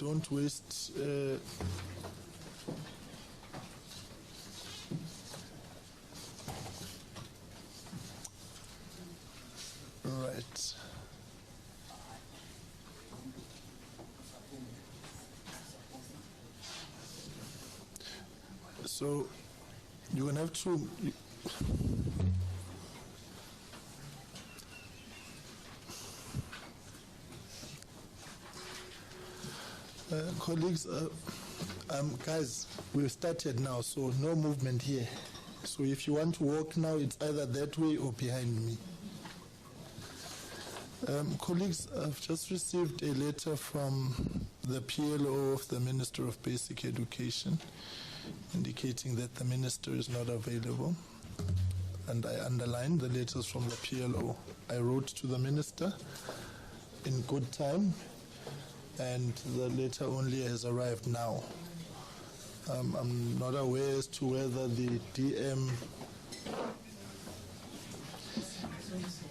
don't waste right. So you're going to have to... colleagues, guys, we've started now, so no movement here. So if you want to walk now, it's either that way or behind me. Colleagues, I've just received a letter from the PLO of the Minister of Basic Education indicating that the Minister is not available. And I underlined the letters from the PLO. I wrote to the Minister in good time, and the letter only has arrived now. I'm not aware as to whether the DM...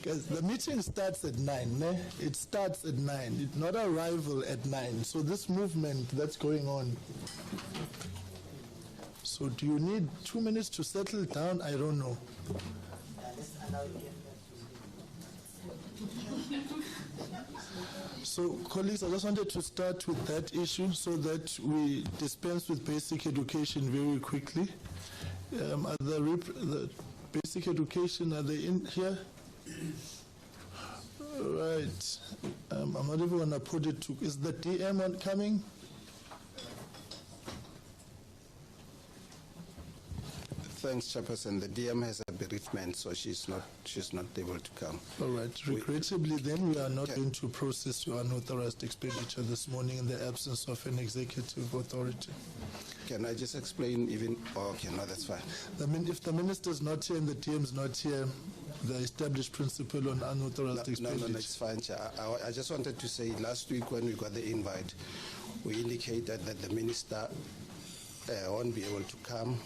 Guys, the meeting starts at 9, ne? It starts at 9. It's not arrival at 9. So this movement that's going on. So do you need 2 minutes to settle down? I don't know. So, colleagues, I just wanted to start with that issue so that we dispense with basic education very quickly. Are the basic education, are they in here? Right. I'm not even going to put it to... Is the DM on coming? Thanks, Chairperson. The DM has a bereavement, so she's not able to come. All right. Regrettably, then we are not going to process your unauthorized expenditure this morning in the absence of an executive authority. Can I just explain even? Oh, okay, no, that's fine. If the minister is not here and the DM is not here, the established principle on unauthorized expenditure. No, it's fine, Chair. I just wanted to say last week when we got the invite, we indicated that the minister won't be able to come.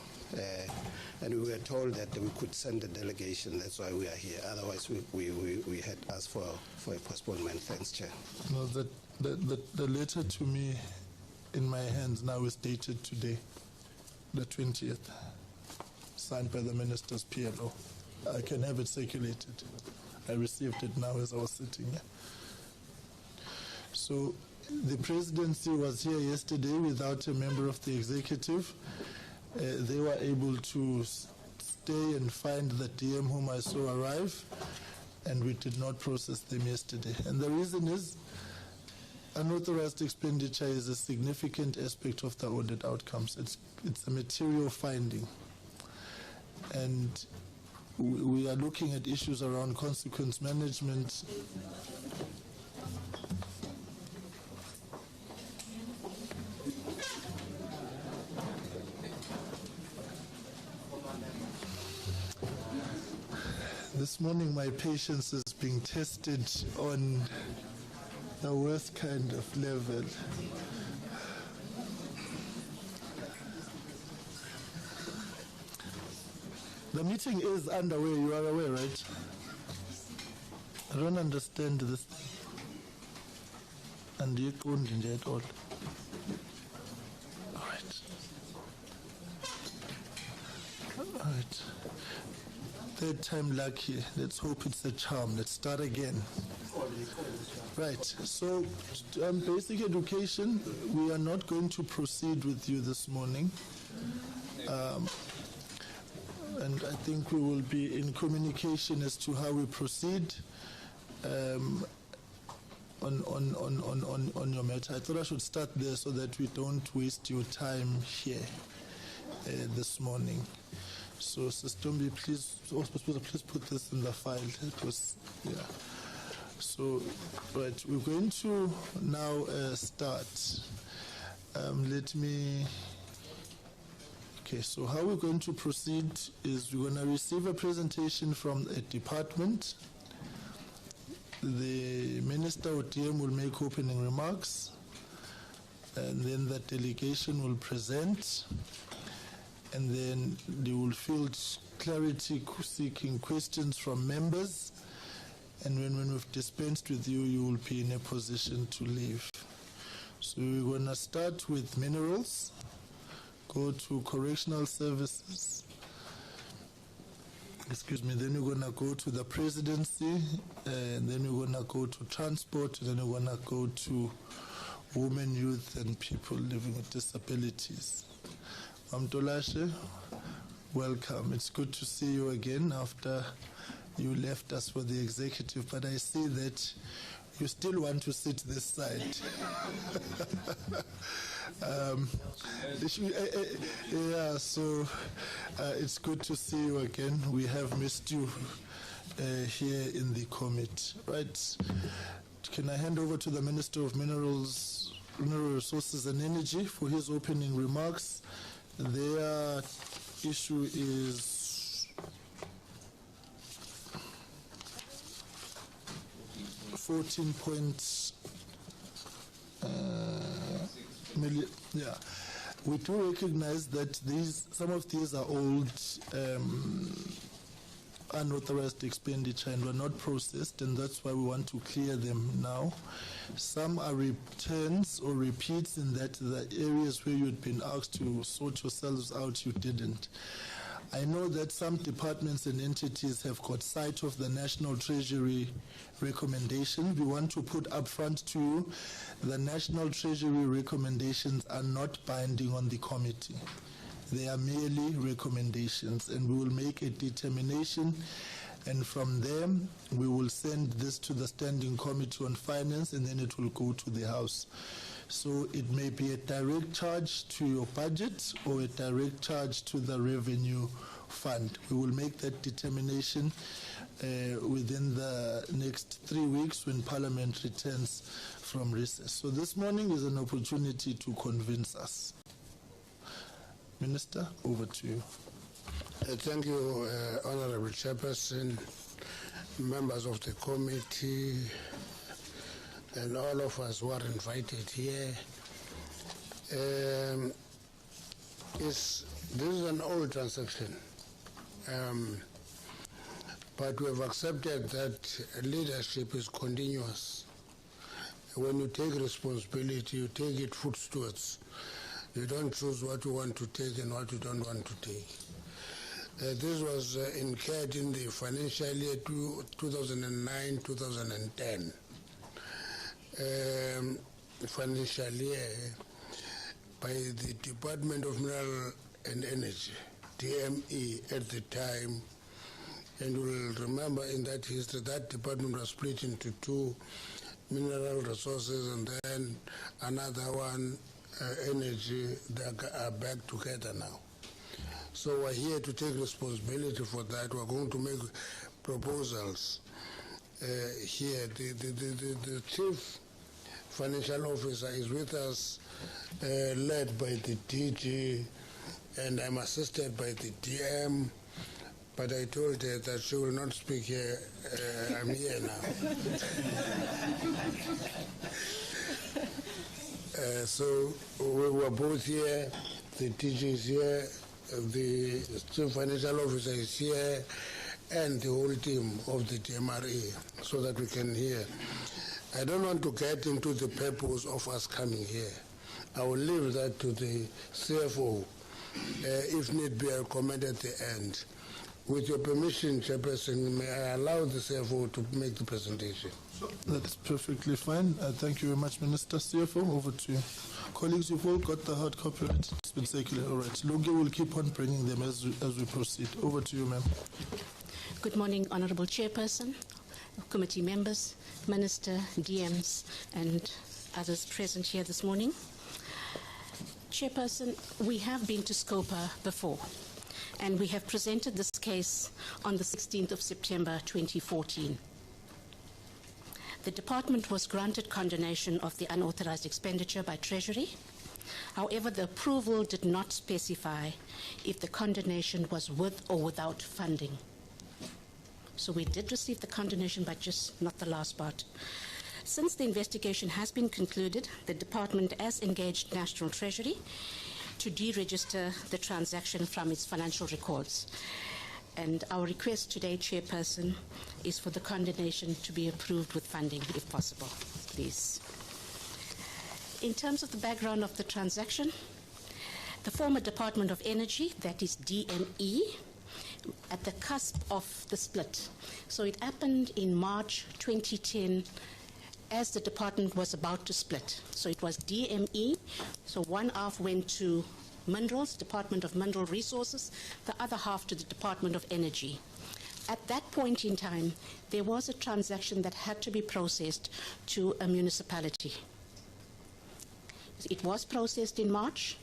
And we were told that we could send a delegation. That's why we are here. Otherwise, we had asked for a postponement. Thanks, Chair. No, the letter to me in my hands now is dated today, the 20th, signed by the minister's PLO. I can have it circulated. I received it now as I was sitting here. So the presidency was here yesterday without a member of the executive. They were able to stay and find the DM whom I saw arrive, and we did not process them yesterday. And the reason is unauthorized expenditure is a significant aspect of the audit outcomes. It's a material finding. And we are looking at issues around consequence management. This morning my patience is being tested on the worst kind of level. The meeting is underway, you are aware, right? I don't understand this. And you couldn't enjoy it all. All right. Third time lucky. Let's hope it's a charm. Let's start again. Right. So, basic education, we are not going to proceed with you this morning. And I think we will be in communication as to how we proceed on your matter. I thought I should start there so that we don't waste your time here this morning. So, Sister Tombi, please put this in the file. It was, yeah. So, right, we're going to now start. Let me. Okay, so how we're going to proceed is we're going to receive a presentation from a department. The Minister or DM will make opening remarks, and then the delegation will present, and then they will field clarity-seeking questions from members, and when we've dispensed with you, you will be in a position to leave. So we're going to start with minerals, go to correctional services, then we're going to go to the presidency, and then we're going to go to transport, and then we're going to go to women, youth, and people living with disabilities. Tolashe, welcome. It's good to see you again after you left us for the executive, but I see that you still want to sit this side. It's good to see you again. We have missed you here in the committee. Right? Can I hand over to the Minister of Mineral Resources and Energy for his opening remarks? Their issue is 14 million. Yeah, we do recognize that some of these are old unauthorized expenditure and were not processed, and that's why we want to clear them now. Some are returns or repeats in that the areas where you'd been asked to sort yourselves out, you didn't. I know that some departments and entities have got sight of the National Treasury recommendation. We want to put up front to you the National Treasury recommendations are not binding on the committee. They are merely recommendations, and we will make a determination, and from there we will send this to the Standing Committee on Finance, and then it will go to the House. So it may be a direct charge to your budget or a direct charge to the revenue fund. We will make that determination within the next 3 weeks when Parliament returns from recess. So this morning is an opportunity to convince us. Minister, over to you. Thank you, Honorable Chairperson, members of the committee, and all of us who are invited here. This is an old transaction, but we have accepted that leadership is continuous. When you take responsibility, you take it foot stewards. You don't choose what you want to take and what you don't want to take. This was incurred in the financial year 2009-2010 financial year by the Department of Mineral and Energy, DME at the time. And you will remember in that history, that department was split into two, mineral resources and then another one, energy. They are back together now. So we're here to take responsibility for that. We're going to make proposals here. The chief financial officer is with us, led by the DG, and I'm assisted by the DM. But I told her that she will not speak here. I'm here now. So we were both here. The DG is here, the chief financial officer is here, and the whole team of the DMRE, so that we can hear. I don't want to get into the purpose of us coming here. I will leave that to the CFO. If need be, I'll comment at the end. With your permission, Chairperson, may I allow the CFO to make the presentation? That's perfectly fine. Thank you very much, Minister. CFO, over to you. Colleagues, you've all got the hard copy, right? It's been circulated. All right. Lungi will keep on bringing them as we proceed. Over to you, ma'am. Good morning, Honourable Chairperson, committee members, Minister, DMs, and others present here this morning. Chairperson, we have been to Scopa before, and we have presented this case on the 16th of September 2014. The department was granted condonation of the unauthorized expenditure by Treasury. However, the approval did not specify if the condonation was with or without funding. So we did receive the condonation, but just not the last part. Since the investigation has been concluded, the department has engaged National Treasury to deregister the transaction from its financial records. And our request today, Chairperson, is for the condonation to be approved with funding, if possible, please. In terms of the background of the transaction, the former Department of Energy, that is DME, at the cusp of the split. So it happened in March 2010 as the department was about to split. So it was DME, so one half went to Minerals, Department of Mineral Resources, the other half to the Department of Energy. At that point in time, there was a transaction that had to be processed to a municipality. It was processed in March.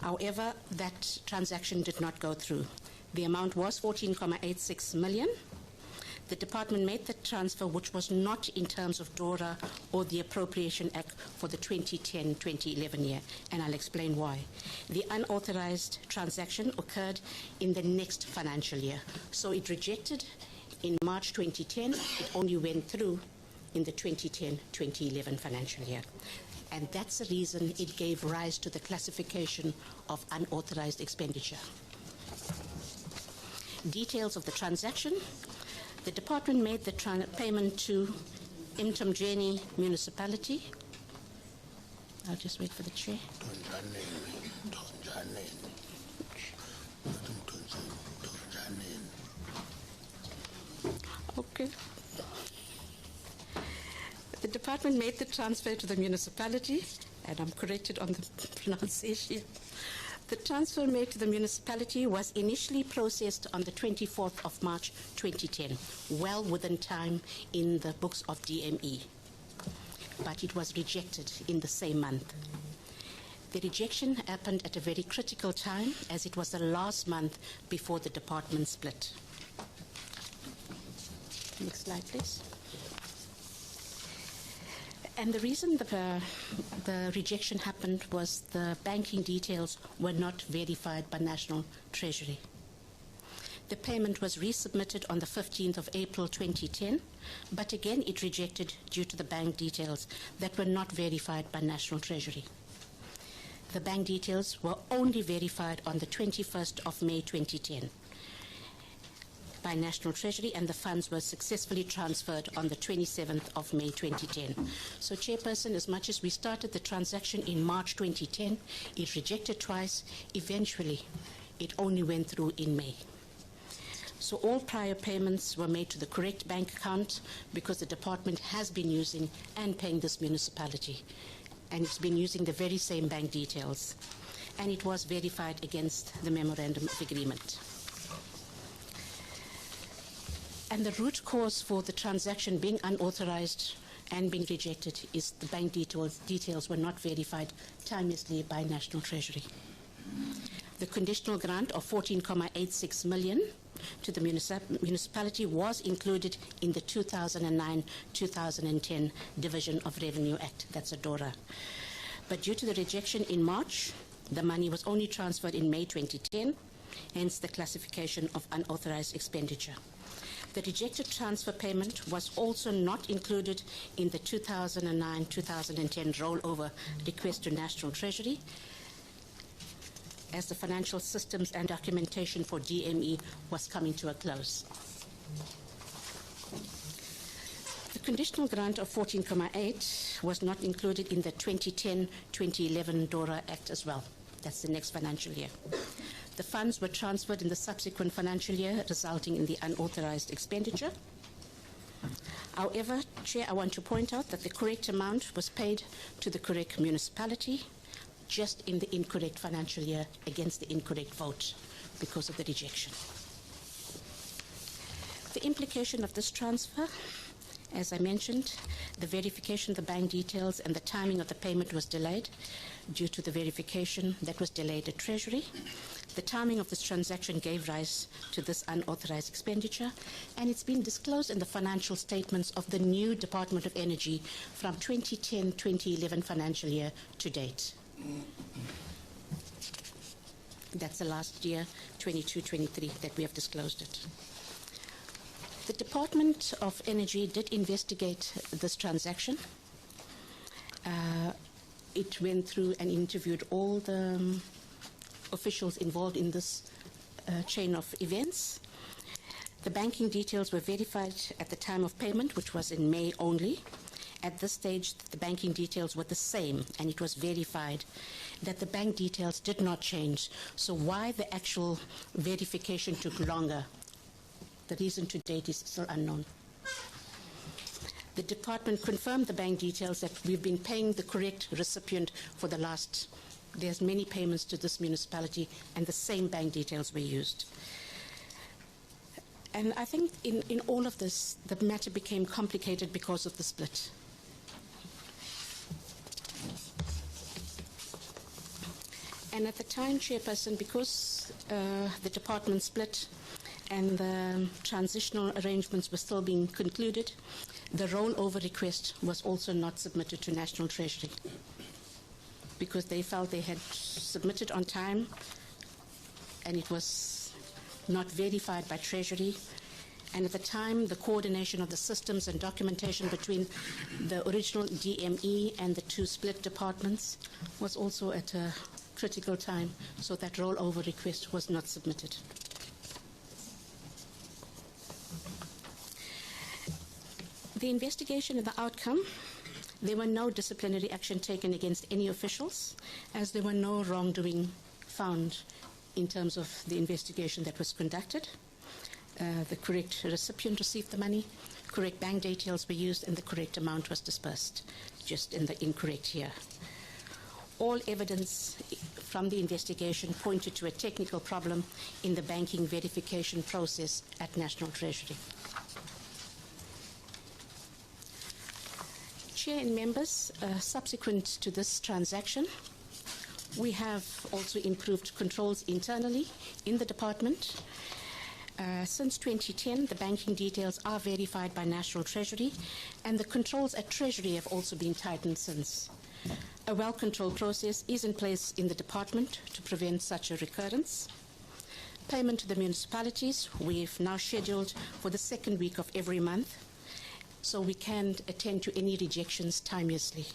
However, that transaction did not go through. The amount was 14.86 million. The department made the transfer, which was not in terms of DORA or the Appropriation Act for the 2010-2011 year, and I'll explain why. The unauthorized transaction occurred in the next financial year. So it rejected in March 2010. It only went through in the 2010-2011 financial year. And that's the reason it gave rise to the classification of unauthorized expenditure. Details of the transaction. The department made the payment to Mtamjeni Municipality. I'll just wait for the chair. Okay. The department made the transfer to the municipality, and I'm corrected on the pronunciation. The transfer made to the municipality was initially processed on the 24th of March 2010, well within time in the books of DME, but it was rejected in the same month. The rejection happened at a very critical time, as it was the last month before the department split. Next slide, please. And the reason the rejection happened was the banking details were not verified by National Treasury. The payment was resubmitted on the 15th of April 2010, but again it rejected due to the bank details that were not verified by National Treasury. The bank details were only verified on the 21st of May 2010 by National Treasury, and the funds were successfully transferred on the 27th of May 2010. So, Chairperson, as much as we started the transaction in March 2010, it rejected twice. Eventually, it only went through in May. So all prior payments were made to the correct bank account because the department has been using and paying this municipality, and it's been using the very same bank details, and it was verified against the memorandum of agreement. And the root cause for the transaction being unauthorized and being rejected is the bank details were not verified timeously by National Treasury. The conditional grant of 14.86 million to the municipality was included in the 2009-2010 Division of Revenue Act, that's a DORA. But due to the rejection in March, the money was only transferred in May 2010, hence the classification of unauthorized expenditure. The rejected transfer payment was also not included in the 2009-2010 rollover request to National Treasury, as the financial systems and documentation for DME was coming to a close. The conditional grant of 14.8 was not included in the 2010-2011 DORA Act as well. That's the next financial year. The funds were transferred in the subsequent financial year, resulting in the unauthorized expenditure. However, Chair, I want to point out that the correct amount was paid to the correct municipality, just in the incorrect financial year against the incorrect vote because of the rejection. The implication of this transfer, as I mentioned, the verification of the bank details and the timing of the payment was delayed due to the verification that was delayed at Treasury. The timing of this transaction gave rise to this unauthorized expenditure, and it's been disclosed in the financial statements of the new Department of Energy from 2010-2011 financial year to date. That's the last year, 22-23, that we have disclosed it. The Department of Energy did investigate this transaction. It went through and interviewed all the officials involved in this chain of events. The banking details were verified at the time of payment, which was in May only, at this stage the banking details were the same, and it was verified that the bank details did not change. So why the actual verification took longer, the reason to date is still unknown. The department confirmed the bank details that we've been paying the correct recipient for the last, there's many payments to this municipality, and the same bank details were used. And I think in all of this, the matter became complicated because of the split. And at the time, Chairperson, because the department split and the transitional arrangements were still being concluded, the rollover request was also not submitted to National Treasury because they felt they had submitted on time and it was not verified by Treasury. And at the time, the coordination of the systems and documentation between the original DME and the two split departments was also at a critical time, so that rollover request was not submitted. The investigation and the outcome, there were no disciplinary action taken against any officials, as there were no wrongdoing found in terms of the investigation that was conducted. The correct recipient received the money, correct bank details were used, and the correct amount was dispersed, just in the incorrect year. All evidence from the investigation pointed to a technical problem in the banking verification process at National Treasury. Chair and members, subsequent to this transaction, we have also improved controls internally in the department. Since 2010, the banking details are verified by National Treasury, and the controls at Treasury have also been tightened since. A well-controlled process is in place in the department to prevent such a recurrence. Payment to the municipalities, we've now scheduled for the second week of every month, so we can attend to any rejections timeously.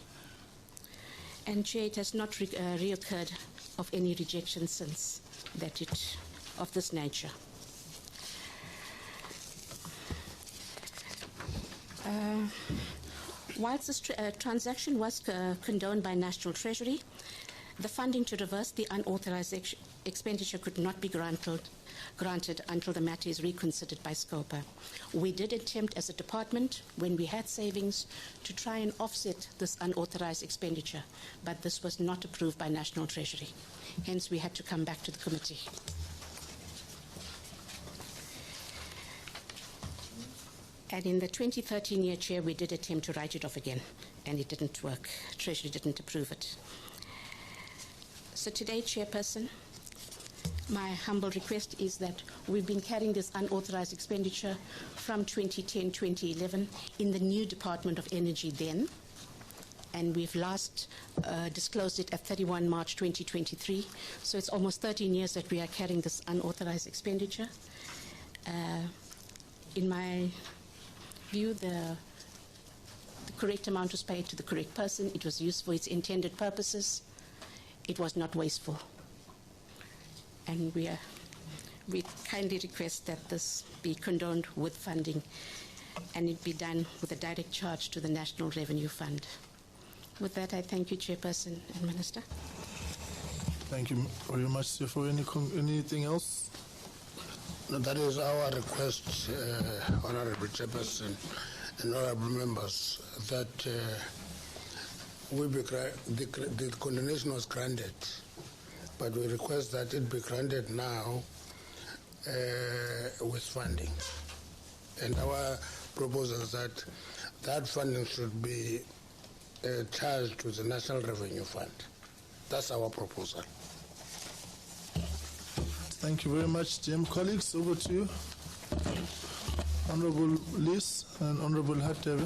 And Chair, it has not reoccurred of any rejections since that of this nature. Whilst this transaction was condoned by National Treasury, the funding to reverse the unauthorized expenditure could not be granted until the matter is reconsidered by SCOPA. We did attempt as a department, when we had savings, to try and offset this unauthorized expenditure, but this was not approved by National Treasury. Hence, we had to come back to the committee. And in the 2013 year, Chair, we did attempt to write it off again, and it didn't work. Treasury didn't approve it. So today, Chairperson, my humble request is that we've been carrying this unauthorized expenditure from 2010-2011 in the new Department of Energy then, and we've last disclosed it at 31 March 2023. So it's almost 13 years that we are carrying this unauthorized expenditure. In my view, the correct amount was paid to the correct person. It was used for its intended purposes. It was not wasteful. And we kindly request that this be condoned with funding and it be done with a direct charge to the National Revenue Fund. With that, I thank you, Chairperson and Minister. Thank you very much, sir. For anything else? No, that is our request, Honorable Chairperson and Honorable Members, that the condonation was granted, but we request that it be granted now with funding. And our proposal is that that funding should be charged to the National Revenue Fund. That's our proposal. Thank you very much, Jim. Colleagues, over to you. Honorable Liz and Honorable Hatebe.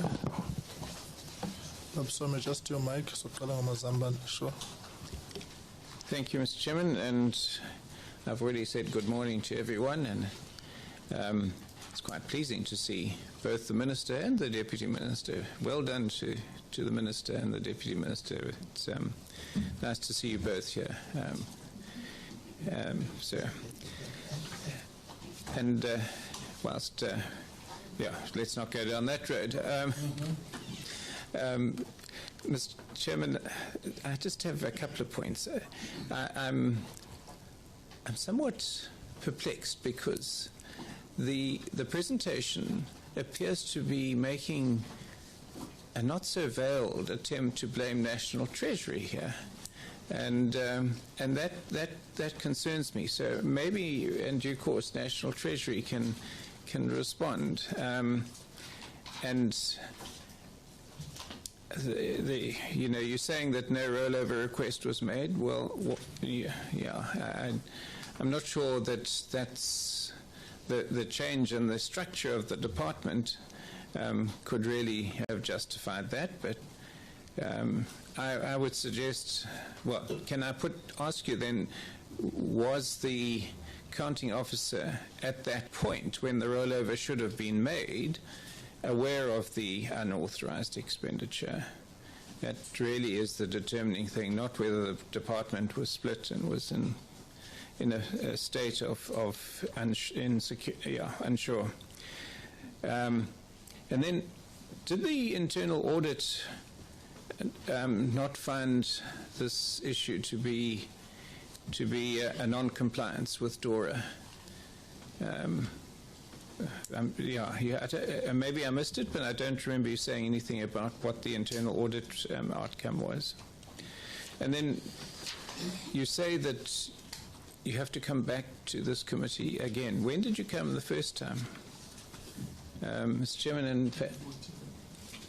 Just your mic. Sure. Thank you, Mr. Chairman, and I've already said good morning to everyone, and it's quite pleasing to see both the Minister and the Deputy Minister. Well done to the Minister and the Deputy Minister. It's nice to see you both here. Whilst, let's not go down that road. Mr. Chairman, I just have a couple of points. I'm somewhat perplexed because the presentation appears to be making a not so veiled attempt to blame National Treasury here, and that concerns me. So maybe in due course National Treasury can respond. And you're saying that no rollover request was made. Well, I'm not sure that that's the change in the structure of the department could really have justified that. But I would suggest, well, can I ask you then, was the accounting officer at that point when the rollover should have been made aware of the unauthorized expenditure? That really is the determining thing, not whether the department was split and was in a state of unsure. And then, did the internal audit not find this issue to be a non-compliance with DORA? Maybe I missed it, but I don't remember you saying anything about what the internal audit outcome was. And then you say that you have to come back to this committee again. When did you come the first time? Mr. Chairman, and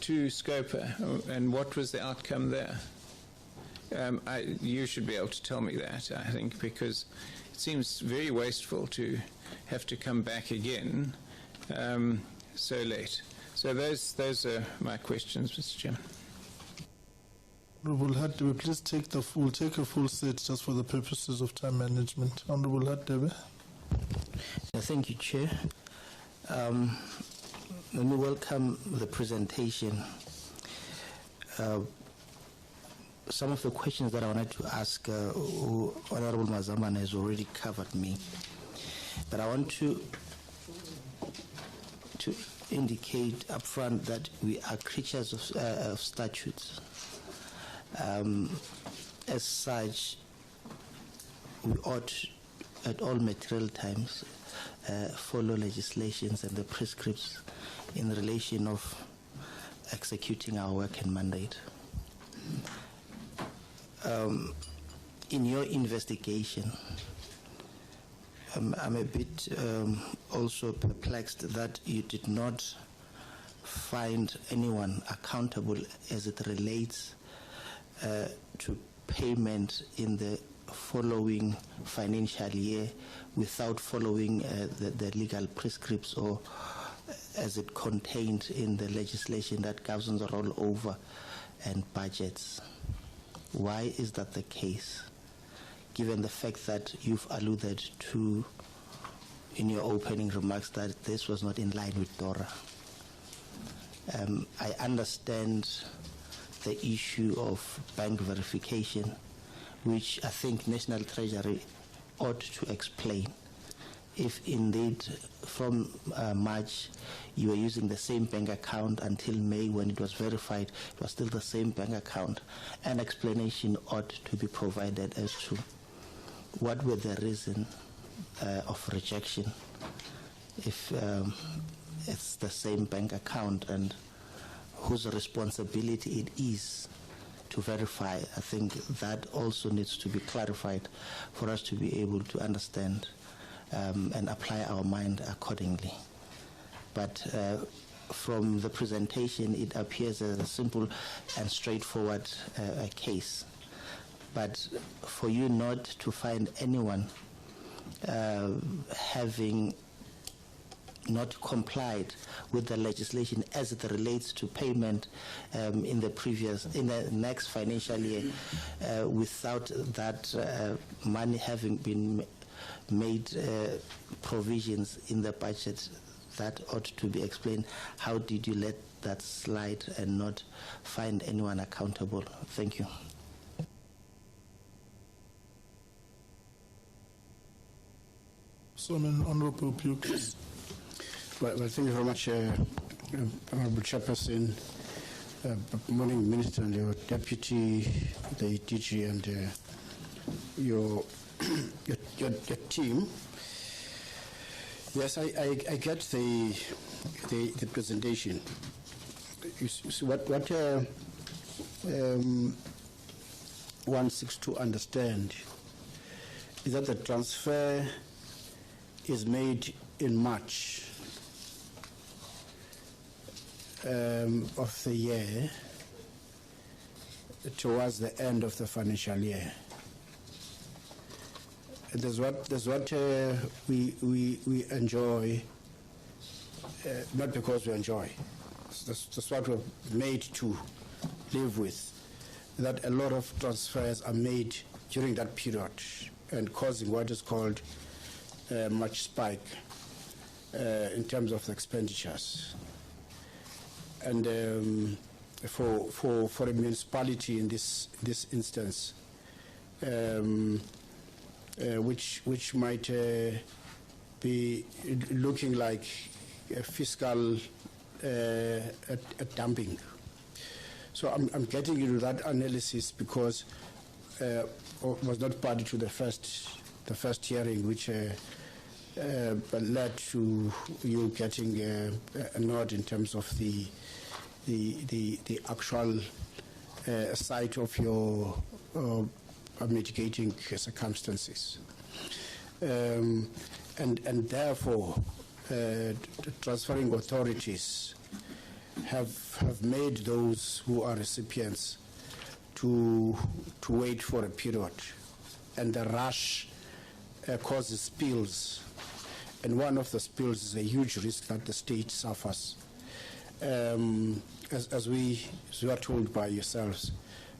to Scopa, and what was the outcome there? You should be able to tell me that, I think, because it seems very wasteful to have to come back again so late. So those are my questions, Mr. Chairman. Honourable Hadebe, please take a full set just for the purposes of time management. Honourable Hadebe. Thank you, Chair. Let me welcome the presentation. Some of the questions that I wanted to ask, Honourable Mazaman has already covered me. But I want to indicate upfront that we are creatures of statutes. As such, we ought at all material times follow legislations and the prescripts in relation of executing our work and mandate. In your investigation, I'm a bit also perplexed that you did not find anyone accountable as it relates to payment in the following financial year without following the legal prescripts or as it contained in the legislation that governs the rollover and budgets. Why is that the case, given the fact that you've alluded to in your opening remarks that this was not in line with DORA? I understand the issue of bank verification, which I think National Treasury ought to explain. If indeed from March you were using the same bank account until May when it was verified, it was still the same bank account, an explanation ought to be provided as to what were the reason of rejection if it's the same bank account and whose responsibility it is to verify. I think that also needs to be clarified for us to be able to understand and apply our mind accordingly. But from the presentation, it appears as a simple and straightforward case. But for you not to find anyone having not complied with the legislation as it relates to payment in the next financial year without that money having been made provisions in the budget, that ought to be explained. How did you let that slide and not find anyone accountable? Thank you. So, Honourable Pugh. Well, thank you very much, Honourable Chairperson. Good morning, Minister, and your deputy, the DG, and your team. Yes, I get the presentation. What one seeks to understand is that the transfer is made in March of the year towards the end of the financial year. There's what we enjoy, not because we enjoy. That's what we're made to live with. That a lot of transfers are made during that period and causing what is called much spike in terms of the expenditures. And for a municipality in this instance, which might be looking like a fiscal dumping. So I'm getting into that analysis because was not party to the first hearing, which led to you getting a nod in terms of the actual side of your mitigating circumstances, and therefore transferring authorities have made those who are recipients to wait for a period, and the rush causes spills, and one of the spills is a huge risk that the state suffers. As we are told by yourselves,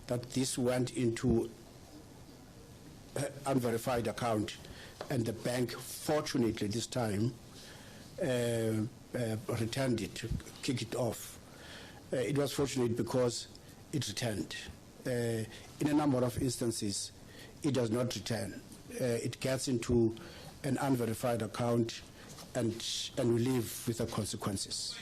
that this went into unverified account, and the bank, fortunately this time, returned it, kicked it off. It was fortunate because it returned. In a number of instances, it does not return. It gets into an unverified account, and we live with the consequences.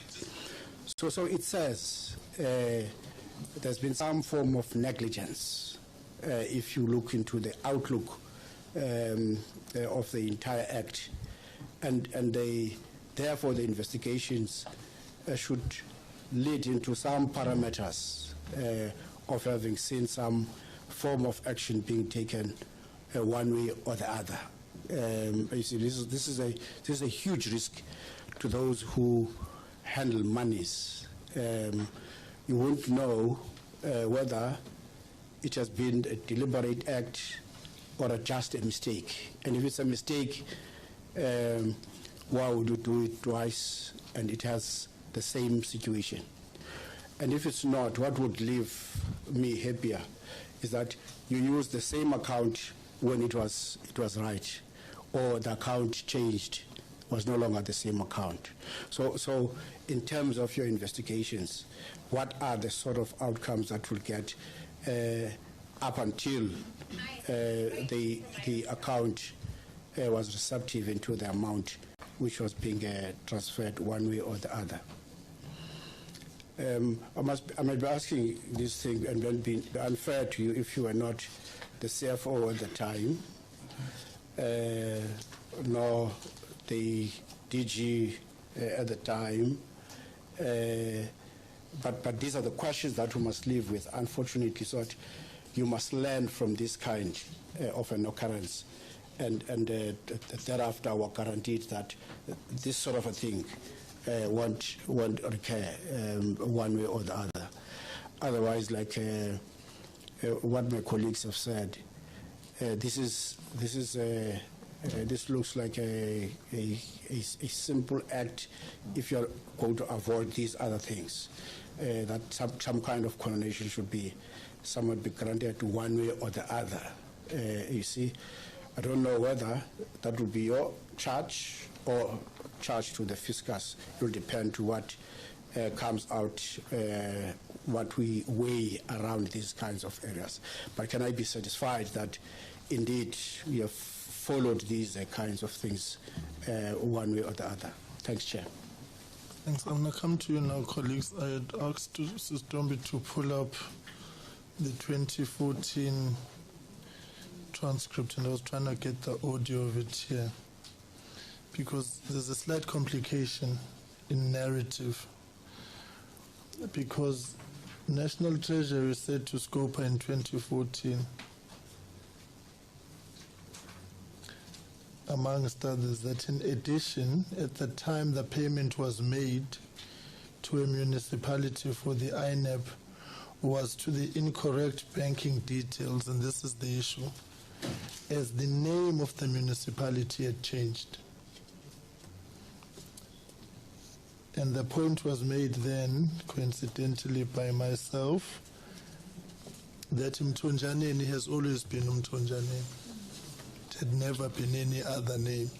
So it says there's been some form of negligence if you look into the outlook of the entire act, and therefore the investigations should lead into some parameters of having seen some form of action being taken one way or the other. You see, this is a huge risk to those who handle monies. You won't know whether it has been a deliberate act or just a mistake. And if it's a mistake, why would you do it twice and it has the same situation? And if it's not, what would leave me happier is that you use the same account when it was right, or the account changed, was no longer the same account. So in terms of your investigations, what are the sort of outcomes that will get up until the account was receptive into the amount which was being transferred one way or the other? I might be asking this thing and then be unfair to you if you were not the CFO at the time, nor the DG at the time, but these are the questions that we must live with, unfortunately, so that you must learn from this kind of an occurrence, and thereafter we're guaranteed that this sort of a thing won't recur one way or the other. Otherwise, like what my colleagues have said, this looks like a simple act if you're going to avoid these other things. That some kind of condonation should be somewhat be granted to one way or the other. You see, I don't know whether that will be your charge or charge to the fiscus. It will depend to what comes out, what we weigh around these kinds of areas. But can I be satisfied that indeed we have followed these kinds of things one way or the other? Thanks, Chair. Thanks. I'm going to come to you now, colleagues. I had asked Ms. Dombi to pull up the 2014 transcript, and I was trying to get the audio of it here because there's a slight complication in narrative, because National Treasury said to Scopa in 2014, amongst others, that in addition, at the time the payment was made to a municipality for the INEP was to the incorrect banking details, and this is the issue, as the name of the municipality had changed. And the point was made then, coincidentally by myself, that Mthonjaneni has always been Mthonjaneni. It had never been any other name.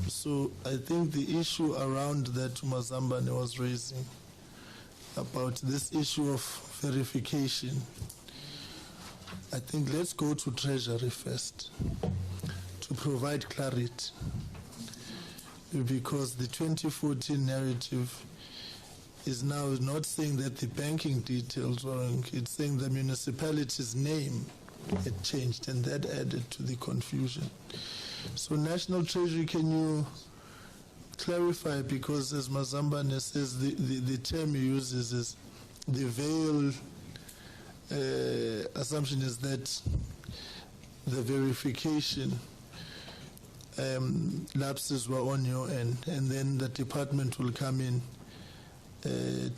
So I think the issue around that Mazambane was raising about this issue of verification, I think let's go to Treasury first to provide clarity, because the 2014 narrative is now not saying that the banking details were wrong, it's saying the municipality's name had changed, and that added to the confusion. So National Treasury, can you clarify, because as Mazambane says, the term he uses is the veil assumption is that the verification lapses were on your end, and then the department will come in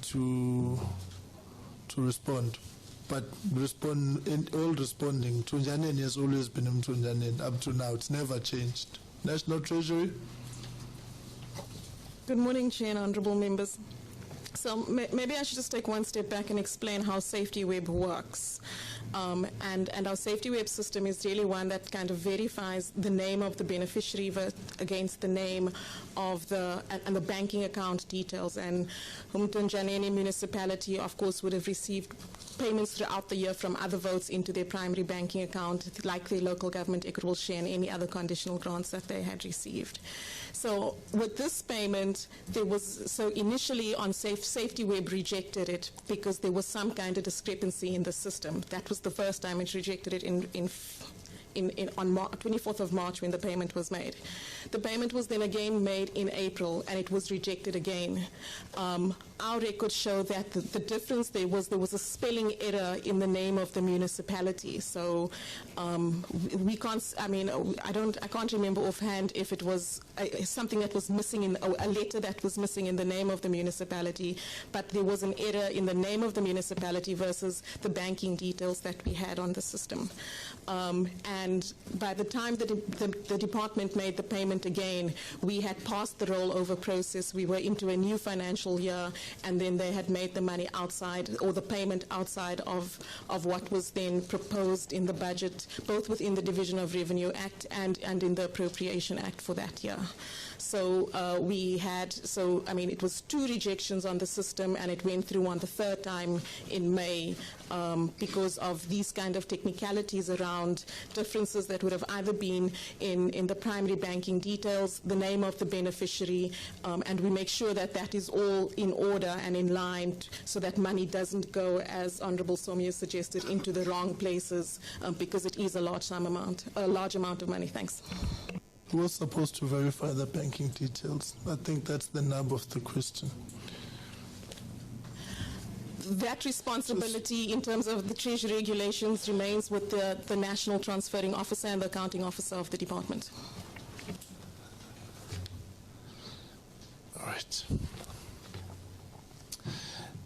to respond. But responding, Mthonjaneni has always been Mthonjaneni up to now. It's never changed. National Treasury. Good morning, Chair and honourable members. So maybe I should just take one step back and explain how Safety Web works. And our Safety Web system is really one that kind of verifies the name of the beneficiary against the name of and the banking account details. And Mthonjaneni municipality, of course, would have received payments throughout the year from other votes into their primary banking account, like their local government equitable share and any other conditional grants that they had received. So with this payment, initially on Safety Web rejected it because there was some kind of discrepancy in the system. That was the first time it rejected it on 24th of March when the payment was made. The payment was then again made in April, and it was rejected again. Our records show that the difference there was a spelling error in the name of the municipality. So we can't. I mean, I can't remember offhand if it was something that was missing a letter that was missing in the name of the municipality, but there was an error in the name of the municipality versus the banking details that we had on the system. And by the time the department made the payment again, we had passed the rollover process. We were into a new financial year, and then they had made the money outside, or the payment outside of what was then proposed in the budget, both within the Division of Revenue Act and in the Appropriation Act for that year. So it was 2 rejections on the system, and it went through on the 3rd time in May because of these kind of technicalities around differences that would have either been in the primary banking details, the name of the beneficiary, and we make sure that that is all in order and in line so that money doesn't go, as Honourable Somia suggested, into the wrong places because it is a large amount of money. Thanks. Who was supposed to verify the banking details? I think that's the nub of the question. That responsibility in terms of the Treasury regulations remains with the National Transferring Officer and the Accounting Officer of the department. All right.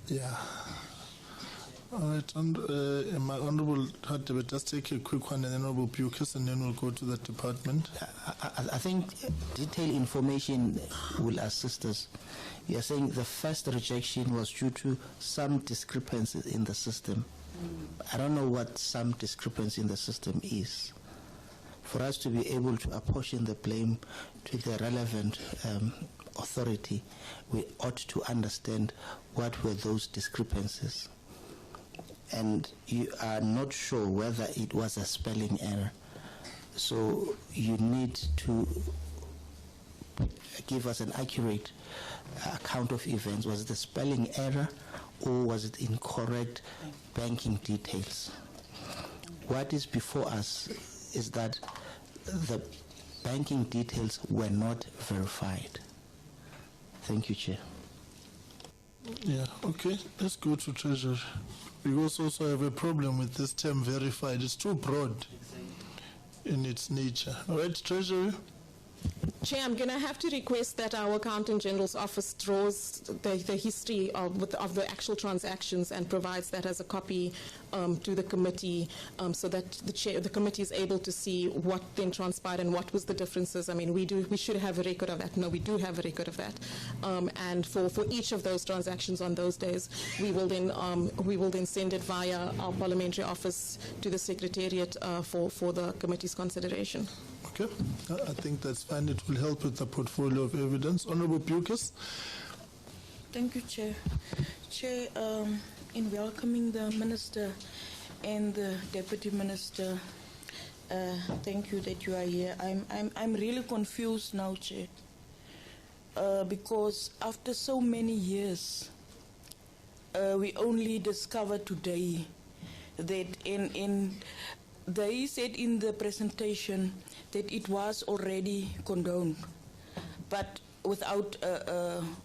Yeah. All right, my Honourable Hadebe, just take a quick one, and then Honourable Bukis, and then we'll go to the department. I think detailed information will assist us. You are saying the first rejection was due to some discrepancies in the system. I don't know what some discrepancy in the system is. For us to be able to apportion the blame to the relevant authority, we ought to understand what were those discrepancies. And you are not sure whether it was a spelling error. So you need to give us an accurate account of events? Was it a spelling error or was it incorrect banking details? What is before us is that the banking details were not verified. Thank you, Chair. Yeah, okay. Let's go to Treasury. We also have a problem with this term verified. It's too broad in its nature. All right, Treasury? Chair, I'm going to have to request that our Accountant General's office draws the history of the actual transactions and provides that as a copy to the committee so that the committee is able to see what then transpired and what was the differences. I mean, we should have a record of that. No, we do have a record of that. And for each of those transactions on those days, we will then send it via our parliamentary office to the Secretariat for the committee's consideration. Okay, I think that's fine. It will help with the portfolio of evidence. Honourable Bucas. Thank you, Chair. Chair, in welcoming the Minister and the Deputy Minister, thank you that you are here. I'm really confused now, Chair, because after so many years, we only discovered today that they said in the presentation that it was already condoned, but without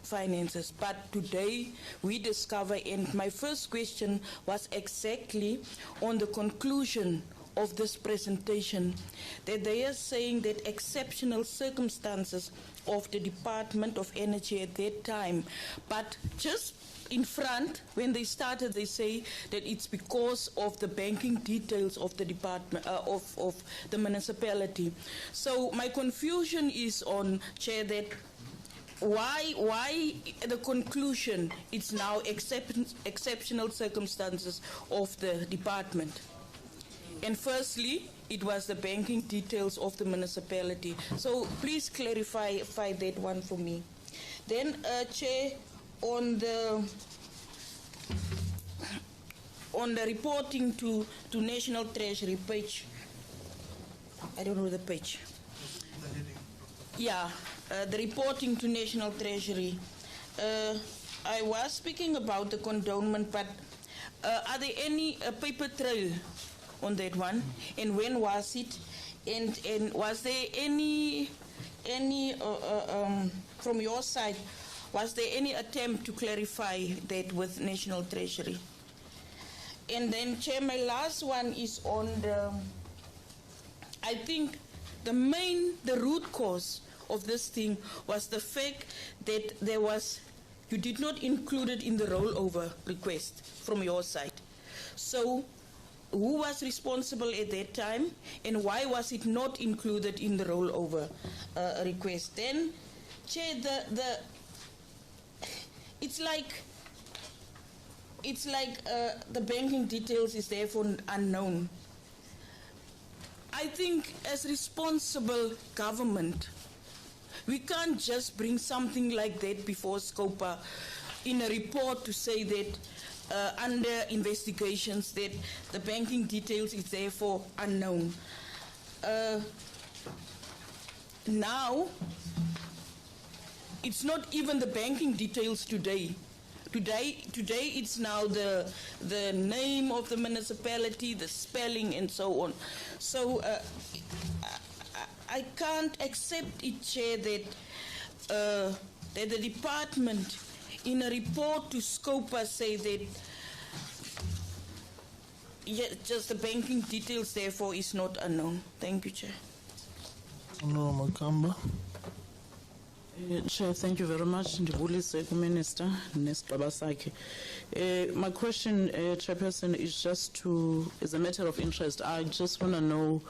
finances. But today we discover, and my first question was exactly on the conclusion of this presentation, that they are saying that exceptional circumstances of the Department of Energy at that time, but just in front, when they started, they say that it's because of the banking details of the department, of the municipality. So my confusion is on, Chair, that why the conclusion it's now exceptional circumstances of the department. And firstly, it was the banking details of the municipality. So please clarify that one for me. Then, Chair, on the reporting to National Treasury page, I don't know the page. Yeah, the reporting to National Treasury. I was speaking about the condonement, but are there any paper trail on that one? And when was it? And was there any from your side? Was there any attempt to clarify that with National Treasury? And then, Chair, my last one is on I think the root cause of this thing was the fact that you did not include it in the rollover request from your side. So, who was responsible at that time, and why was it not included in the rollover request? Then, Chair, it's like the banking details is therefore unknown. I think as responsible government, we can't just bring something like that before SCOPA in a report to say that under investigations that the banking details is therefore unknown. Now, it's not even the banking details today. Today it's now the name of the municipality, the spelling, and so on. So I can't accept it, Chair, that the department, in a report to SCOPA, say that just the banking details, therefore, is not unknown. Thank you, Chair. No, Makamba. Chair, thank you very much. Ndibulise Minister nesigaba sakhe. My question, Chairperson, is is a matter of interest. I just want to know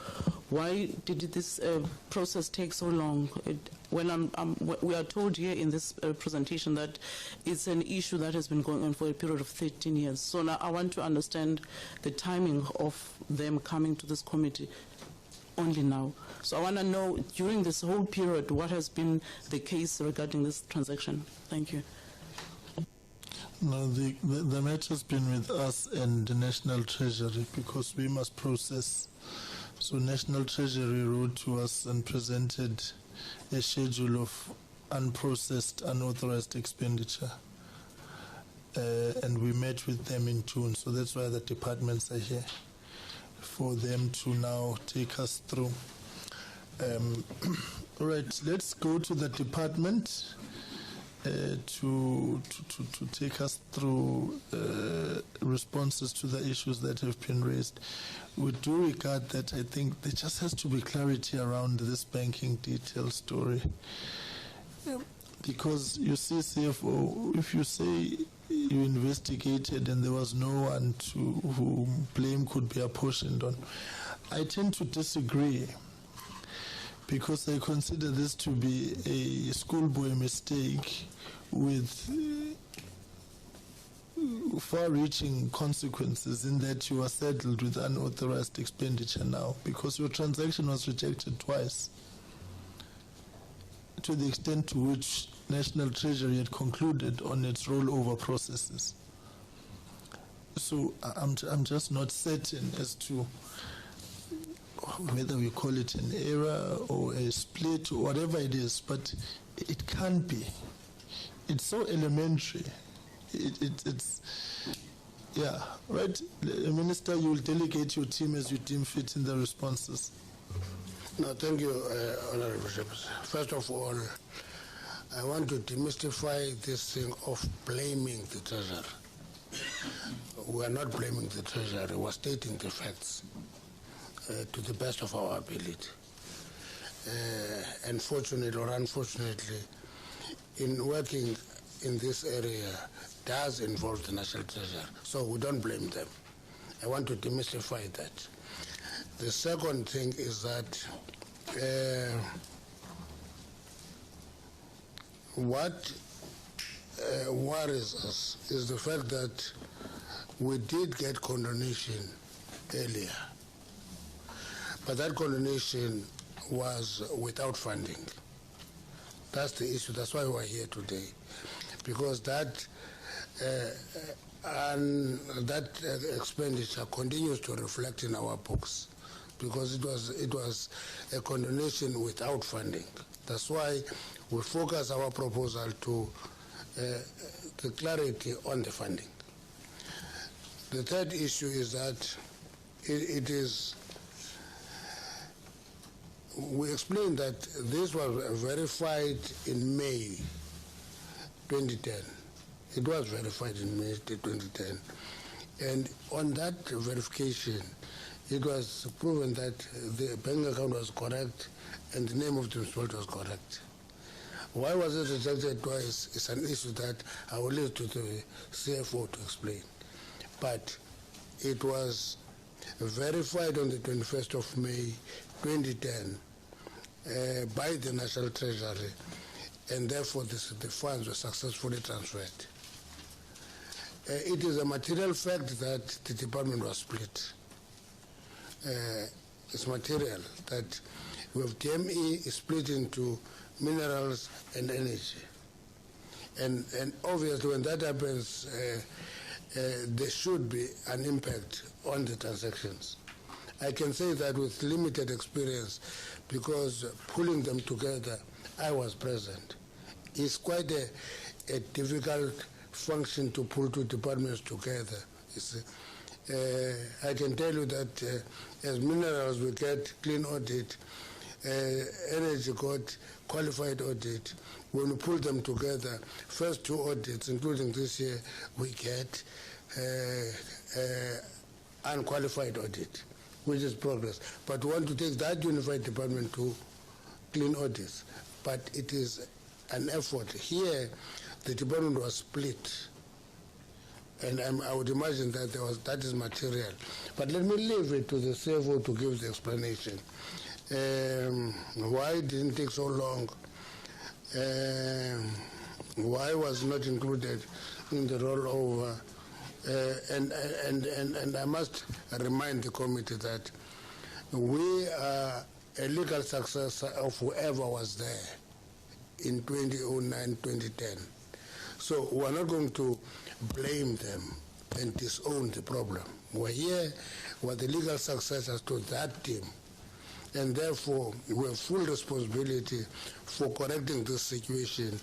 why did this process take so long? We are told here in this presentation that it's an issue that has been going on for a period of 13 years. So now I want to understand the timing of them coming to this committee only now. So I want to know, during this whole period, what has been the case regarding this transaction? Thank you. No, the matter's been with us and the National Treasury because we must process. So National Treasury wrote to us and presented a schedule of unprocessed, unauthorized expenditure. And we met with them in June, so that's why the departments are here, for them to now take us through. All right, let's go to the department to take us through responses to the issues that have been raised. We do regard that I think there just has to be clarity around this banking detail story. Because you see, CFO, if you say you investigated and there was no one to whom blame could be apportioned on, I tend to disagree, because I consider this to be a schoolboy mistake with far-reaching consequences, in that you are saddled with unauthorized expenditure now because your transaction was rejected twice, to the extent to which National Treasury had concluded on its rollover processes. So I'm just not certain as to whether we call it an error or a split or whatever it is, but it can't be. It's so elementary. It's yeah, right? Minister, you will delegate your team as you deem fit in the responses. No, thank you, Honorable Bishops. First of all, I want to demystify this thing of blaming the Treasury. We are not blaming the Treasury, we are stating the facts to the best of our ability. And fortunately or unfortunately, in working in this area does involve the National Treasury, so we don't blame them. I want to demystify that. The second thing is that what worries us is the fact that we did get condonation earlier, but that condonation was without funding. That's the issue. That's why we're here today, because that expenditure continues to reflect in our books, because it was a condonation without funding. That's why we focus our proposal to the clarity on the funding. The third issue is that we explained that this was verified in May 2010. It was verified in May 2010. And on that verification, it was proven that the bank account was correct and the name of the municipality was correct. Why was it rejected twice? It's an issue that I will leave to the CFO to explain. But it was verified on the 21st of May 2010 by the National Treasury, and therefore the funds were successfully transferred. It is a material fact that the department was split. It's material that we have TME is split into minerals and energy. And obviously when that happens, there should be an impact on the transactions. I can say that with limited experience, because pulling them together, I was present. It's quite a difficult function to pull two departments together. I can tell you that as minerals we get clean audit, energy got qualified audit. When we pull them together, first two audits, including this year, we get unqualified audit, which is progress. But we want to take that unified department to clean audits. But it is an effort. Here, the department was split. And I would imagine that that is material. But let me leave it to the CFO to give the explanation. Why it didn't take so long? Why was not included in the rollover? And I must remind the committee that we are a legal successor of whoever was there in 2009, 2010. So we're not going to blame them and disown the problem. We're here, we're the legal successors to that team. and therefore we have full responsibility for correcting this situation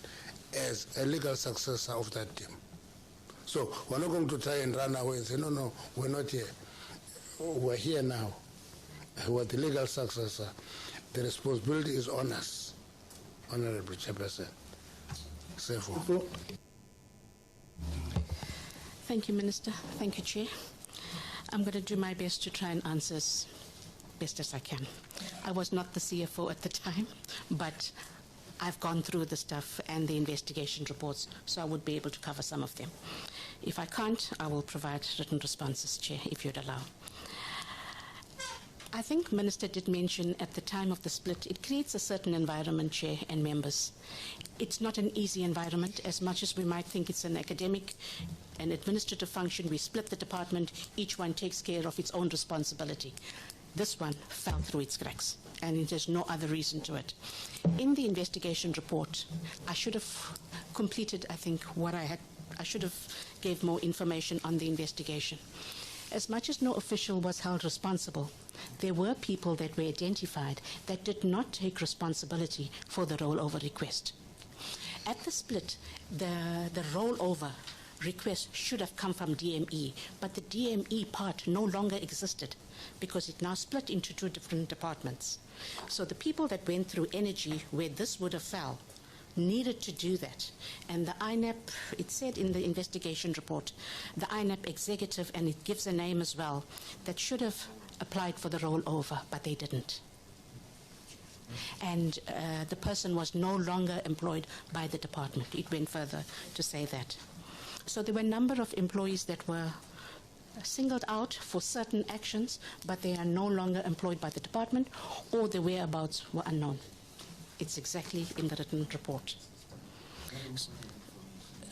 as a legal successor of that team. So we're not going to try and run away and say, no, no, we're not here. We're here now. We're the legal successor. The responsibility is on us, Honorable Chairperson. Therefore. Thank you, Minister. Thank you, Chair. I'm going to do my best to try and answer as best as I can. I was not the CFO at the time, but I've gone through the stuff and the investigation reports, so I would be able to cover some of them. If I can't, I will provide written responses, Chair, if you'd allow. I think Minister did mention at the time of the split, it creates a certain environment, Chair and members. It's not an easy environment. As much as we might think it's an academic and administrative function, we split the department, each one takes care of its own responsibility. This one fell through its cracks, and there's no other reason to it. In the investigation report, I should have completed, I think, what I should have gave more information on the investigation. As much as no official was held responsible, there were people that were identified that did not take responsibility for the rollover request. At the split, the rollover request should have come from DME, but the DME part no longer existed because it now split into two different departments. So the people that went through energy where this would have fell needed to do that. And the INAP, it said in the investigation report, the INAP executive, and it gives a name as well, that should have applied for the rollover, but they didn't. And the person was no longer employed by the department. It went further to say that. So there were a number of employees that were singled out for certain actions, but they are no longer employed by the department, or their whereabouts were unknown. It's exactly in the written report.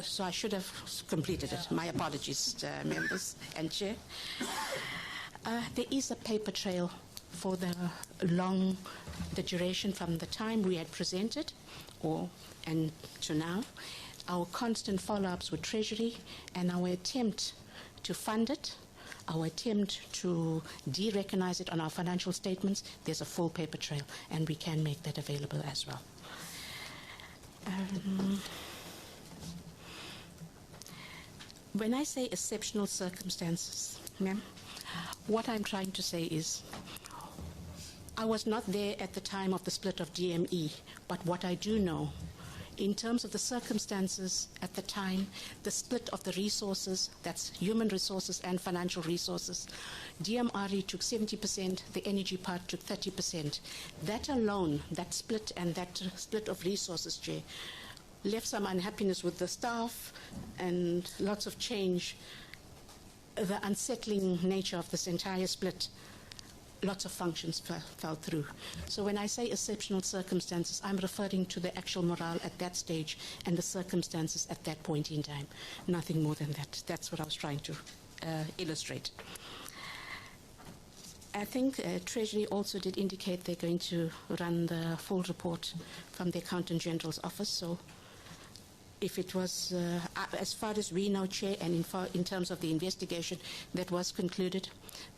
So I should have completed it. My apologies, members and Chair. There is a paper trail for the duration from the time we had presented and to now. Our constant follow-ups with Treasury and our attempt to fund it, our attempt to de-recognize it on our financial statements. There's a full paper trail, and we can make that available as well. When I say exceptional circumstances, ma'am, what I'm trying to say is I was not there at the time of the split of DME, but what I do know, in terms of the circumstances at the time, the split of the resources, that's human resources and financial resources, DMRE took 70%, the energy part took 30%. That alone, that split and that split of resources, Chair, left some unhappiness with the staff and lots of change. The unsettling nature of this entire split, lots of functions fell through. So when I say exceptional circumstances, I'm referring to the actual morale at that stage and the circumstances at that point in time. Nothing more than that. That's what I was trying to illustrate. I think Treasury also did indicate they're going to run the full report from the Accountant General's office. So if it was, as far as we know, Chair, and in terms of the investigation that was concluded,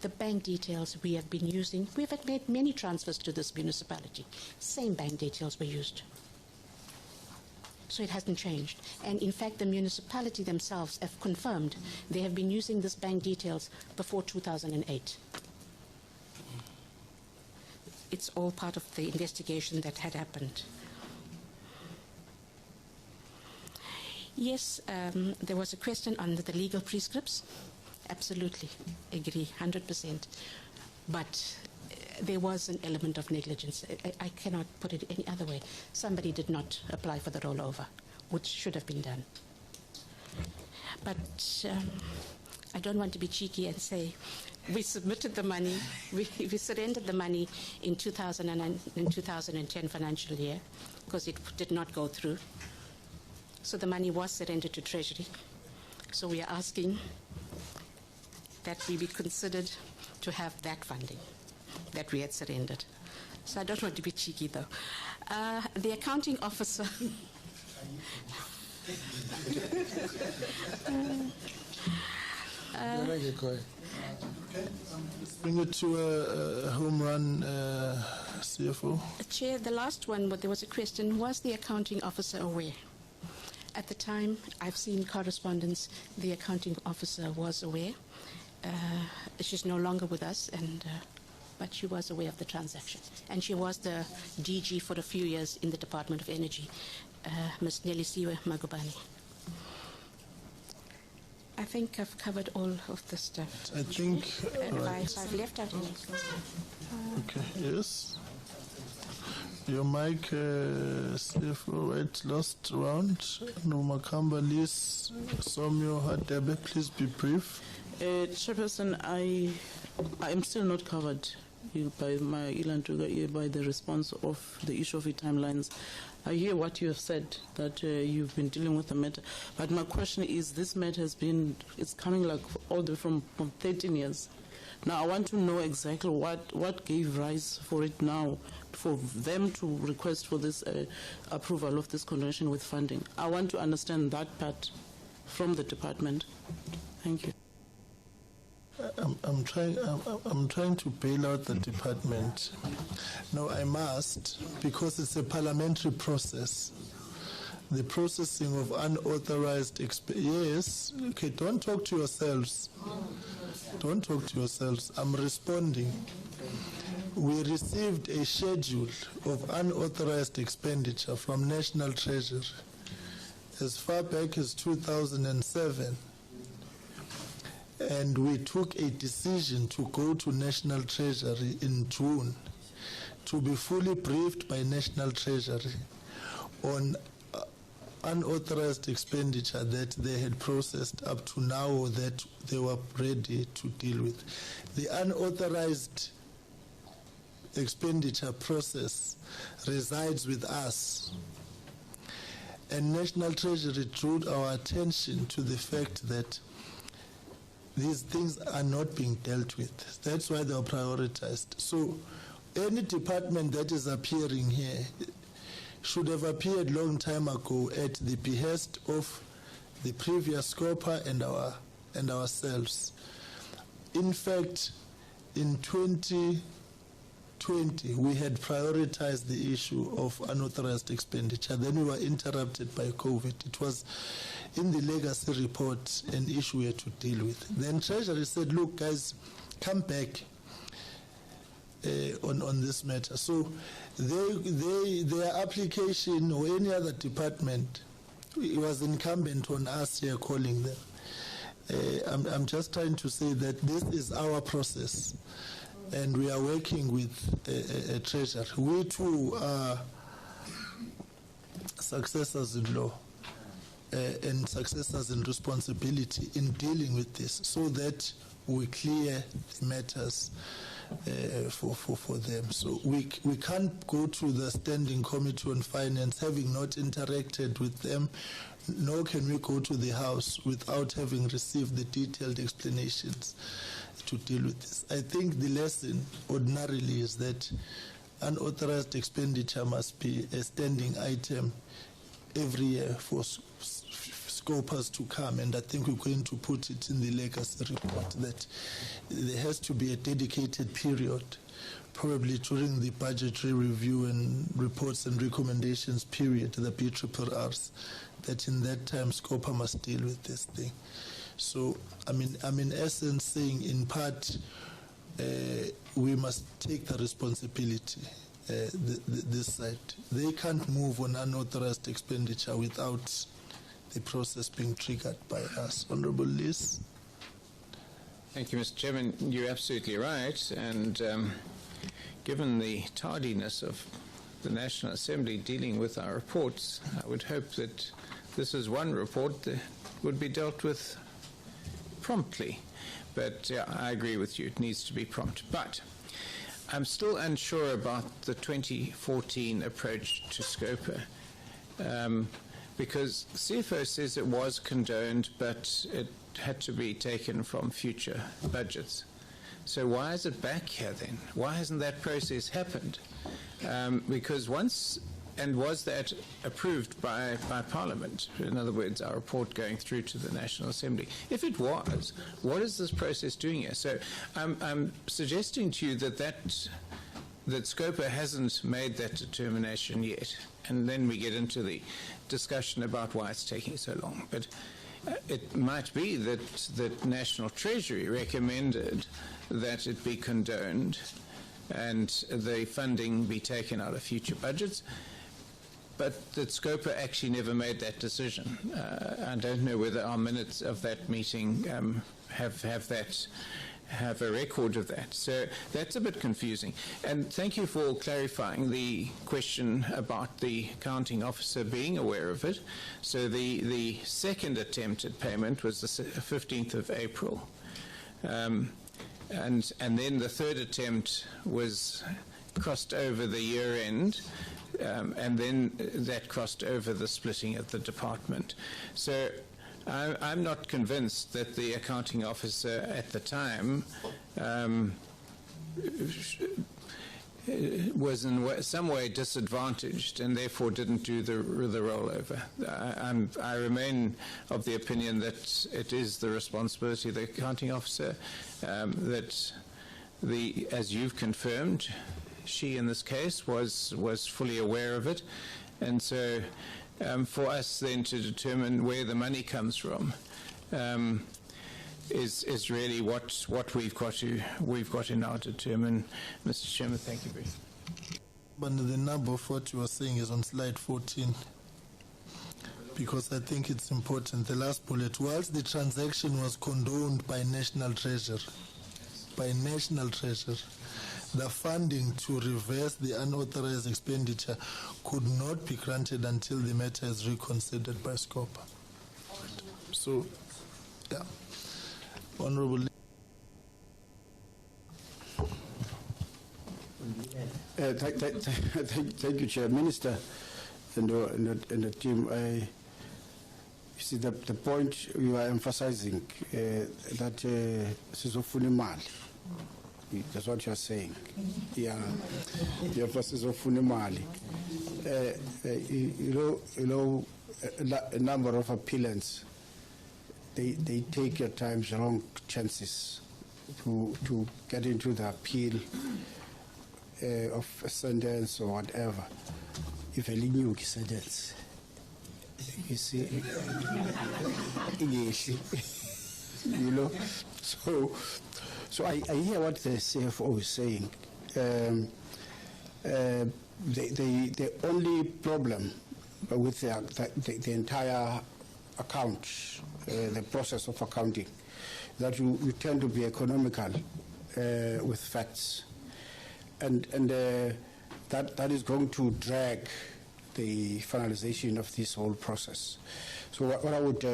the bank details we have been using, we've made many transfers to this municipality. Same bank details were used. So it hasn't changed. And in fact, the municipality themselves have confirmed they have been using this bank details before 2008. It's all part of the investigation that had happened. Yes, there was a question on the legal prescripts. Absolutely, agree, 100%. But there was an element of negligence. I cannot put it any other way. Somebody did not apply for the rollover, which should have been done. But I don't want to be cheeky and say we submitted the money, we surrendered the money in 2010 financial year because it did not go through. So the money was surrendered to Treasury. So we are asking that we be considered to have that funding that we had surrendered. So I don't want to be cheeky, though. The accounting officer... Let's bring it to a home run CFO. Chair, the last one, there was a question, was the accounting officer aware? At the time, I've seen correspondence, the accounting officer was aware. She's no longer with us, but she was aware of the transaction. And she was the DG for a few years in the Department of Energy, Ms. Nelisiwe Magubane. I think I've covered all of the stuff. I think. If I've left out anything. Okay, yes. Your mic, CFO, right, last round. No Makamba, Liz, Somyo, Hadebe, please be brief. Chairperson, I am still not covered by by the response of the issue of the timelines. I hear what you have said, that you've been dealing with the matter, but my question is, this matter it's coming like all the way from 13 years. Now I want to know exactly what gave rise for it now, for them to request for this approval of this convention with funding. I want to understand that part from the department. Thank you. I'm trying to bail out the department. No, I must, because it's a parliamentary process. The processing of unauthorized yes. Okay, don't talk to yourselves. Don't talk to yourselves. I'm responding. We received a schedule of unauthorized expenditure from National Treasury as far back as 2007. And we took a decision to go to National Treasury in June to be fully briefed by National Treasury on unauthorized expenditure that they had processed up to now that they were ready to deal with. The unauthorized expenditure process resides with us. And National Treasury drew our attention to the fact that these things are not being dealt with. That's why they are prioritized. So any department that is appearing here should have appeared long time ago at the behest of the previous scoper and ourselves. In fact, in 2020, we had prioritized the issue of unauthorized expenditure. Then we were interrupted by COVID. It was in the legacy report an issue we had to deal with. Then Treasury said, look, guys, come back on this matter. So their application or any other department, it was incumbent on us here calling them. I'm just trying to say that this is our process, and we are working with a treasurer. We too are successors in law and successors in responsibility in dealing with this, so that we clear the matters for them. So we can't go to the Standing Committee on Finance having not interacted with them, nor can we go to the House without having received the detailed explanations to deal with this. I think the lesson ordinarily is that unauthorized expenditure must be a standing item every year for scopers to come, and I think we're going to put it in the legacy report that there has to be a dedicated period, probably during the budgetary review and reports and recommendations period, the BRRRs, that in that time scoper must deal with this thing. So I'm in essence saying, in part, we must take the responsibility, this side. They can't move on unauthorized expenditure without the process being triggered by us. Honourable Liz. Thank you, Mr. Chairman. You're absolutely right. And given the tardiness of the National Assembly dealing with our reports, I would hope that this is one report that would be dealt with promptly. But yeah, I agree with you. It needs to be prompt. But I'm still unsure about the 2014 approach to SCOPA. Because CFO says it was condoned, but it had to be taken from future budgets. So why is it back here then? Why hasn't that process happened? Because once, and was that approved by Parliament? In other words, our report going through to the National Assembly. If it was, what is this process doing here? So I'm suggesting to you that that Scopa hasn't made that determination yet, and then we get into the discussion about why it's taking so long. But it might be that National Treasury recommended that it be condoned and the funding be taken out of future budgets, but that Scopa actually never made that decision. I don't know whether our minutes of that meeting have a record of that. So that's a bit confusing. And thank you for clarifying the question about the accounting officer being aware of it. So the second attempt at payment was the 15th of April. And then the third attempt was crossed over the year end, and then that crossed over the splitting of the department. So I'm not convinced that the accounting officer at the time was in some way disadvantaged and therefore didn't do the rollover. I remain of the opinion that it is the responsibility of the accounting officer, that as you've confirmed, she in this case was fully aware of it, and so for us then to determine where the money comes from is really what we've got to now determine. Mr. Chairman, thank you very much. But the number of what you are saying is on slide 14, because I think it's important. The last bullet, whilst the transaction was condoned by National Treasury, the funding to reverse the unauthorized expenditure could not be granted until the matter is reconsidered by Scopa. So, yeah. Honorable. Thank you, Chair. Minister and the team. You see the point you are emphasizing, that sizofuna imali. That's what you are saying. Yeah, the emphasis of funimali. A number of appellants, they take at times wrong chances to get into the appeal of a sentence or whatever. If a new sentence, you see, So I hear what the CFO is saying. The only problem with the entire account, the process of accounting, that you tend to be economical with facts, and that is going to drag the finalization of this whole process. So what I would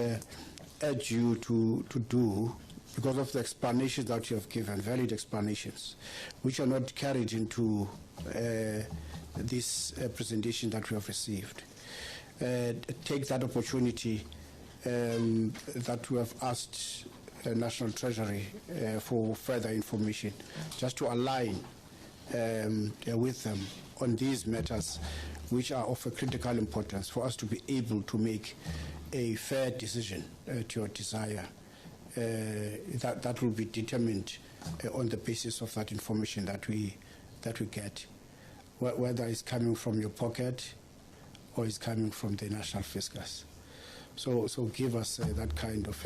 urge you to do, because of the explanations that you have given, valid explanations, which are not carried into this presentation that we have received, take that opportunity that we have asked National Treasury for further information, just to align with them on these matters, which are of a critical importance for us to be able to make a fair decision to your desire. That will be determined on the basis of that information that we get, whether it's coming from your pocket or it's coming from the national fiscus. So give us that kind of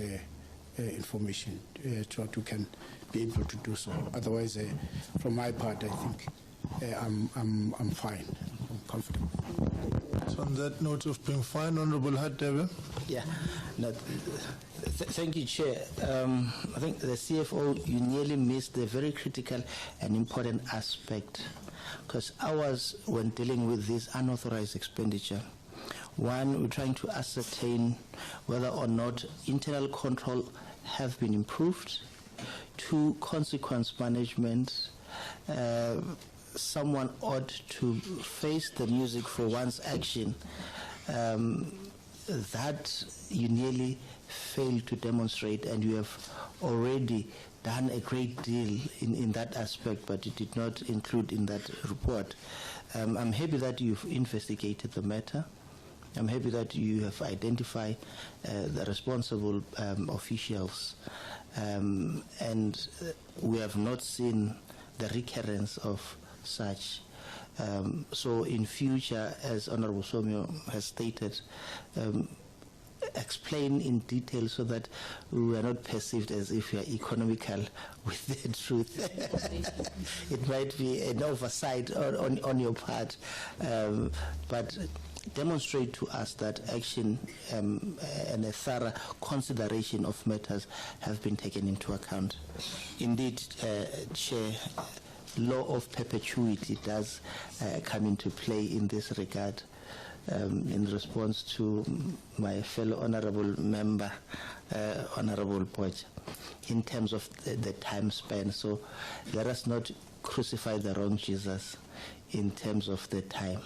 information so that we can be able to do so. Otherwise, from my part, I think I'm fine. I'm comfortable. So on that note of being fine, Honorable Hadebe. Yeah. No, thank you, Chair. I think the CFO, you nearly missed a very critical and important aspect, because ours, when dealing with this unauthorized expenditure, one, we're trying to ascertain whether or not internal control have been improved. Two, consequence management. Someone ought to face the music for one's action. That you nearly failed to demonstrate, and you have already done a great deal in that aspect, but it did not include in that report. I'm happy that you've investigated the matter. I'm happy that you have identified the responsible officials, and we have not seen the recurrence of such. So in future, as Honorable Somio has stated, explain in detail so that we are not perceived as if we are economical with the truth. It might be an oversight on your part, but demonstrate to us that action and a thorough consideration of matters have been taken into account. Indeed, Chair, law of perpetuity does come into play in this regard. In response to my fellow honorable member, Honorable Poch, in terms of the time span. So let us not crucify the wrong Jesus in terms of the time.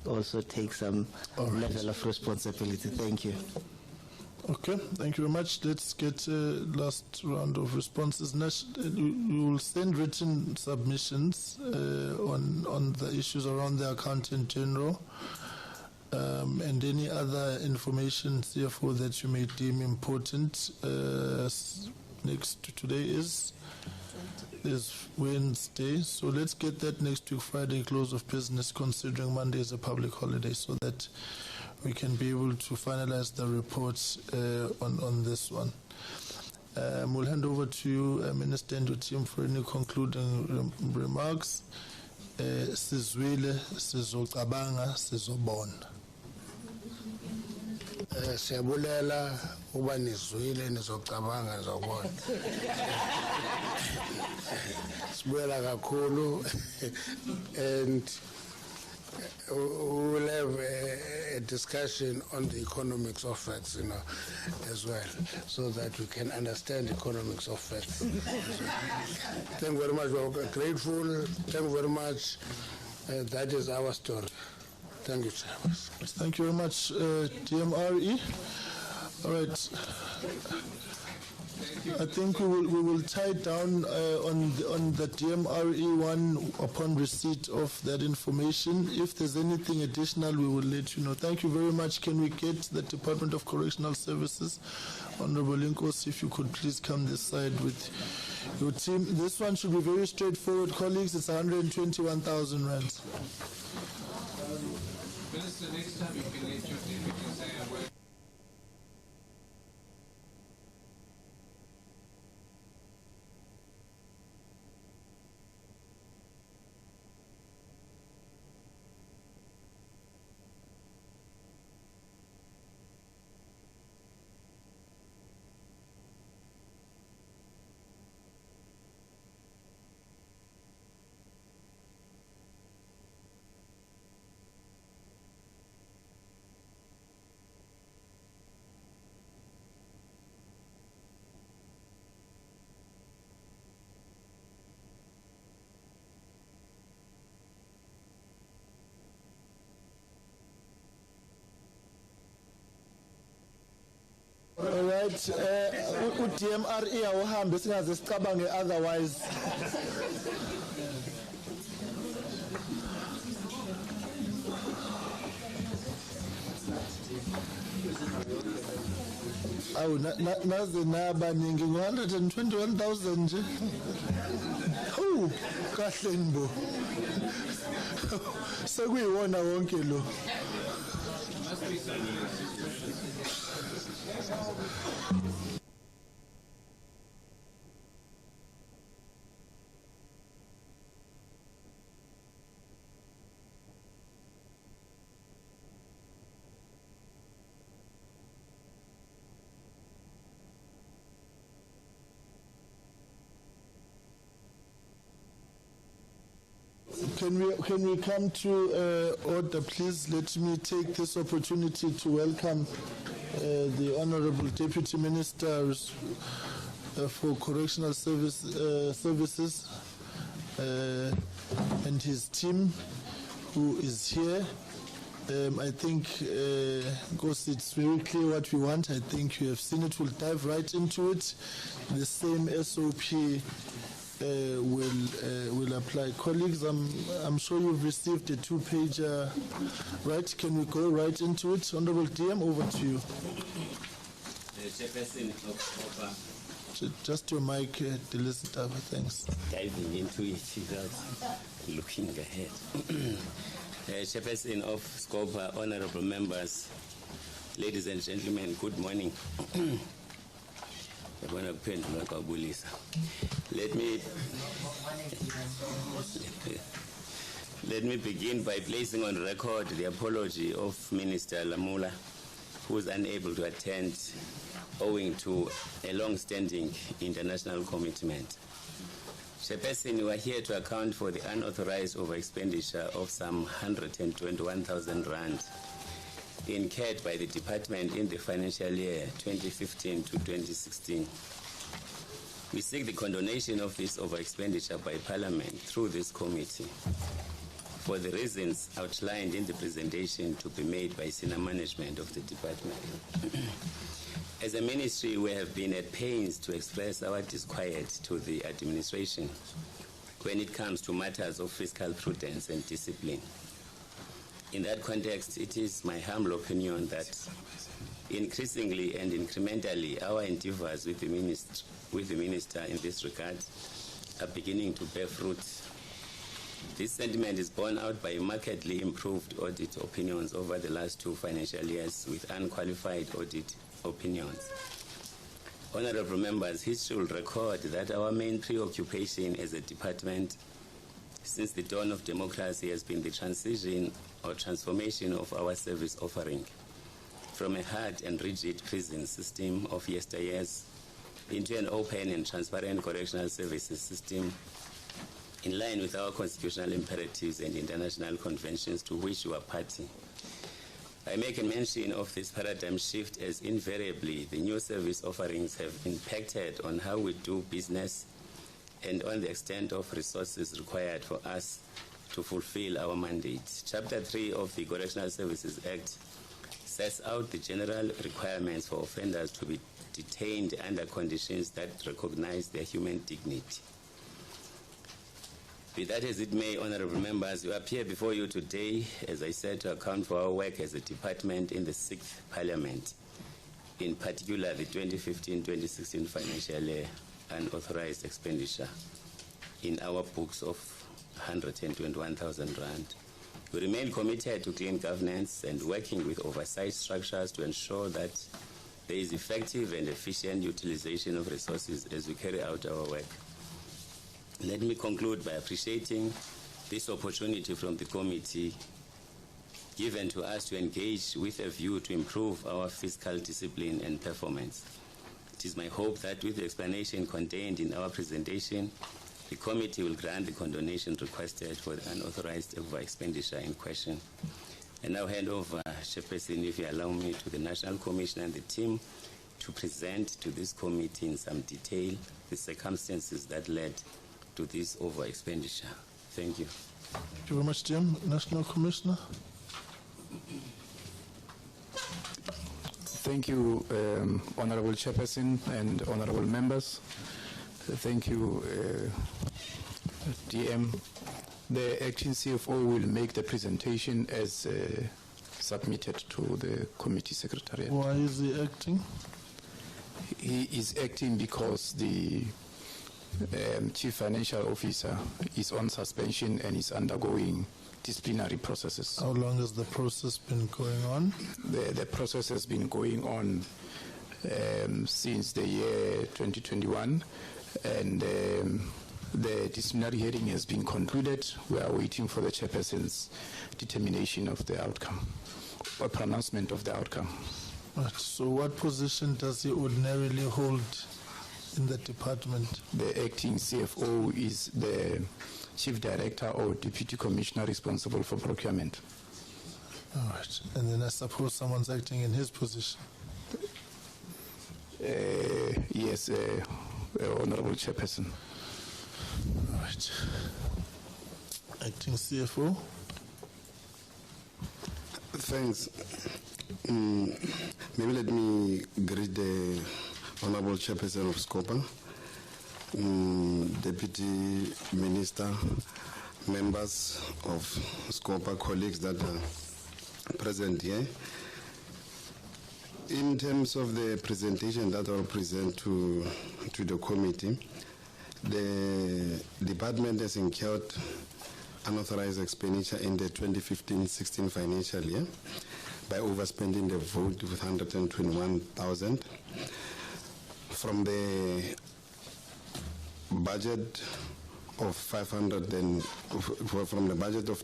Also take some level of responsibility. Thank you. Okay, thank you very much. Let's get last round of responses. You will send written submissions on the issues around the account in general, and any other information, CFO, that you may deem important. Next to today is Wednesday, so let's get that next week, Friday, close of business, considering Monday is a public holiday, so that we can be able to finalize the reports on this one. We'll hand over to you, Minister and your team, for any concluding remarks. Sizwile, sizocabanga, sizobona. Siyabulela uba nizwile nizocabanga nizobona. Sibulela kakhulu, and we will have a discussion on the economics of facts, as well, so that we can understand economics of facts. Thank you very much. We're grateful. Thank you very much. That is our story. Thank you, Chairman. Thank you very much, DMRE. All right. I think we will tie down on the DMRE one upon receipt of that information. If there's anything additional, we will let you know. Thank you very much. Can we get the Department of Correctional Services, Honorable Linkos, if you could please come this side with your team. This one should be very straightforward, colleagues. It's 121,000 rands. Minister, next time you can let your deputy say a word. All right, DMRE awuhambe singaze sicabange otherwise. Awu naze nabaningi 121,000 nje. Oh, kahle nbo. Sekuyiwona wonke lo. Can we come to order, please? Let me take this opportunity to welcome the Honorable Deputy Minister for Correctional Services and his team, who is here. I think, because it's very clear what we want. I think you have seen it. We'll dive right into it. The same SOP will apply. Colleagues, I'm sure you've received a two-pager, right? Can we go right into it? Honorable DM, over to you. Chairperson of Just your mic, Delisita, thanks. Diving into it without looking ahead. Chairperson of SCOPA, honorable members, ladies and gentlemen, good morning. Let me begin by placing on record the apology of Minister Lamula, who is unable to attend owing to a long-standing international commitment. Chairperson, we are here to account for the unauthorized over-expenditure of some 121,000 rand incurred by the department in the financial year 2015 to 2016. We seek the condonation of this over-expenditure by Parliament through this committee for the reasons outlined in the presentation to be made by senior management of the department. As a ministry, we have been at pains to express our disquiet to the administration when it comes to matters of fiscal prudence and discipline. In that context, it is my humble opinion that increasingly and incrementally our endeavors with the minister in this regard are beginning to bear fruit. This sentiment is borne out by markedly improved audit opinions over the last 2 financial years with unqualified audit opinions. Honorable members, history will record that our main preoccupation as a department since the dawn of democracy has been the transition or transformation of our service offering from a hard and rigid prison system of yesteryears into an open and transparent correctional services system in line with our constitutional imperatives and international conventions to which we are party. I make a mention of this paradigm shift as invariably the new service offerings have impacted on how we do business and on the extent of resources required for us to fulfill our mandate. Chapter 3 of the Correctional Services Act sets out the general requirements for offenders to be detained under conditions that recognize their human dignity. Be that as it may, honorable members, we appear before you today, as I said, to account for our work as a department in the 6th Parliament, in particular the 2015-2016 financial year unauthorized expenditure in our books of 121,000 rand. We remain committed to clean governance and working with oversight structures to ensure that there is effective and efficient utilization of resources as we carry out our work. Let me conclude by appreciating this opportunity from the committee given to us to engage with a view to improve our fiscal discipline and performance. It is my hope that with the explanation contained in our presentation, the committee will grant the condonation requested for the unauthorized over-expenditure in question. And now hand over, Chairperson, if you allow me, to the National Commission and the team to present to this committee in some detail the circumstances that led to this over-expenditure. Thank you. Thank you very much, Jim. National Commissioner. Thank you, Honorable Chairperson and Honorable members. Thank you, DM. The acting CFO will make the presentation as submitted to the committee secretariat. Why is he acting? He is acting because the Chief Financial Officer is on suspension and is undergoing disciplinary processes. How long has the process been going on? The process has been going on since the year 2021, and the disciplinary hearing has been concluded. We are waiting for the chairperson's determination of the outcome, or pronouncement of the outcome. Right. So what position does he ordinarily hold in the department? The acting CFO is the Chief Director or Deputy Commissioner responsible for procurement. All right. And then I suppose someone's acting in his position? Yes, Honorable Chairperson. All right. Acting CFO. Thanks. Maybe let me greet the Honorable Chairperson of SCOPA, Deputy Minister, members of SCOPA, colleagues that are present here. In terms of the presentation that I'll present to the committee, the department has incurred unauthorized expenditure in the 2015-16 financial year by overspending the vote with 121,000 from the budget of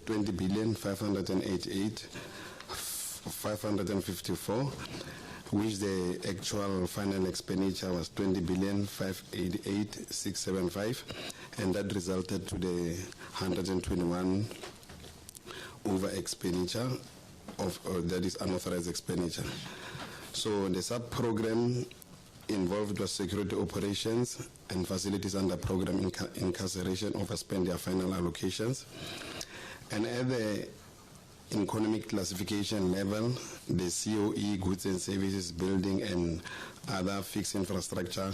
20 billion 588 554, which the actual final expenditure was 20 billion 588 675, and that resulted to the 121 over expenditure of that is unauthorized expenditure. So the sub-program involved was security operations and facilities under program incarceration overspend their final allocations. And at the economic classification level, the COE, goods and services, building and other fixed infrastructure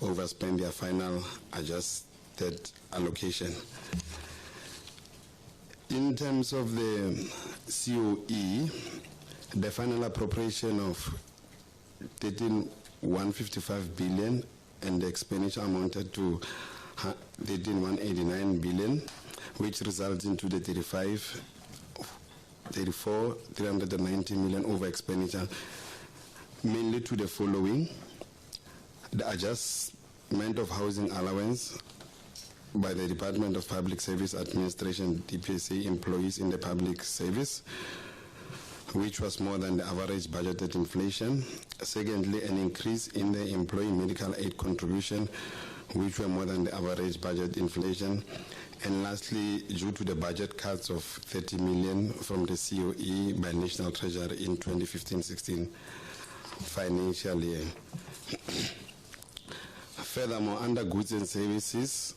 overspend their final adjusted allocation. In terms of the COE, the final appropriation of 13,155 billion and the expenditure amounted to 13,189 billion, which results into the 390 million over expenditure, mainly to the following: the adjustment of housing allowance by the Department of Public Service Administration, DPSA, employees in the public service, which was more than the average budgeted inflation. Secondly, an increase in the employee medical aid contribution, which were more than the average budget inflation. And lastly, due to the budget cuts of 30 million from the COE by National Treasury in 2015-16 financial year. Furthermore, under goods and services,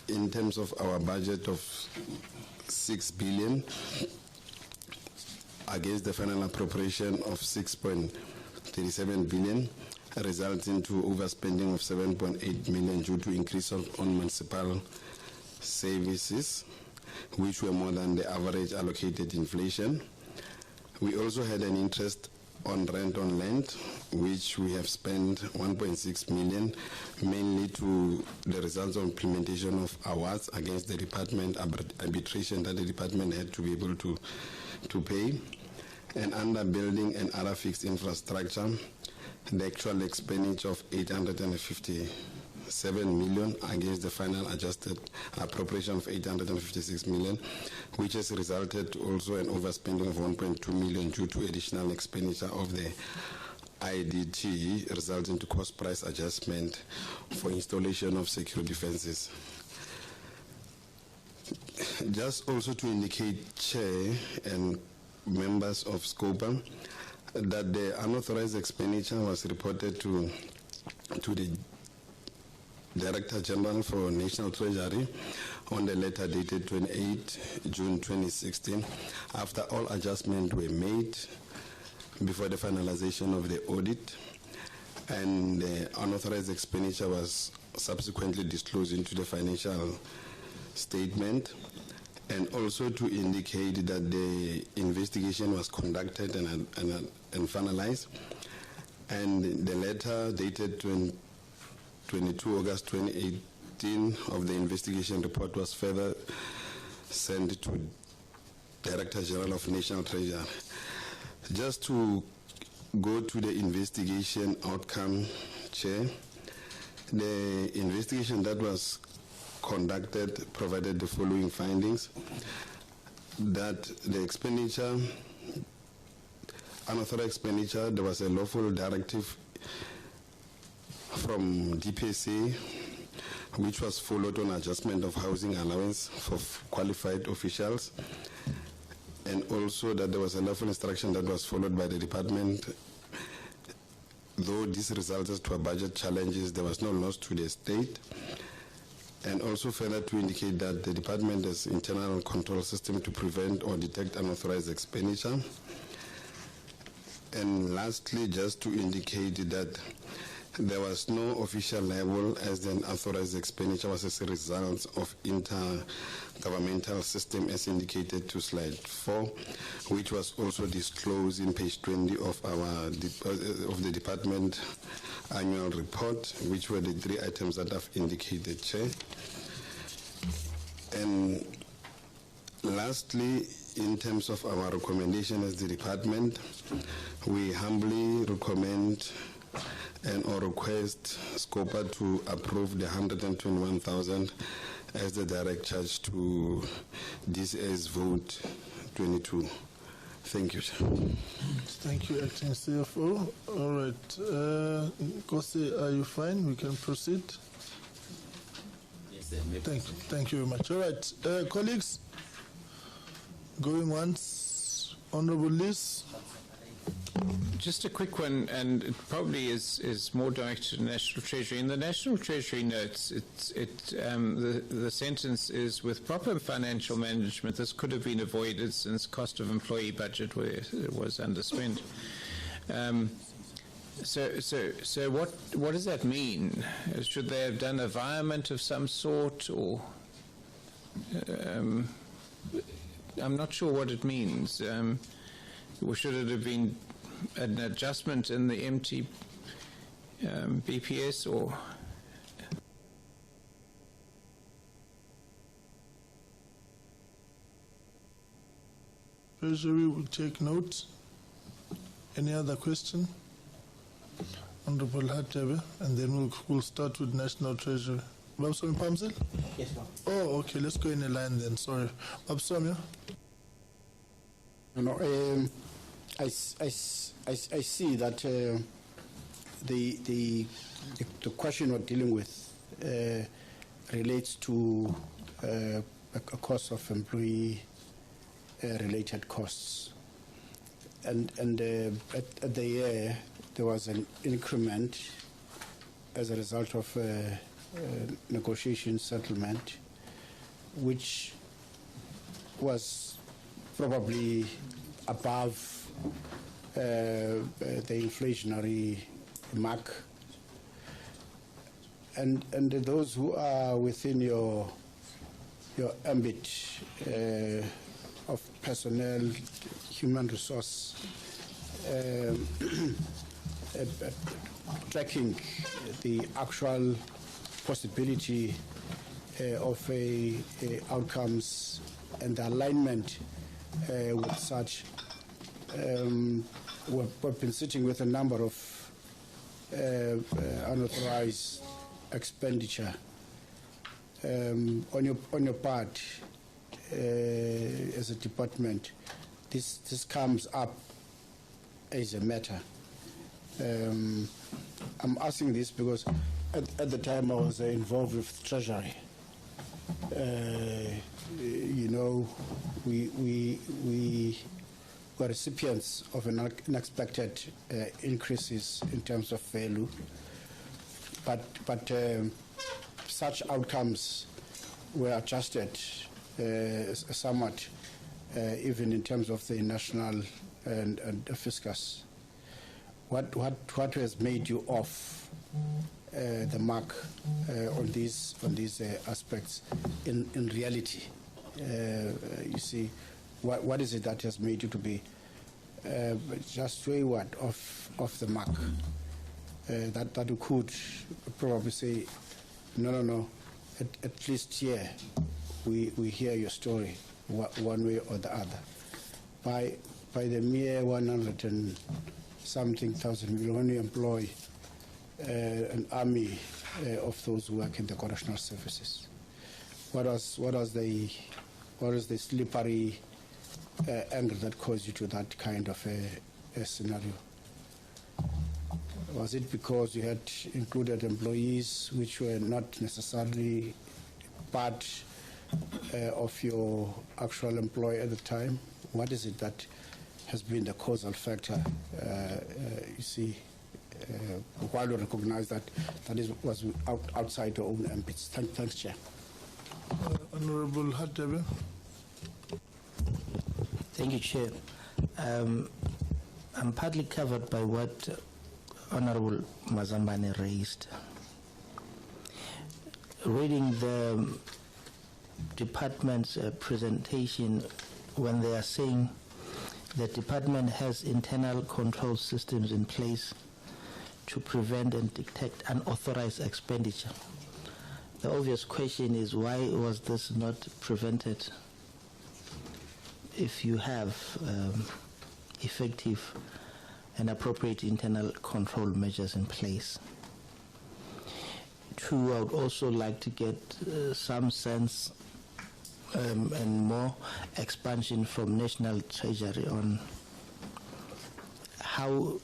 in terms of our budget of 6 billion against the final appropriation of 6.37 billion, results into overspending of 7.8 million due to increase on municipal services, which were more than the average allocated inflation. We also had an interest on rent on land, which we have spent 1.6 million, mainly to the results of implementation of awards against the department arbitration that the department had to be able to pay. And under building and other fixed infrastructure, the actual expenditure of 857 million against the final adjusted appropriation of 856 million, which has resulted also an overspending of 1.2 million due to additional expenditure of the IDT, resulting to cost price adjustment for installation of security fences. Just also to indicate, Chair and members of SCOPA, that the unauthorized expenditure was reported to the Director General for National Treasury on the letter dated 28 June 2016, after all adjustments were made before the finalization of the audit, and the unauthorized expenditure was subsequently disclosed into the financial statement. And also to indicate that the investigation was conducted and finalized, and the letter dated 22 August 2018 of the investigation report was further sent to Director General of National Treasury. Just to go to the investigation outcome, Chair, the investigation that was conducted provided the following findings: that the expenditure, unauthorized expenditure, there was a lawful directive from DPSA which was followed on adjustment of housing allowance for qualified officials, and also that there was a lawful instruction that was followed by the department. Though this resulted to a budget challenges, there was no loss to the state. And also further to indicate that the department has internal control system to prevent or detect unauthorized expenditure. And lastly, just to indicate that There was no official label as the unauthorized expenditure was as a result of intergovernmental system as indicated to slide 4, which was also disclosed in page 20 of of the department annual report, which were the 3 items that I've indicated, Chair. And lastly, in terms of our recommendation as the department, we humbly recommend or request SCOPA to approve the 121,000 as the direct charge to DCIS vote 22. Thank you, Chair. Thank you, Acting CFO. All right. Kose, are you fine? We can proceed? Yes, sir. Thank you very much. All right. Colleagues, going once. Honorable Liz. Just a quick one, and it probably is more directed to the National Treasury. In the National Treasury notes, the sentence is, with proper financial management, this could have been avoided since cost of employee budget was underspent. So what does that mean? Should they have done a virement of some sort, or I'm not sure what it means. Or should it have been an adjustment in the MT BPS, or Treasury will take note. Any other question? Honorable Hatebe, and then we'll start with National Treasury. Babsomi Pamsil? Yes, ma'am. Oh, okay, let's go in a line then, sorry. Babsomi? I see that the question we're dealing with relates to a cost of employee related costs, and at the year there was an increment as a result of negotiation settlement, which was probably above the inflationary mark, and those who are within your ambit of personnel, human resource, tracking the actual possibility of outcomes and the alignment with such. We've been sitting with a number of unauthorized expenditure. On your part, as a department, this comes up as a matter. I'm asking this because at the time I was involved with Treasury. We were recipients of unexpected increases in terms of value, but such outcomes were adjusted somewhat, even in terms of the national and fiscus. What has made you off the mark on these aspects in reality? You see, what is it that has made you to be just wayward off the mark? That you could probably say, no. At least here we hear your story one way or the other. By the mere 100 and something thousand, we will only employ an army of those who work in the Correctional Services. What was the slippery angle that caused you to that kind of a scenario? Was it because you had included employees which were not necessarily part of your actual employ at the time? What is it that has been the causal factor? You see, while you recognize that was outside your own ambits. Thanks, Chair. Honorable Hatebe. Thank you, Chair. I'm partly covered by what Honorable Mazambane raised. Reading the department's presentation, when they are saying the department has internal control systems in place to prevent and detect unauthorized expenditure, the obvious question is, why was this not prevented if you have effective and appropriate internal control measures in place? Two, I would also like to get some sense and more expansion from National Treasury on how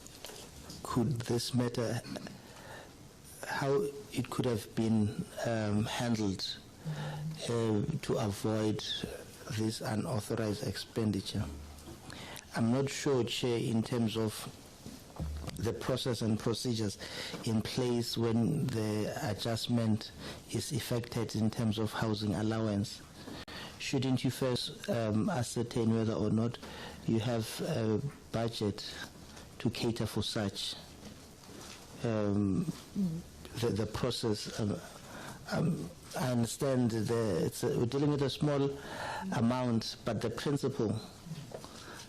could this matter, how it could have been handled to avoid this unauthorized expenditure. I'm not sure, Chair, in terms of the process and procedures in place when the adjustment is effected in terms of housing allowance. Shouldn't you first ascertain whether or not you have a budget to cater for such? The process, I understand we're dealing with a small amount, but the principle,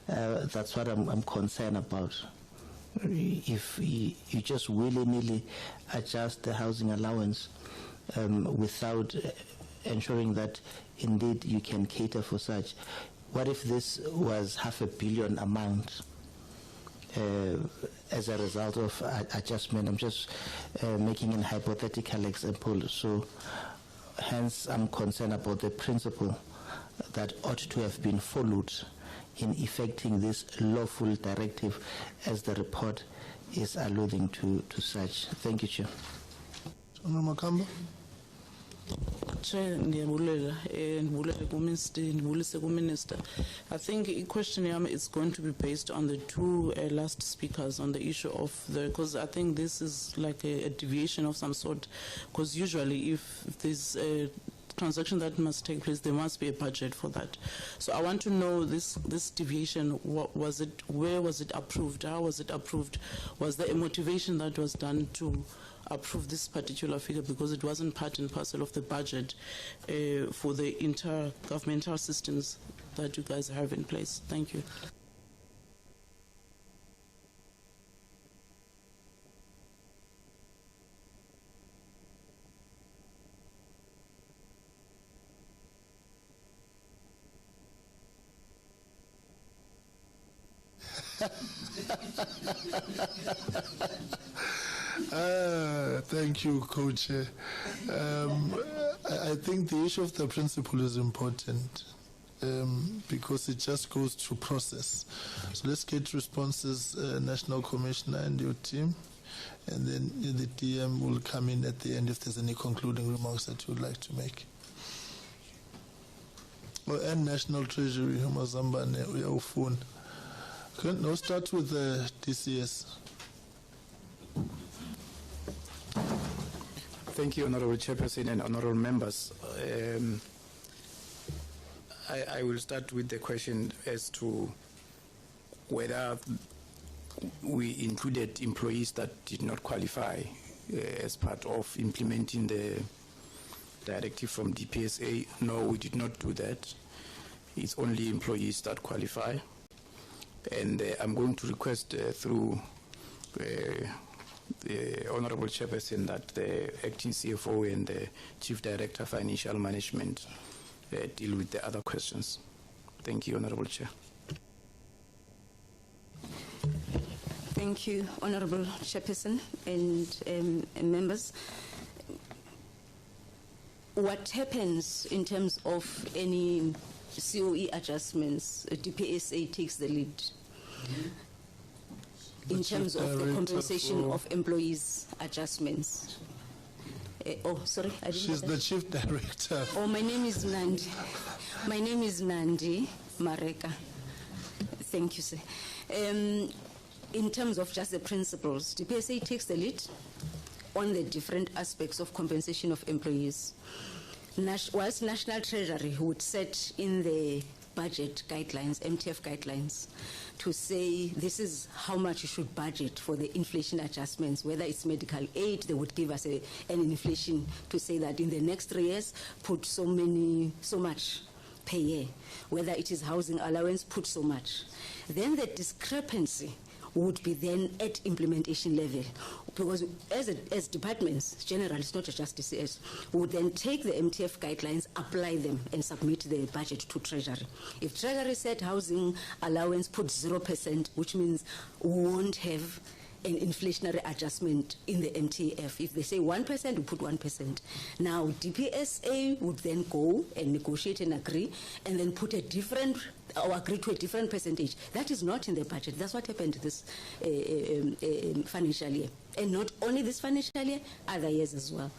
that's what I'm concerned about. If you just willy-nilly adjust the housing allowance without ensuring that indeed you can cater for such, what if this was $500 million amount as a result of adjustment? I'm just making a hypothetical example, so hence I'm concerned about the principle that ought to have been followed in effecting this lawful directive, as the report is alluding to such. Thank you, Chair. Honourable Makamba. Chair, Minister. I think a question is going to be based on the two last speakers on the issue of because I think this is like a deviation of some sort, because usually if there's a transaction that must take place, there must be a budget for that. So I want to know this deviation, what was it, where was it approved, how was it approved, was there a motivation that was done to approve this particular figure, because it wasn't part and parcel of the budget for the intergovernmental systems that you guys have in place. Thank you. Thank you, Co-Chair. I think the issue of the principle is important because it just goes through process. So let's get responses, National Commissioner and your team, and then the DM will come in at the end if there's any concluding remarks that you would like to make. And National Treasury, Mazambane, Uyawufuna. Now start with the DCS. Thank you, Honourable Chairperson and Honourable Members. I will start with the question as to whether we included employees that did not qualify as part of implementing the directive from DPSA. No, we did not do that. It's only employees that qualify. And I'm going to request through the Honourable Chairperson that the Acting CFO and the Chief Director Financial Management deal with the other questions. Thank you, Honourable Chair. Thank you, Honourable Chairperson and members. What happens in terms of any COE adjustments, DPSA takes the lead in terms of the compensation of employees' adjustments. Oh, sorry, I didn't. She's the Chief Director. Oh, my name is Nandi. My name is Nandi Mareka. Thank you, sir. In terms of just the principles, DPSA takes the lead on the different aspects of compensation of employees. Whilst National Treasury would set in the budget guidelines, MTF guidelines, to say this is how much you should budget for the inflation adjustments. Whether it's medical aid, they would give us an inflation to say that in the next 3 years, put so much per year. Whether it is housing allowance, put so much. Then the discrepancy would be then at implementation level, because as departments, generally, it's not just DCS, would then take the MTF guidelines, apply them, and submit the budget to Treasury. If Treasury said housing allowance, put 0%, which means we won't have an inflationary adjustment in the MTF. If they say 1%, we put 1%. Now, DPSA would then go and negotiate and agree, and then put a different, or agree to a different percentage. That is not in the budget. That's what happened this financial year. And not only this financial year, other years as well.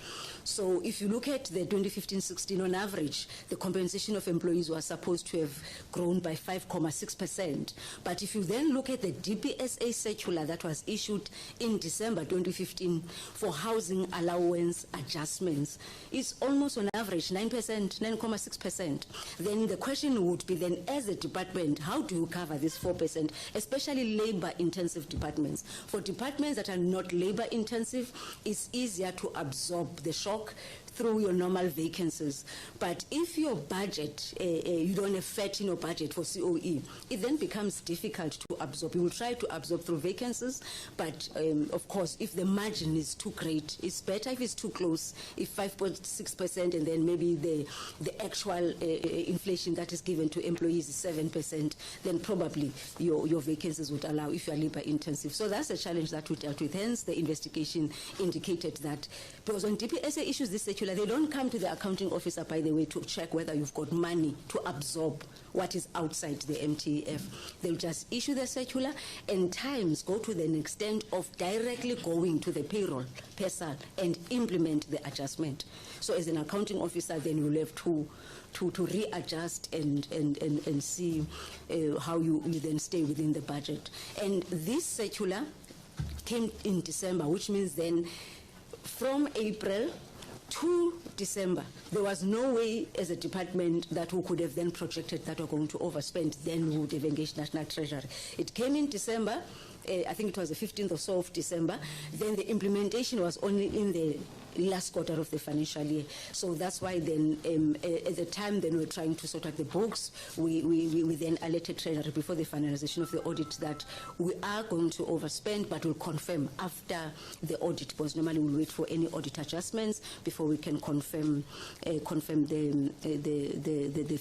So if you look at the 2015-16, on average, the compensation of employees was supposed to have grown by 5.6%. But if you then look at the DPSA circular that was issued in December 2015 for housing allowance adjustments, it's almost on average 9%, 9.6%. Then the question would be then, as a department, how do you cover this 4%, especially labor-intensive departments? For departments that are not labor-intensive, it's easier to absorb the shock through your normal vacancies. But if your budget, you don't have fat in your budget for COE, it then becomes difficult to absorb. You will try to absorb through vacancies, but of course, if the margin is too great, it's better if it's too close. If 5.6% and then maybe the actual inflation that is given to employees is 7%, then probably your vacancies would allow if you are labor intensive. So that's a challenge that we dealt with. Hence, the investigation indicated that, because when DPSA issues this circular, they don't come to the accounting officer, by the way, to check whether you've got money to absorb what is outside the MTF. They'll just issue the circular, and times go to the extent of directly going to the payroll, PESAL, and implement the adjustment. So as an accounting officer, then you'll have to readjust and see how you then stay within the budget. And this circular came in December, which means then from April to December, there was no way as a department that we could have then projected that we're going to overspend, then we would have engaged National Treasury. It came in December, I think it was the 15th or so of December, then the implementation was only in the last quarter of the financial year. So that's why then at the time then we were trying to sort out the books, we then alerted Treasury before the finalization of the audit that we are going to overspend, but we'll confirm after the audit, because normally we'll wait for any audit adjustments before we can confirm the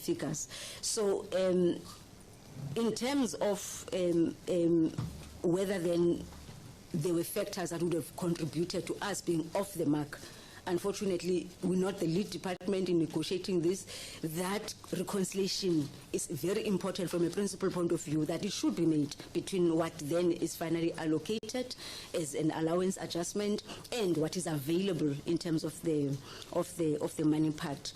figures. So in terms of whether then there were factors that would have contributed to us being off the mark, unfortunately, we're not the lead department in negotiating this. That reconciliation is very important from a principal point of view, that it should be made between what then is finally allocated as an allowance adjustment and what is available in terms of the money part.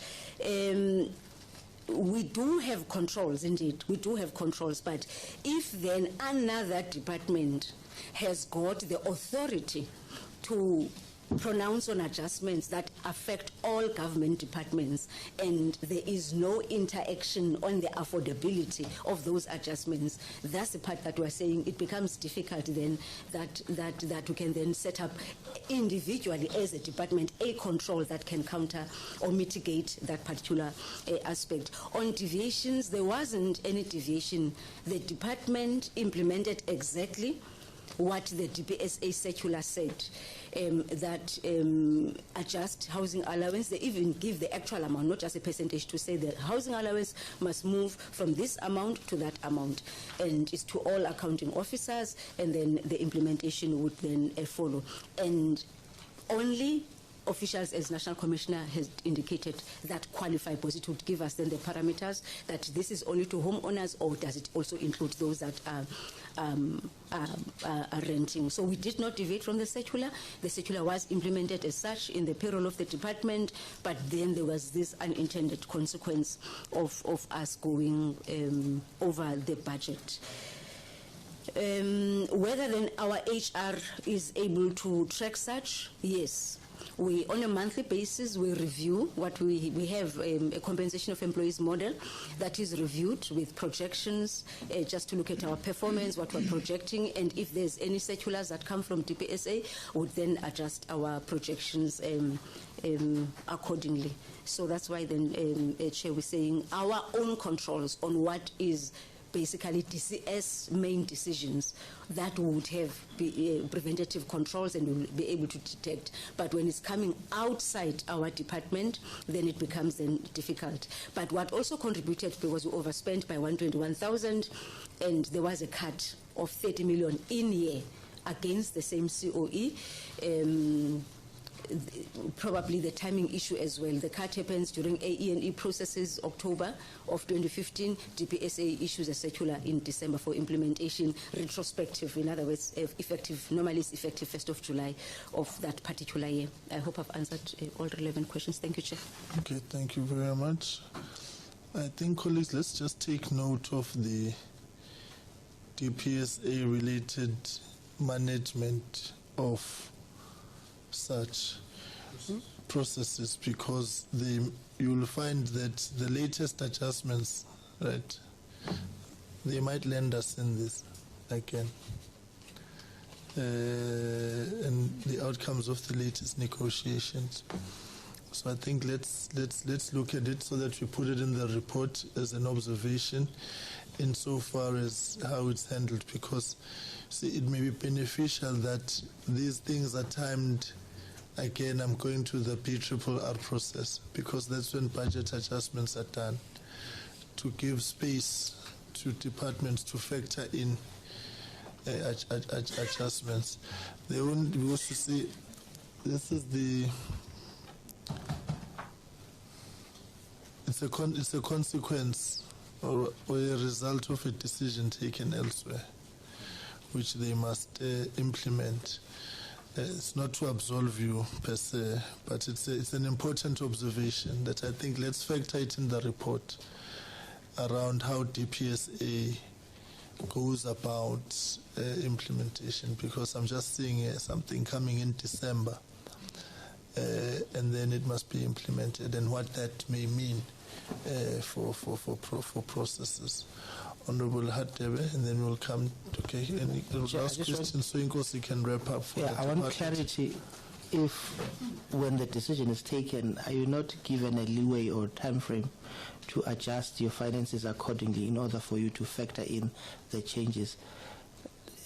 We do have controls, indeed. We do have controls, but if then another department has got the authority to pronounce on adjustments that affect all government departments, and there is no interaction on the affordability of those adjustments, that's the part that we're saying it becomes difficult then that we can then set up individually as a department a control that can counter or mitigate that particular aspect. On deviations, there wasn't any deviation. The department implemented exactly what the DPSA circular said, that adjust housing allowance. They even give the actual amount, not just a percentage, to say the housing allowance must move from this amount to that amount. And it's to all accounting officers, and then the implementation would then follow. And only officials, as National Commissioner has indicated, that qualify, because it would give us then the parameters that this is only to homeowners, or does it also include those that are renting. So we did not deviate from the circular. The circular was implemented as such in the payroll of the department, but then there was this unintended consequence of us going over the budget. Whether then our HR is able to track such, yes. We, on a monthly basis, we review what we have a compensation of employees model that is reviewed with projections, just to look at our performance, what we're projecting, and if there's any circulars that come from DPSA, would then adjust our projections accordingly. So that's why then, Chair, we're saying our own controls on what is basically DCS main decisions that would have preventative controls and will be able to detect. But when it's coming outside our department, then it becomes then difficult. But what also contributed, because we overspent by 121,000, and there was a cut of 30 million in year against the same COE. Probably the timing issue as well. The cut happens during AE&E processes, October of 2015. DPSA issues a circular in December for implementation retrospective. In other words, effective, normally it's effective 1st of July of that particular year. I hope I've answered all relevant questions. Thank you, Chair. Okay, thank you very much. I think, colleagues, let's just take note of the DPSA-related management of such processes, because you will find that the latest adjustments, right, they might land us in this again, and the outcomes of the latest negotiations. So I think let's look at it so that we put it in the report as an observation insofar as how it's handled, because see, it may be beneficial that these things are timed. Again, I'm going to the PRRR process, because that's when budget adjustments are done, to give space to departments to factor in adjustments. They won't be also see, this is the, it's a consequence or a result of a decision taken elsewhere, which they must implement. It's not to absolve you per se, but it's an important observation that I think let's factor it in the report around how DPSA goes about implementation, because I'm just seeing something coming in December, and then it must be implemented, and what that may mean for processes. Honorable Hadebe, and then we'll come to any last question, so Inkosi can wrap up for I want clarity. If when the decision is taken, are you not given a leeway or time frame to adjust your finances accordingly in order for you to factor in the changes?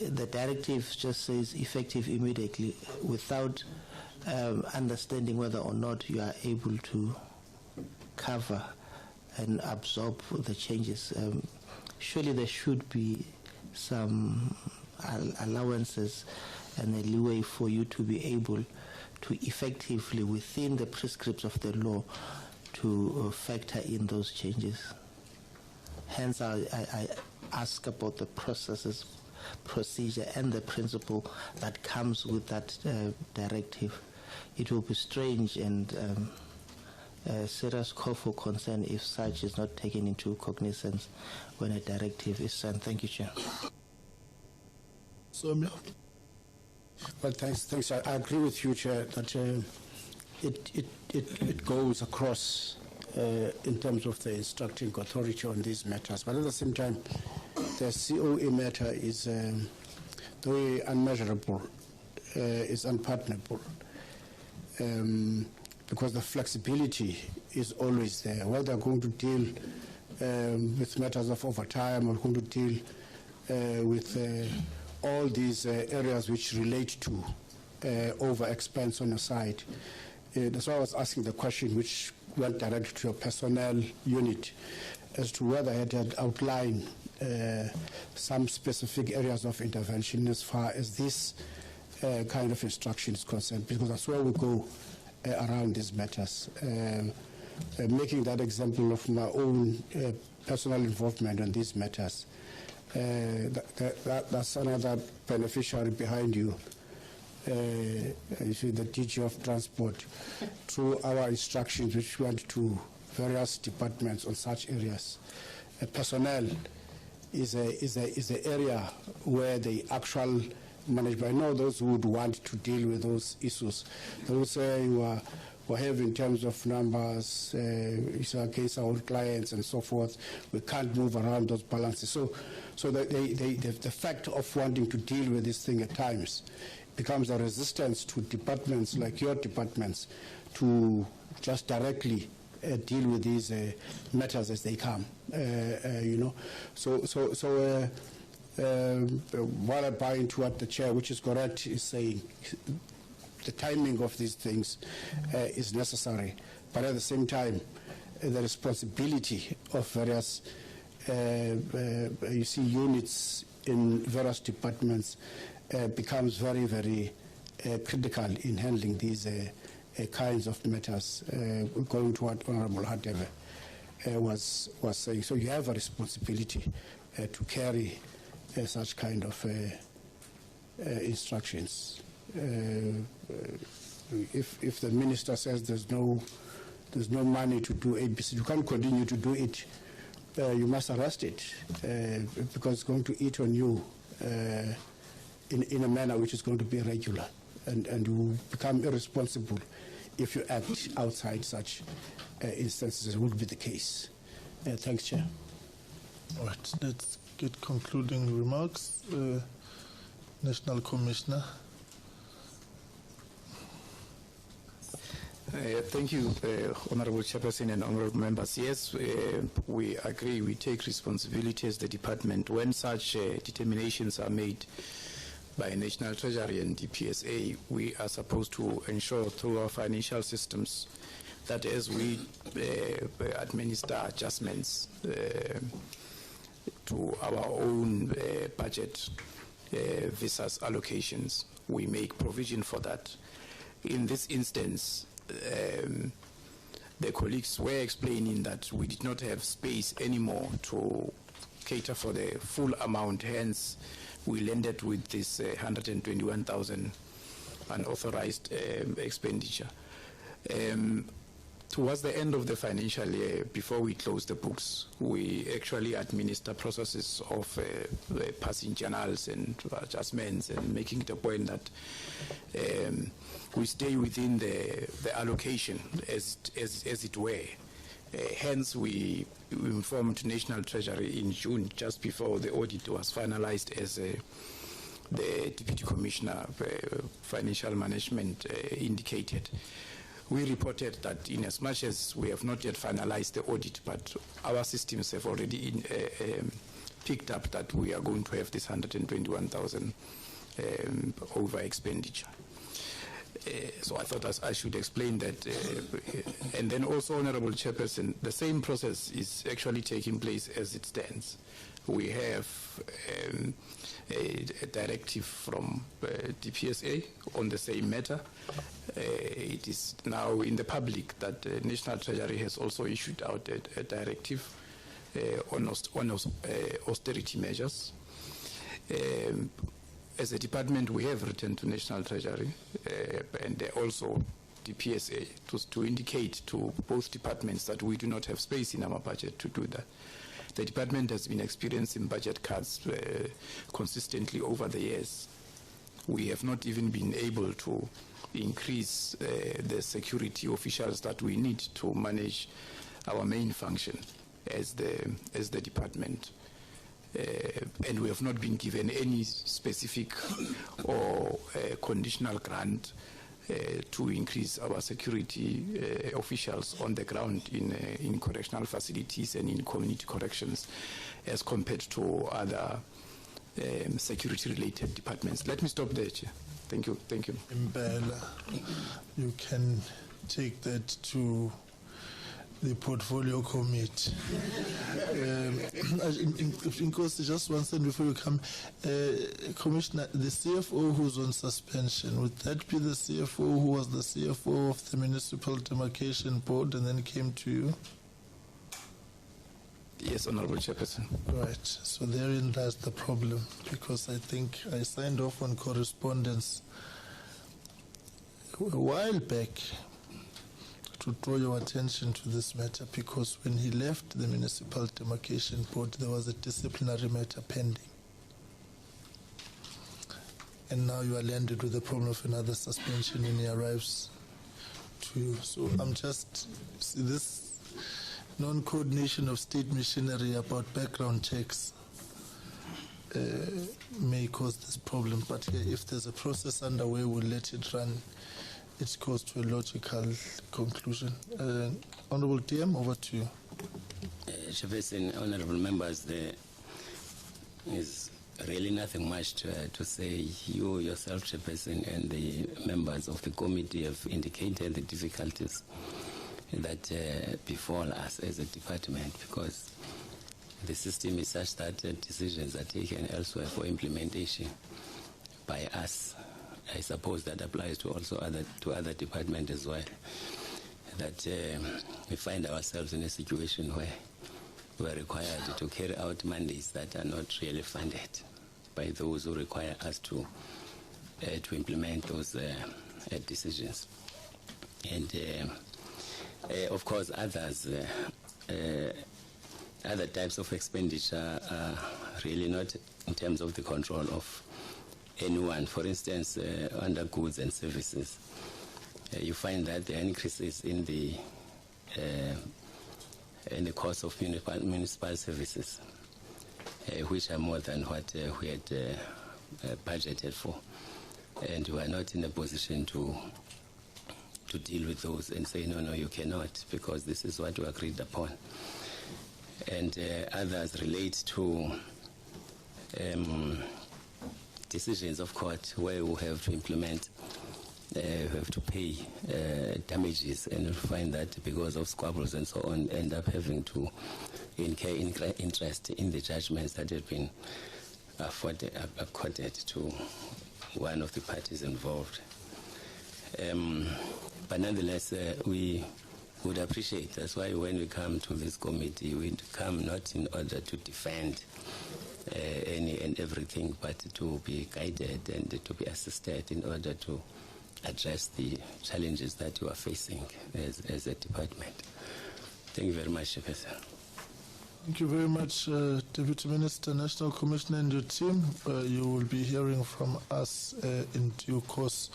The directive just says effective immediately, without understanding whether or not you are able to cover and absorb the changes. Surely there should be some allowances and a leeway for you to be able to effectively, within the prescripts of the law, to factor in those changes. Hence, I ask about the processes, procedure, and the principle that comes with that directive. It will be strange and a serious call for concern if such is not taken into cognizance when a directive is sent. Thank you, Chair. Somya. Well, thanks. I agree with you, Chair, that it goes across in terms of the instructing authority on these matters. But at the same time, the COE matter is very unmeasurable, is unpardonable. Because the flexibility is always there. Whether they're going to deal with matters of overtime or going to deal with all these areas which relate to over expense on your side. That's why I was asking the question which went directly to your personnel unit as to whether it had outlined some specific areas of intervention as far as this kind of instruction is concerned, because that's where we go around these matters. Making that example of my own personal involvement in these matters, that's another beneficiary behind you. You see, the DG of Transport, through our instructions which went to various departments on such areas. Personnel is an area where the actual management. I know those who would want to deal with those issues. They would say we have in terms of numbers, it's against our own clients and so forth. We can't move around those balances. So the fact of wanting to deal with this thing at times becomes a resistance to departments like your departments to just directly deal with these matters as they come. While I buy into what the chair, which is correct, is saying, the timing of these things is necessary, but at the same time, the responsibility of various, units in various departments becomes very, very critical in handling these kinds of matters. Going to what Honorable Hadebe was saying, so you have a responsibility to carry such kind of instructions. If the minister says there's no money to do ABC, you can't continue to do it. You must arrest it because it's going to eat on you in a manner which is going to be irregular, and you become irresponsible if you act outside such instances. It would be the case. Thanks, Chair. All right, let's get concluding remarks. National Commissioner. Thank you, Honorable Chairperson and Honorable Members. Yes, we agree, we take responsibility as the department when such determinations are made by National Treasury and DPSA. We are supposed to ensure through our financial systems that as we administer adjustments to our own budget versus allocations, we make provision for that. In this instance, the colleagues were explaining that we did not have space anymore to cater for the full amount, hence we landed with this 121,000 unauthorized expenditure. Towards the end of the financial year, before we close the books, we actually administer processes of passing journals and adjustments and making the point that we stay within the allocation as it were. Hence, we informed National Treasury in June, just before the audit was finalized, as the Deputy Commissioner Financial Management indicated. We reported that in as much as we have not yet finalized the audit, but our systems have already picked up that we are going to have this 121,000 over expenditure. So I thought I should explain that. And then also, Honorable Chairperson, the same process is actually taking place as it stands. We have a directive from DPSA on the same matter. It is now in the public that the National Treasury has also issued out a directive on austerity measures. As a department, we have written to National Treasury and also DPSA to indicate to both departments that we do not have space in our budget to do that. The department has been experiencing budget cuts consistently over the years. We have not even been able to increase the security officials that we need to manage our main function as the department. And we have not been given any specific or conditional grant to increase our security officials on the ground in correctional facilities and in community corrections as compared to other security-related departments. Let me stop there, Chair. Thank you. Thank you. Mbela, you can take that to the portfolio committee. In course, just one thing before you come, Commissioner, the CFO who's on suspension, would that be the CFO who was the CFO of the Municipal Demarcation Board and then came to you? Yes, Honorable Chairperson. Right, so therein lies the problem, because I think I signed off on correspondence a while back to draw your attention to this matter, because when he left the Municipal Demarcation Board, there was a disciplinary matter pending. and now you are landed with the problem of another suspension when he arrives to you. So I'm just, see, this non-coordination of state machinery about background checks may cause this problem, but if there's a process underway, we'll let it run its course to a logical conclusion. Honorable DM, over to you. Chairperson, honorable members, there is really nothing much to say. You yourself, Chairperson, and the members of the committee have indicated the difficulties that befall us as a department, because the system is such that decisions are taken elsewhere for implementation by us. I suppose that applies to also other departments as well. That we find ourselves in a situation where we are required to carry out mandates that are not really funded by those who require us to implement those decisions. And of course, others. Other types of expenditure are really not in terms of the control of anyone. For instance, under goods and services, you find that there are increases in the cost of municipal services, which are more than what we had budgeted for, and we are not in a position to deal with those and say no, you cannot, because this is what we agreed upon. And others relate to decisions of court where we have to implement, we have to pay damages, and we find that because of squabbles and so on, end up having to incur interest in the judgments that have been accorded to one of the parties involved. But nonetheless, we would appreciate. That's why when we come to this committee, we come not in order to defend any and everything, but to be guided and to be assisted in order to address the challenges that you are facing as a department. Thank you very much, Chairperson. Thank you very much, Deputy Minister, National Commissioner, and your team. You will be hearing from us in due course.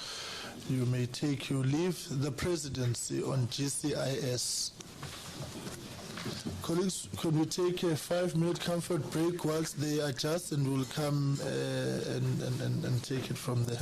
You may take your leave. The Presidency on GCIS. Colleagues, could we take a 5-minute comfort break whilst they adjust, and we'll come and take it from there.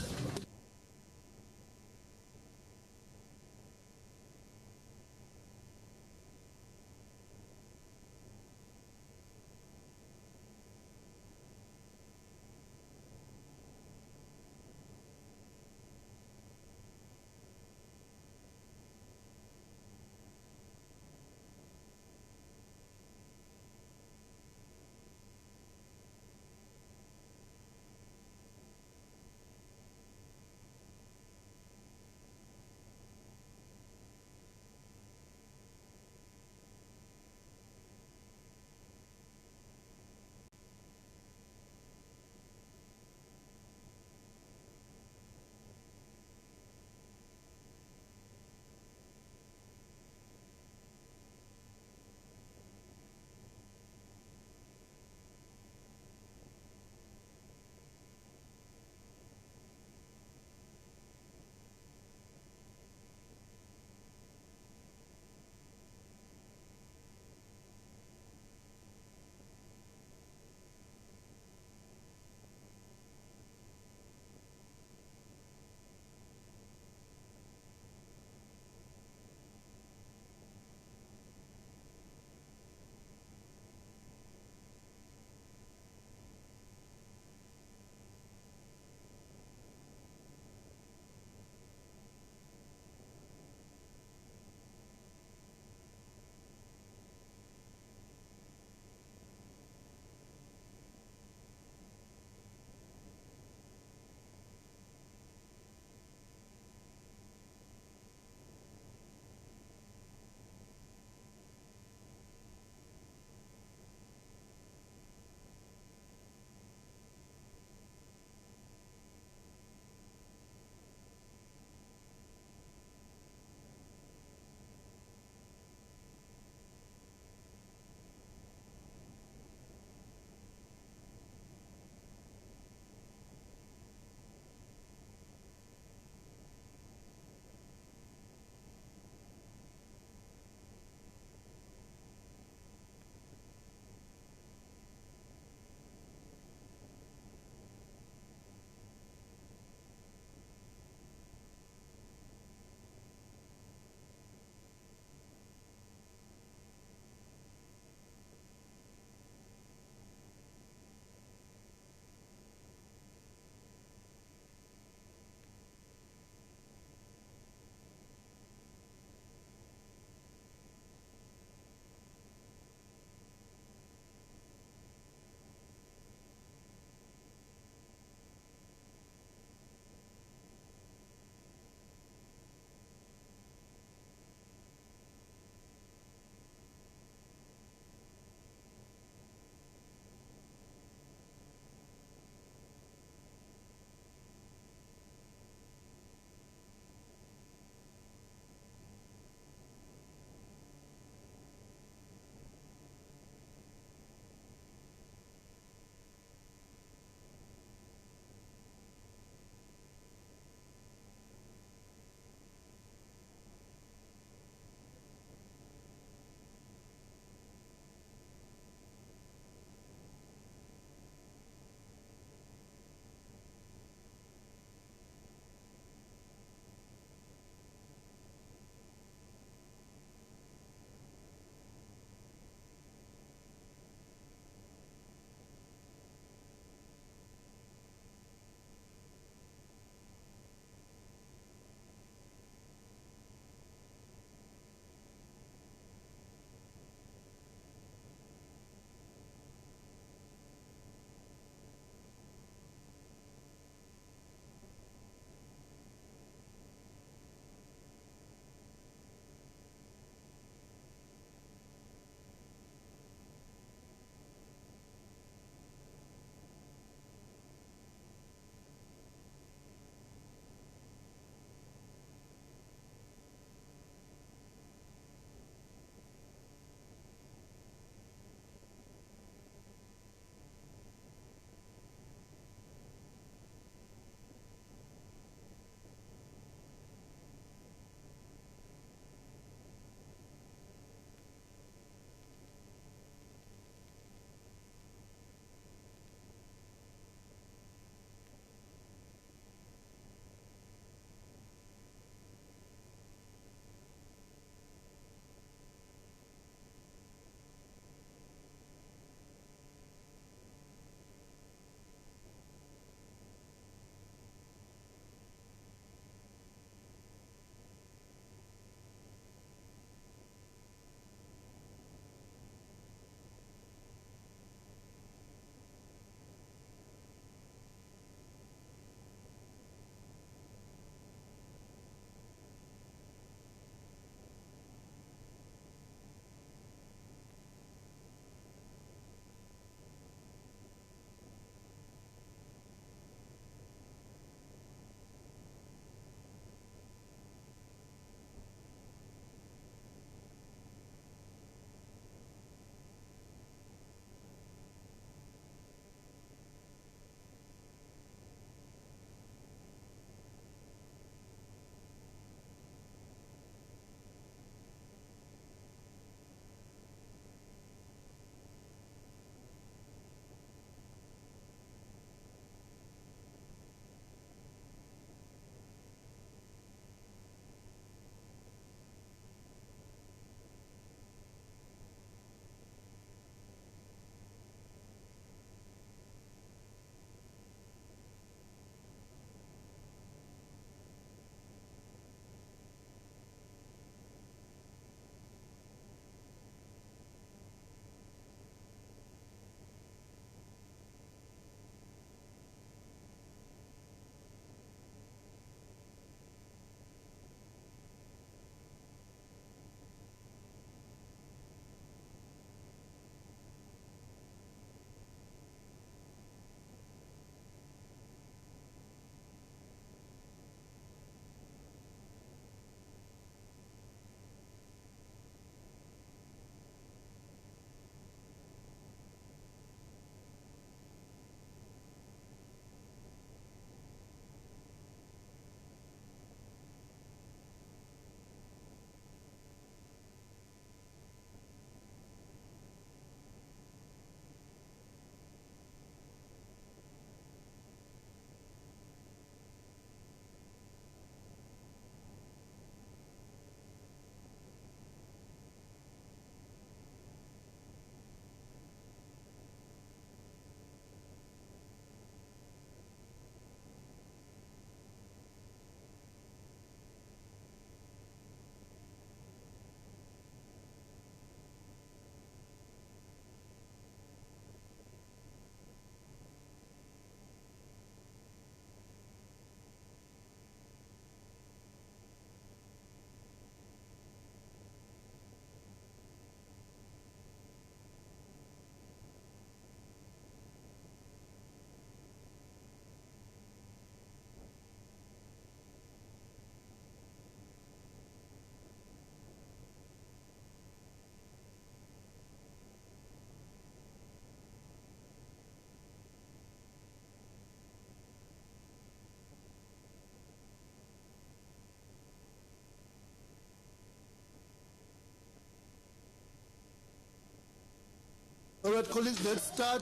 colleagues, let's start.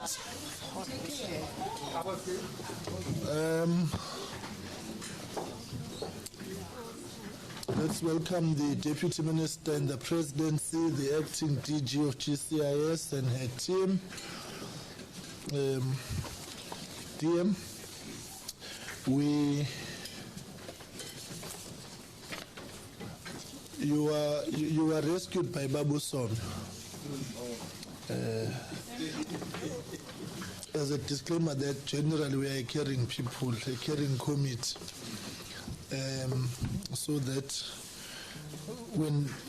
Let's welcome the Deputy Minister in the Presidency, the Acting DG of GCIS and her team. DM, you were rescued by Babu Son. As a disclaimer, that generally we are caring people, a caring committee, so that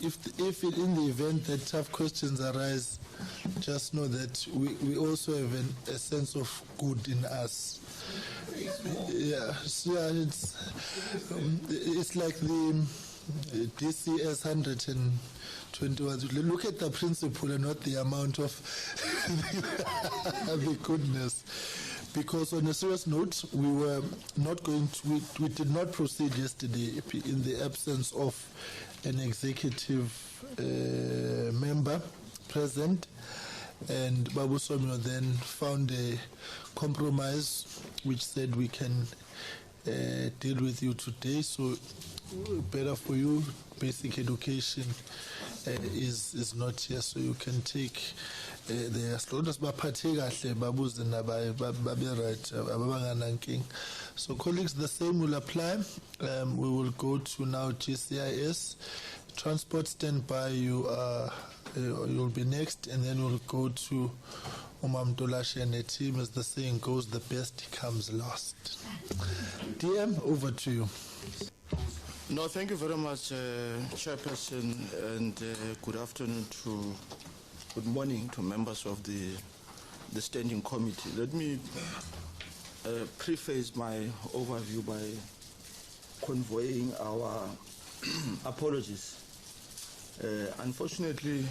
if in the event that tough questions arise, just know that we also have a sense of good in us. It's like the DCS 121. Look at the principle and not the amount of the goodness. Because on a serious note, we were not going to, we did not proceed yesterday in the absence of an executive member present, and Babu Somyo then found a compromise which said we can deal with you today. So better for you, basic education is not here, so you can take the so colleagues, the same will apply. We will go to now GCIS. Transport standby, you'll be next, and then we'll go to Umam Dolashi and the team. As the saying goes, the best comes last. DM, over to you. No, thank you very much, Chairperson, and good afternoon good morning to members of the Standing Committee. Let me preface my overview by conveying our apologies. Unfortunately,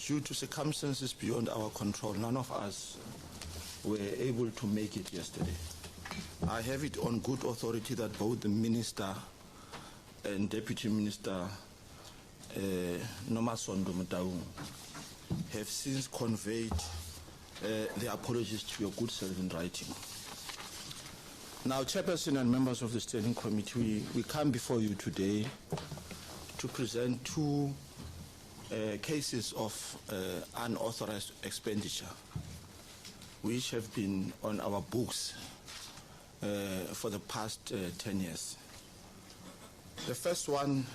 due to circumstances beyond our control, none of us were able to make it yesterday. I have it on good authority that both the Minister and Deputy Minister Nomasondo Mutaung have since conveyed their apologies to your good self in writing. Now, Chairperson and members of the Standing Committee, we come before you today to present two cases of unauthorized expenditure which have been on our books for the past 10 years. The first one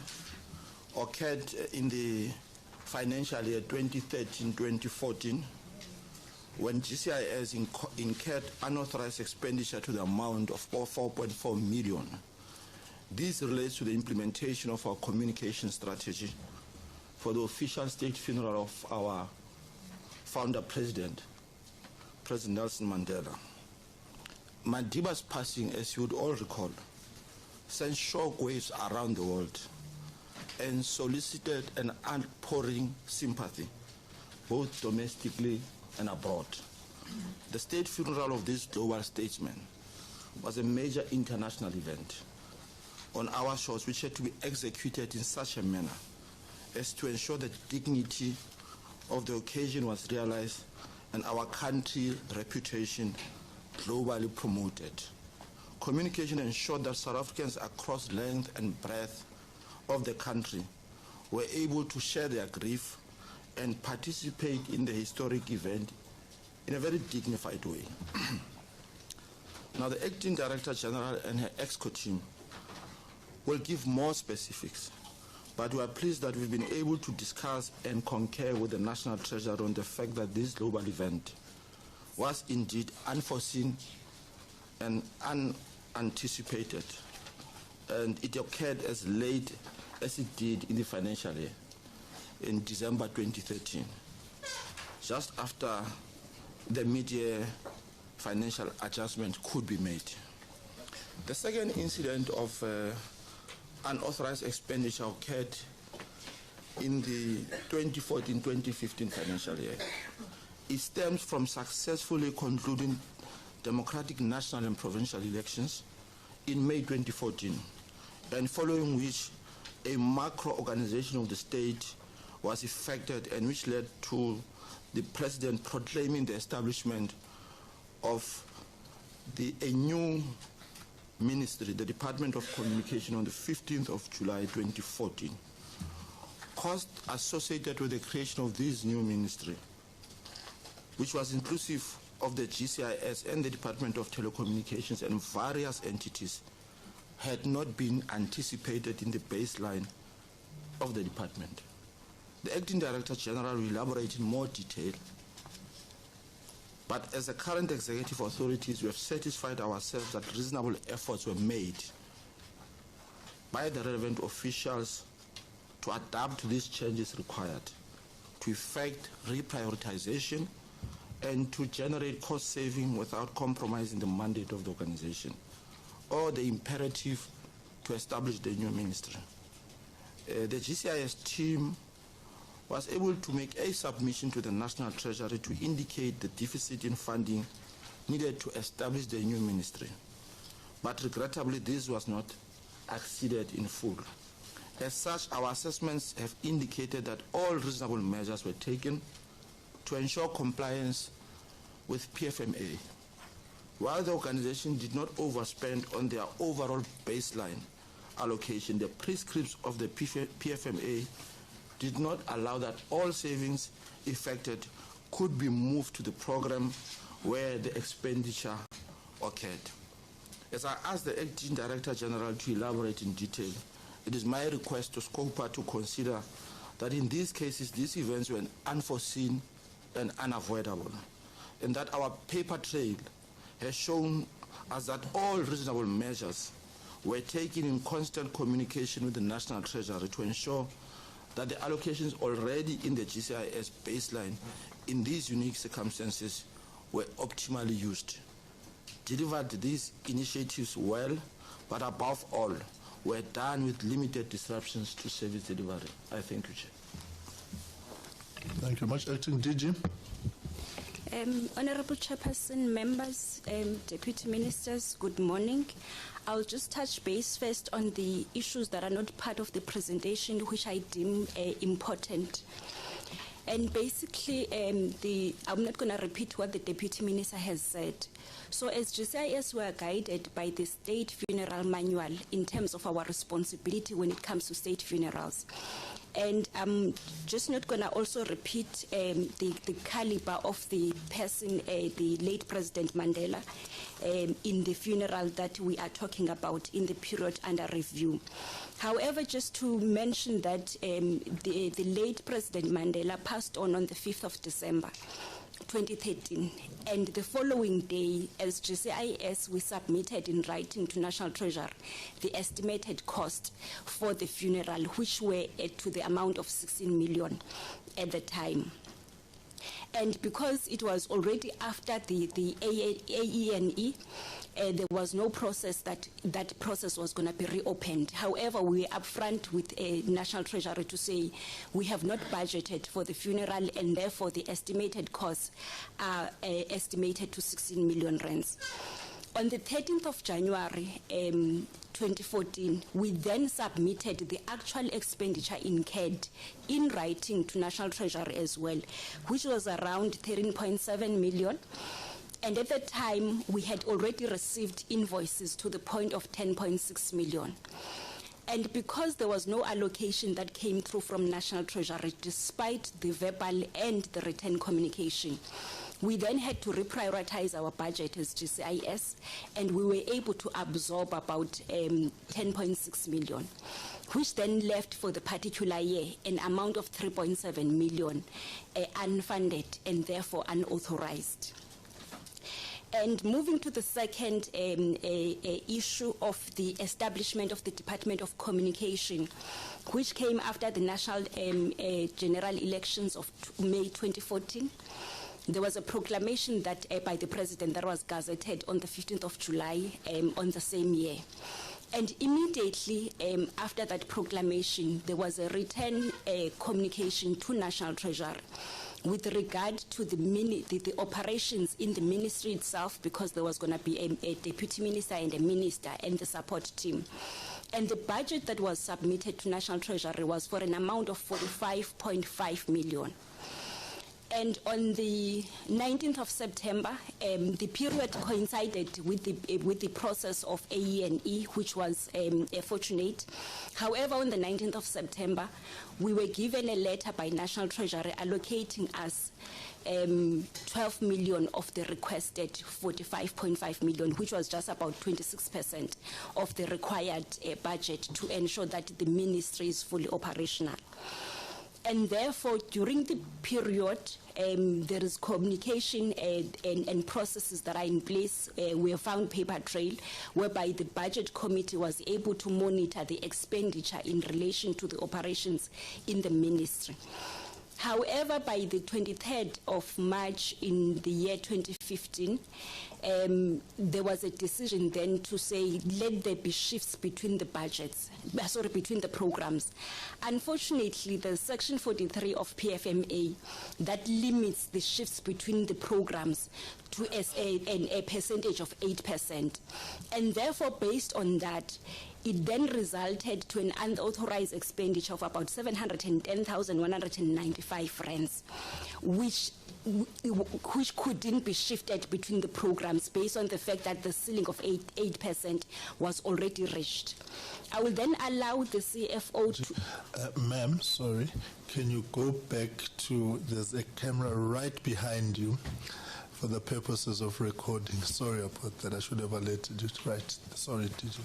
occurred in the financial year 2013-2014 when GCIS incurred unauthorized expenditure to the amount of 4.4 million. This relates to the implementation of our communication strategy for the official state funeral of our founder President Nelson Mandela. Madiba's passing, as you would all recall, sent shockwaves around the world and solicited an outpouring sympathy, both domestically and abroad. The state funeral of this global statesman was a major international event on our shores, which had to be executed in such a manner as to ensure that dignity of the occasion was realized and our country's reputation globally promoted. Communication ensured that South Africans across length and breadth of the country were able to share their grief and participate in the historic event in a very dignified way. Now, the Acting Director General and her EXCO team will give more specifics, but we are pleased that we've been able to discuss and concur with the National Treasurer on the fact that this global event was indeed unforeseen and unanticipated, and it occurred as late as it did in the financial year, in December 2013, just after the mid-year financial adjustment could be made. The second incident of unauthorized expenditure occurred in the 2014-2015 financial year. It stems from successfully concluding democratic national and provincial elections in May 2014, and following which a macro organization of the state was effected and which led to the President proclaiming the establishment of a new ministry, the Department of Communication, on the 15th of July 2014. Costs associated with the creation of this new ministry, which was inclusive of the GCIS and the Department of Telecommunications and various entities, had not been anticipated in the baseline of the department. The Acting Director General will elaborate in more detail, but as the current executive authorities, we have satisfied ourselves that reasonable efforts were made by the relevant officials to adapt to these changes required, to effect reprioritization, and to generate cost saving without compromising the mandate of the organization or the imperative to establish the new ministry. The GCIS team was able to make a submission to the National Treasury to indicate the deficit in funding needed to establish the new ministry. But regrettably, this was not exceeded in full. As such, our assessments have indicated that all reasonable measures were taken to ensure compliance with PFMA. While the organization did not overspend on their overall baseline allocation, the prescripts of the PFMA did not allow that all savings effected could be moved to the program where the expenditure occurred. As I asked the Acting Director General to elaborate in detail, it is my request to SCOPA to consider that in these cases, these events were unforeseen and unavoidable, and that our paper trail has shown us that all reasonable measures were taken in constant communication with the National Treasury to ensure that the allocations already in the GCIS baseline in these unique circumstances were optimally used. Delivered these initiatives well, but above all, were done with limited disruptions to service delivery. I thank you, Chair. Thank you much. Acting DG. Honorable Chairperson, members, Deputy Ministers, good morning. I'll just touch base first on the issues that are not part of the presentation, which I deem important. And basically, I'm not going to repeat what the Deputy Minister has said. So as GCIS, we are guided by the State Funeral Manual in terms of our responsibility when it comes to state funerals. And I'm just not going to also repeat the caliber of the person, the late President Mandela, in the funeral that we are talking about in the period under review. However, just to mention that the late President Mandela passed on the 5th of December, 2013, and the following day, as GCIS, we submitted in writing to National Treasury the estimated cost for the funeral, which were to the amount of 16 million at the time. And because it was already after the AENE, there was no process that process was going to be reopened. However, we were upfront with a National Treasury to say we have not budgeted for the funeral, and therefore the estimated costs are estimated to 16 million rands. On the 13th of January 2014, we then submitted the actual expenditure incurred in writing to National Treasury as well, which was around 13.7 million. And at that time, we had already received invoices to the point of 10.6 million. And because there was no allocation that came through from National Treasury, despite the verbal and the written communication, we then had to reprioritize our budget as GCIS, and we were able to absorb about 10.6 million, which then left for the particular year an amount of 3.7 million unfunded and therefore unauthorized. And moving to the second issue of the establishment of the Department of Communication, which came after the national general elections of May 2014. There was a proclamation that by the President that was gazetted on the 15th of July on the same year. And immediately after that proclamation, there was a written communication to National Treasury with regard to the operations in the ministry itself, because there was going to be a deputy minister and a minister and the support team. And the budget that was submitted to National Treasury was for an amount of 45.5 million. And on the 19th of September, the period coincided with the process of AE&E, which was fortunate. However, on the 19th of September, we were given a letter by National Treasury allocating us 12 million of the requested 45.5 million, which was just about 26% of the required budget to ensure that the ministry is fully operational. And therefore, during the period, there is communication and processes that are in place. We have found paper trail whereby the budget committee was able to monitor the expenditure in relation to the operations in the ministry. However, by the 23rd of March in the year 2015, there was a decision then to say, let there be shifts between the budgets, between the programs. Unfortunately, the Section 43 of PFMA that limits the shifts between the programs to a percentage of 8%. And therefore, based on that, it then resulted to an unauthorized expenditure of about 710,195 rands, which couldn't be shifted between the programs based on the fact that the ceiling of 8% was already reached. I will then allow the CFO to... Ma'am, sorry, can you go back to, there's a camera right behind you for the purposes of recording. Sorry about that, I should have alerted you. Right, sorry, did you?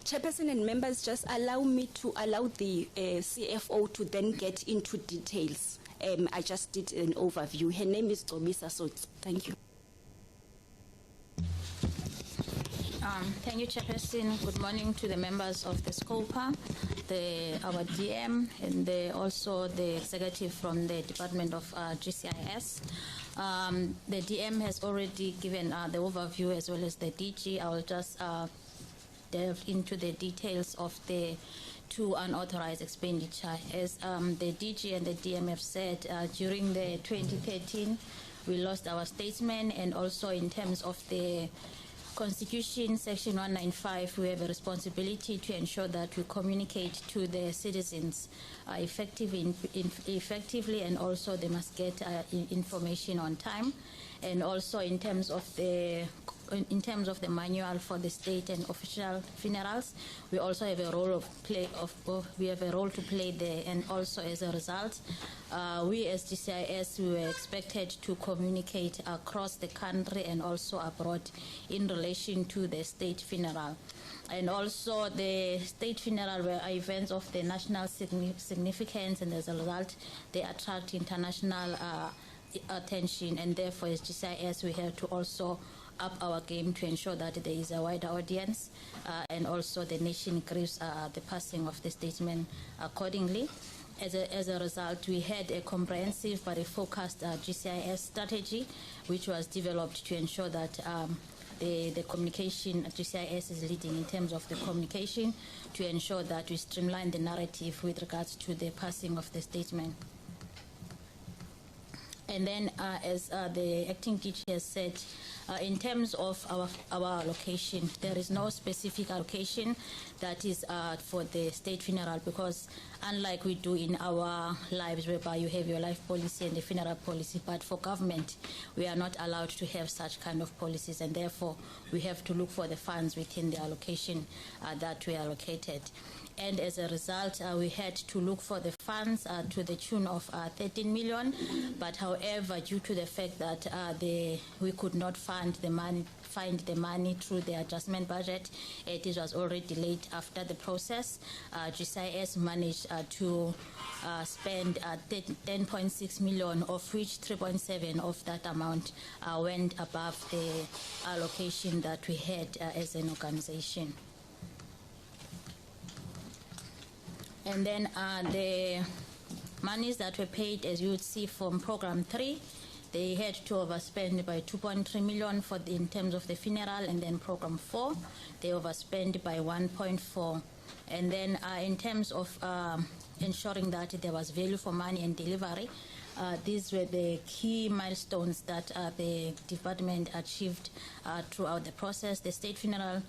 Chairperson and members, just allow me to allow the CFO to then get into details. I just did an overview. Her name is Tomisa, so thank you. Thank you, Chairperson. Good morning to the members of the SCOPA, our DM, and also the executive from the Department of GCIS. The DM has already given the overview as well as the DG. I will just delve into the details of the two unauthorized expenditure. As the DG and the DM have said, during the 2013, we lost our statesman, and also in terms of the Constitution, Section 195, we have a responsibility to ensure that we communicate to the citizens effectively, and also they must get information on time. And also in terms of the manual for the state and official funerals, we also have a role to play there. And also as a result, we as GCIS, we were expected to communicate across the country and also abroad in relation to the state funeral. And also the state funeral were events of the national significance, and as a result, they attract international attention, and therefore as GCIS we have to also up our game to ensure that there is a wider audience, and also the nation grieves the passing of the statesman accordingly. As a result, we had a comprehensive but a focused GCIS strategy, which was developed to ensure that the communication GCIS is leading in terms of the communication, to ensure that we streamline the narrative with regards to the passing of the statesman. And then, as the acting DG has said, in terms of our allocation, there is no specific allocation that is for the state funeral, because unlike we do in our lives, whereby you have your life policy and the funeral policy, but for government, we are not allowed to have such kind of policies, and therefore we have to look for the funds within the allocation that we allocated. And as a result, we had to look for the funds to the tune of 13 million. But however, due to the fact that we could not find the money through the adjustment budget, it was already delayed after the process. GCIS managed to spend 10.6 million, of which 3.7 of that amount went above the allocation that we had as an organization. And then the monies that were paid, as you would see from Program 3, they had to overspend by 2.3 million in terms of the funeral, and then Program 4, they overspent by 1.4. And then in terms of ensuring that there was value for money and delivery, these were the key milestones that the department achieved throughout the process. The state funeral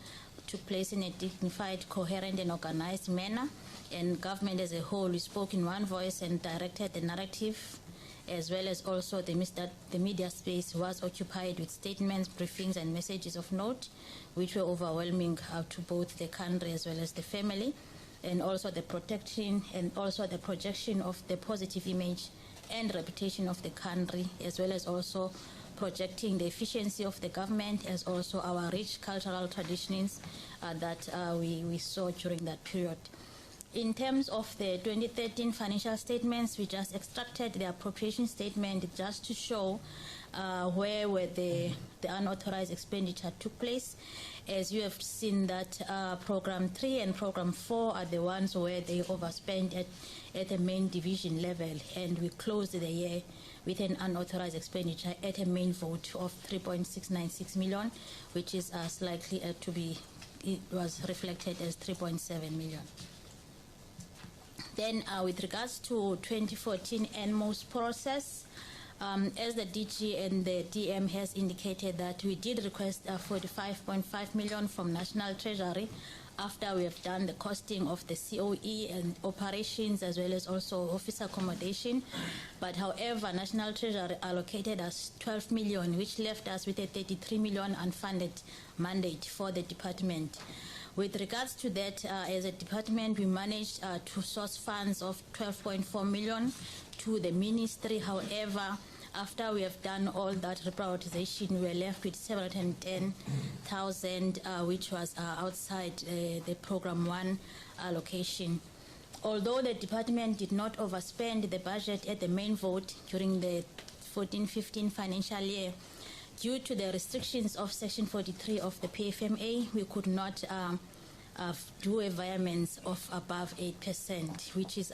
took place in a dignified, coherent, and organized manner. and government as a whole, we spoke in one voice and directed the narrative, as well as also the media space was occupied with statements, briefings, and messages of note, which were overwhelming to both the country as well as the family, and also the protection and also the projection of the positive image and reputation of the country, as well as also projecting the efficiency of the government, as also our rich cultural traditions that we saw during that period. In terms of the 2013 financial statements, we just extracted the appropriation statement just to show where were the unauthorized expenditure took place. As you have seen that Program 3 and Program 4 are the ones where they overspent at the main division level, and we closed the year with an unauthorized expenditure at a main vote of 3.696 million, which is slightly it was reflected as 3.7 million. Then with regards to 2014 NMOS process, as the DG and the DM has indicated that we did request 45.5 million from National Treasury after we have done the costing of the COE and operations, as well as also office accommodation. But however, National Treasury allocated us 12 million, which left us with a 33 million unfunded mandate for the department. With regards to that, as a department, we managed to source funds of 12.4 million to the ministry. However, after we have done all that reprioritization, we were left with 710,000, which was outside the Program 1 allocation. Although the department did not overspend the budget at the main vote during the 14-15 financial year, due to the restrictions of Section 43 of the PFMA, we could not do a variance of above 8%, which is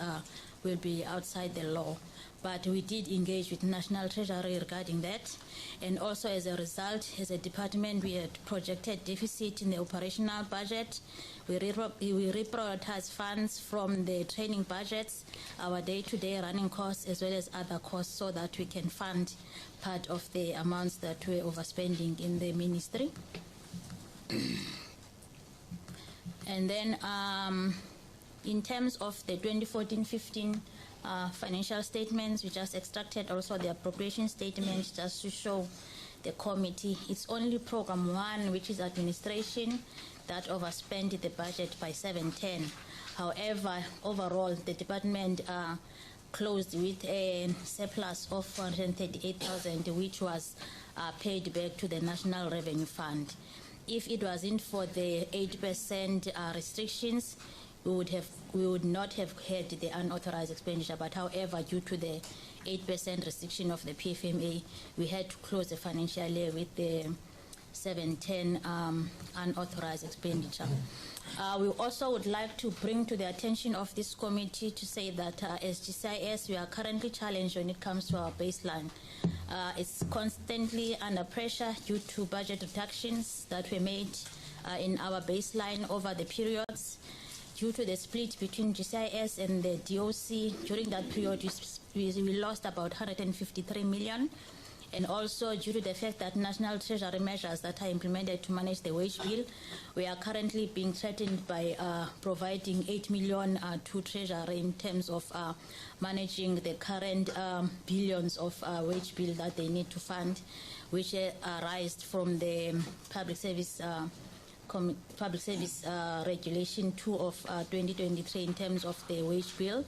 will be outside the law. But we did engage with National Treasury regarding that. And also as a result, as a department, we had projected deficit in the operational budget. We reprioritized funds from the training budgets, our day-to-day running costs, as well as other costs, so that we can fund part of the amounts that we're overspending in the ministry. And then in terms of the 2014-15 financial statements, we just extracted also the appropriation statements just to show the committee. It's only Program 1, which is administration, that overspent the budget by 710. However, overall, the department closed with a surplus of 438,000, which was paid back to the National Revenue Fund. If it wasn't for the 8% restrictions, we would not have had the unauthorized expenditure. But however, due to the 8% restriction of the PFMA, we had to close the financial year with the 710 unauthorized expenditure. We also would like to bring to the attention of this committee to say that as GCIS, we are currently challenged when it comes to our baseline. It's constantly under pressure due to budget reductions that were made in our baseline over the periods. Due to the split between GCIS and the DOC, during that period, we lost about 153 million. And also due to the fact that National Treasury measures that are implemented to manage the wage bill, we are currently being threatened by providing 8 million to Treasury in terms of managing the current billions of wage bill that they need to fund, which arise from the Public Service Regulation 2 of 2023 in terms of the wage bill.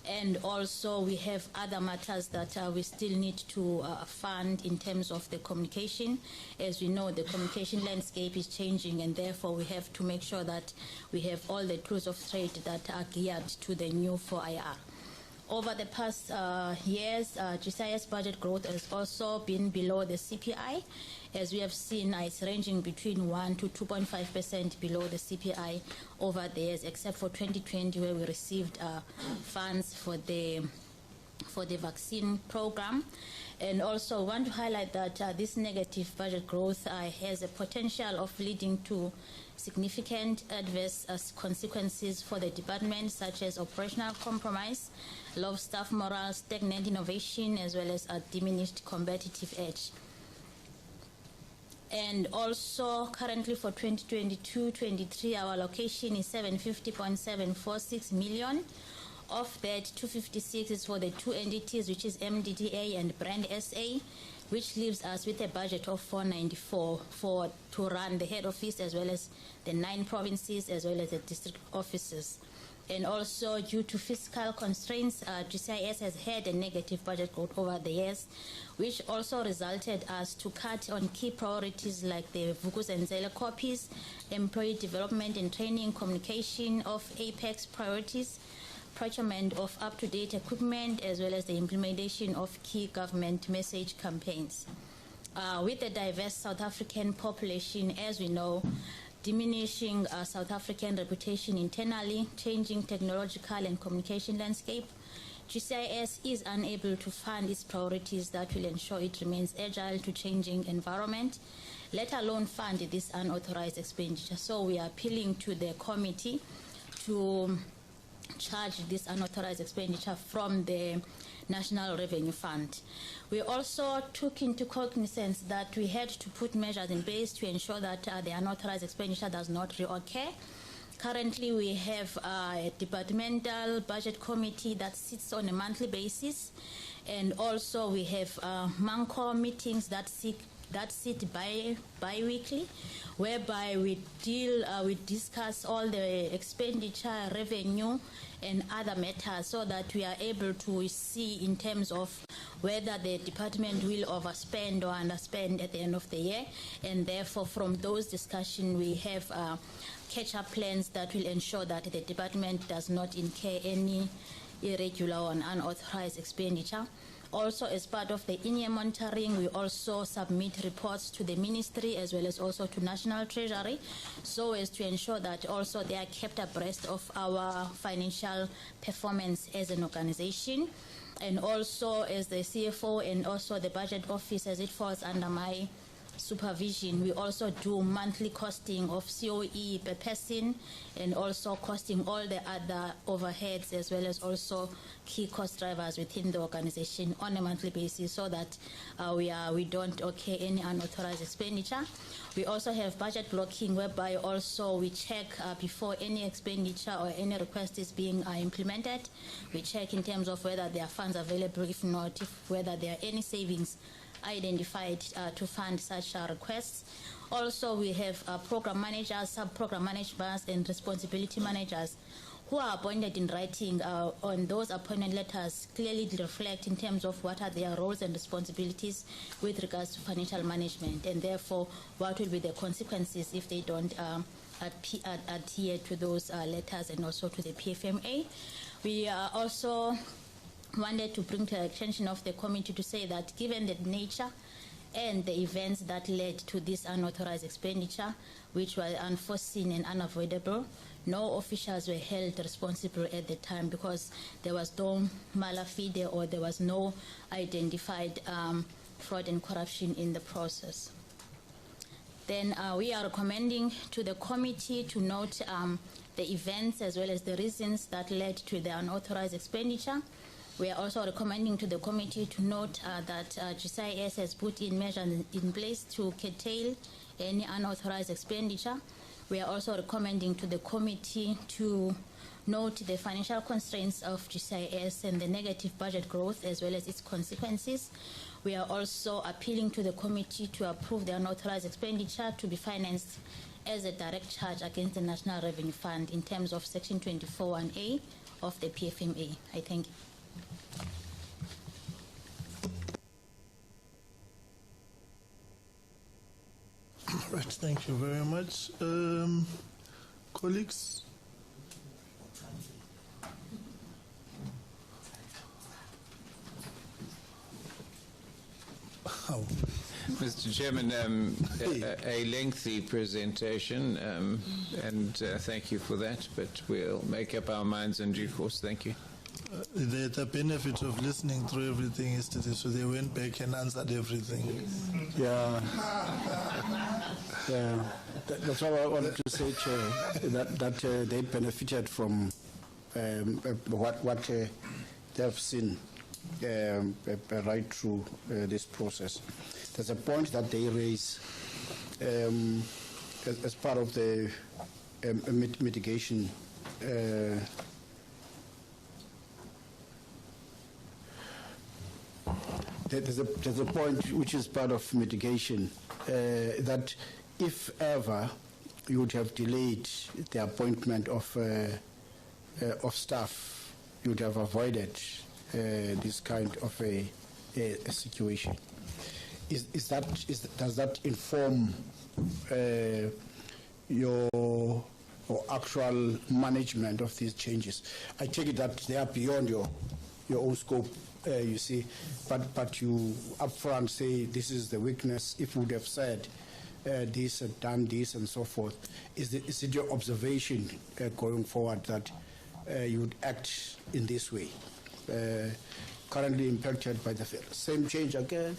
And also we have other matters that we still need to fund in terms of the communication. As we know, the communication landscape is changing, and therefore we have to make sure that we have all the tools of trade that are geared to the new 4IR. Over the past years, GCIS budget growth has also been below the CPI. As we have seen, it's ranging between 1 to 2.5% below the CPI over the years, except for 2020, where we received funds for the vaccine program. And also want to highlight that this negative budget growth has a potential of leading to significant adverse consequences for the department, such as operational compromise, low staff morale, stagnant innovation, as well as a diminished competitive edge. And also, currently for 2022-23, our allocation is 750.746 million. Of that, 256 is for the two entities, which is MDDA and Brand SA, which leaves us with a budget of 494 to run the head office, as well as the 9 provinces, as well as the district offices. And also, due to fiscal constraints, GCIS has had a negative budget growth over the years, which also resulted us to cut on key priorities like the Vukuzenzele copies, employee development and training, communication of APEX priorities, procurement of up-to-date equipment, as well as the implementation of key government message campaigns. With the diverse South African population, as we know, diminishing South African reputation internally, changing technological and communication landscape, GCIS is unable to fund its priorities that will ensure it remains agile to changing environment, let alone fund this unauthorized expenditure. So we are appealing to the committee to charge this unauthorized expenditure from the National Revenue Fund. We also took into cognizance that we had to put measures in place to ensure that the unauthorized expenditure does not reoccur. Currently, we have a departmental budget committee that sits on a monthly basis, and also we have MANCO meetings that sit bi-weekly, whereby we discuss all the expenditure, revenue, and other matters, so that we are able to see in terms of whether the department will overspend or underspend at the end of the year. And therefore, from those discussions, we have catch-up plans that will ensure that the department does not incur any irregular or unauthorized expenditure. Also, as part of the in-year monitoring, we also submit reports to the ministry as well as also to National Treasury, so as to ensure that also they are kept abreast of our financial performance as an organization. And also, as the CFO and also the budget office, as it falls under my supervision, we also do monthly costing of COE per person, and also costing all the other overheads, as well as also key cost drivers within the organization on a monthly basis, so that we don't occur any unauthorized expenditure. We also have budget blocking, whereby also we check before any expenditure or any request is being implemented. We check in terms of whether there are funds available, if not, whether there are any savings identified to fund such requests. Also, we have program managers, sub-program managers, and responsibility managers who are appointed in writing. On those appointment letters clearly reflect in terms of what are their roles and responsibilities with regards to financial management, and therefore what will be the consequences if they don't adhere to those letters, and also to the PFMA. We also wanted to bring to the attention of the committee to say that given the nature and the events that led to this unauthorized expenditure, which were unforeseen and unavoidable, no officials were held responsible at the time, because there was no mala fide, or there was no identified fraud and corruption in the process. Then we are recommending to the committee to note the events as well as the reasons that led to the unauthorized expenditure. We are also recommending to the committee to note that GCIS has put in measures in place to curtail any unauthorized expenditure. We are also recommending to the committee to note the financial constraints of GCIS and the negative budget growth, as well as its consequences. We are also appealing to the committee to approve the unauthorized expenditure to be financed as a direct charge against the National Revenue Fund in terms of Section 24(1)A of the PFMA. I thank you. Right, thank you very much. Colleagues? Oh. Mr. Chairman, a lengthy presentation, and thank you for that, but we'll make up our minds in due course. Thank you. The benefit of listening through everything yesterday, so they went back and answered everything. Yeah. That's what I wanted to say, Chair, that they benefited from what they have seen right through this process. There's a point that they raise as part of the mitigation. There's a point which is part of mitigation that if ever you would have delayed the appointment of staff, you would have avoided this kind of a situation. Does that inform your actual management of these changes? I take it that they are beyond your own scope, you see, but you upfront say this is the weakness. If you would have said this and done this and so forth, is it your observation going forward that you would act in this way? Currently impacted by the same change again,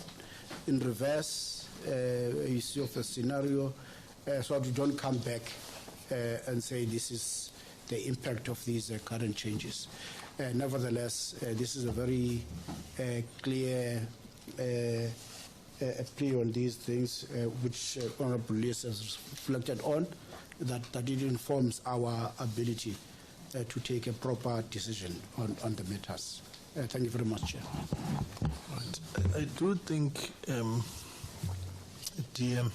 in reverse, you see of the scenario, so that you don't come back and say this is the impact of these current changes. Nevertheless, this is a very clear plea on these things, which Honourable Lewis has reflected on, that it informs our ability to take a proper decision on the matters. Thank you very much, Chair. Right. I do think, DM,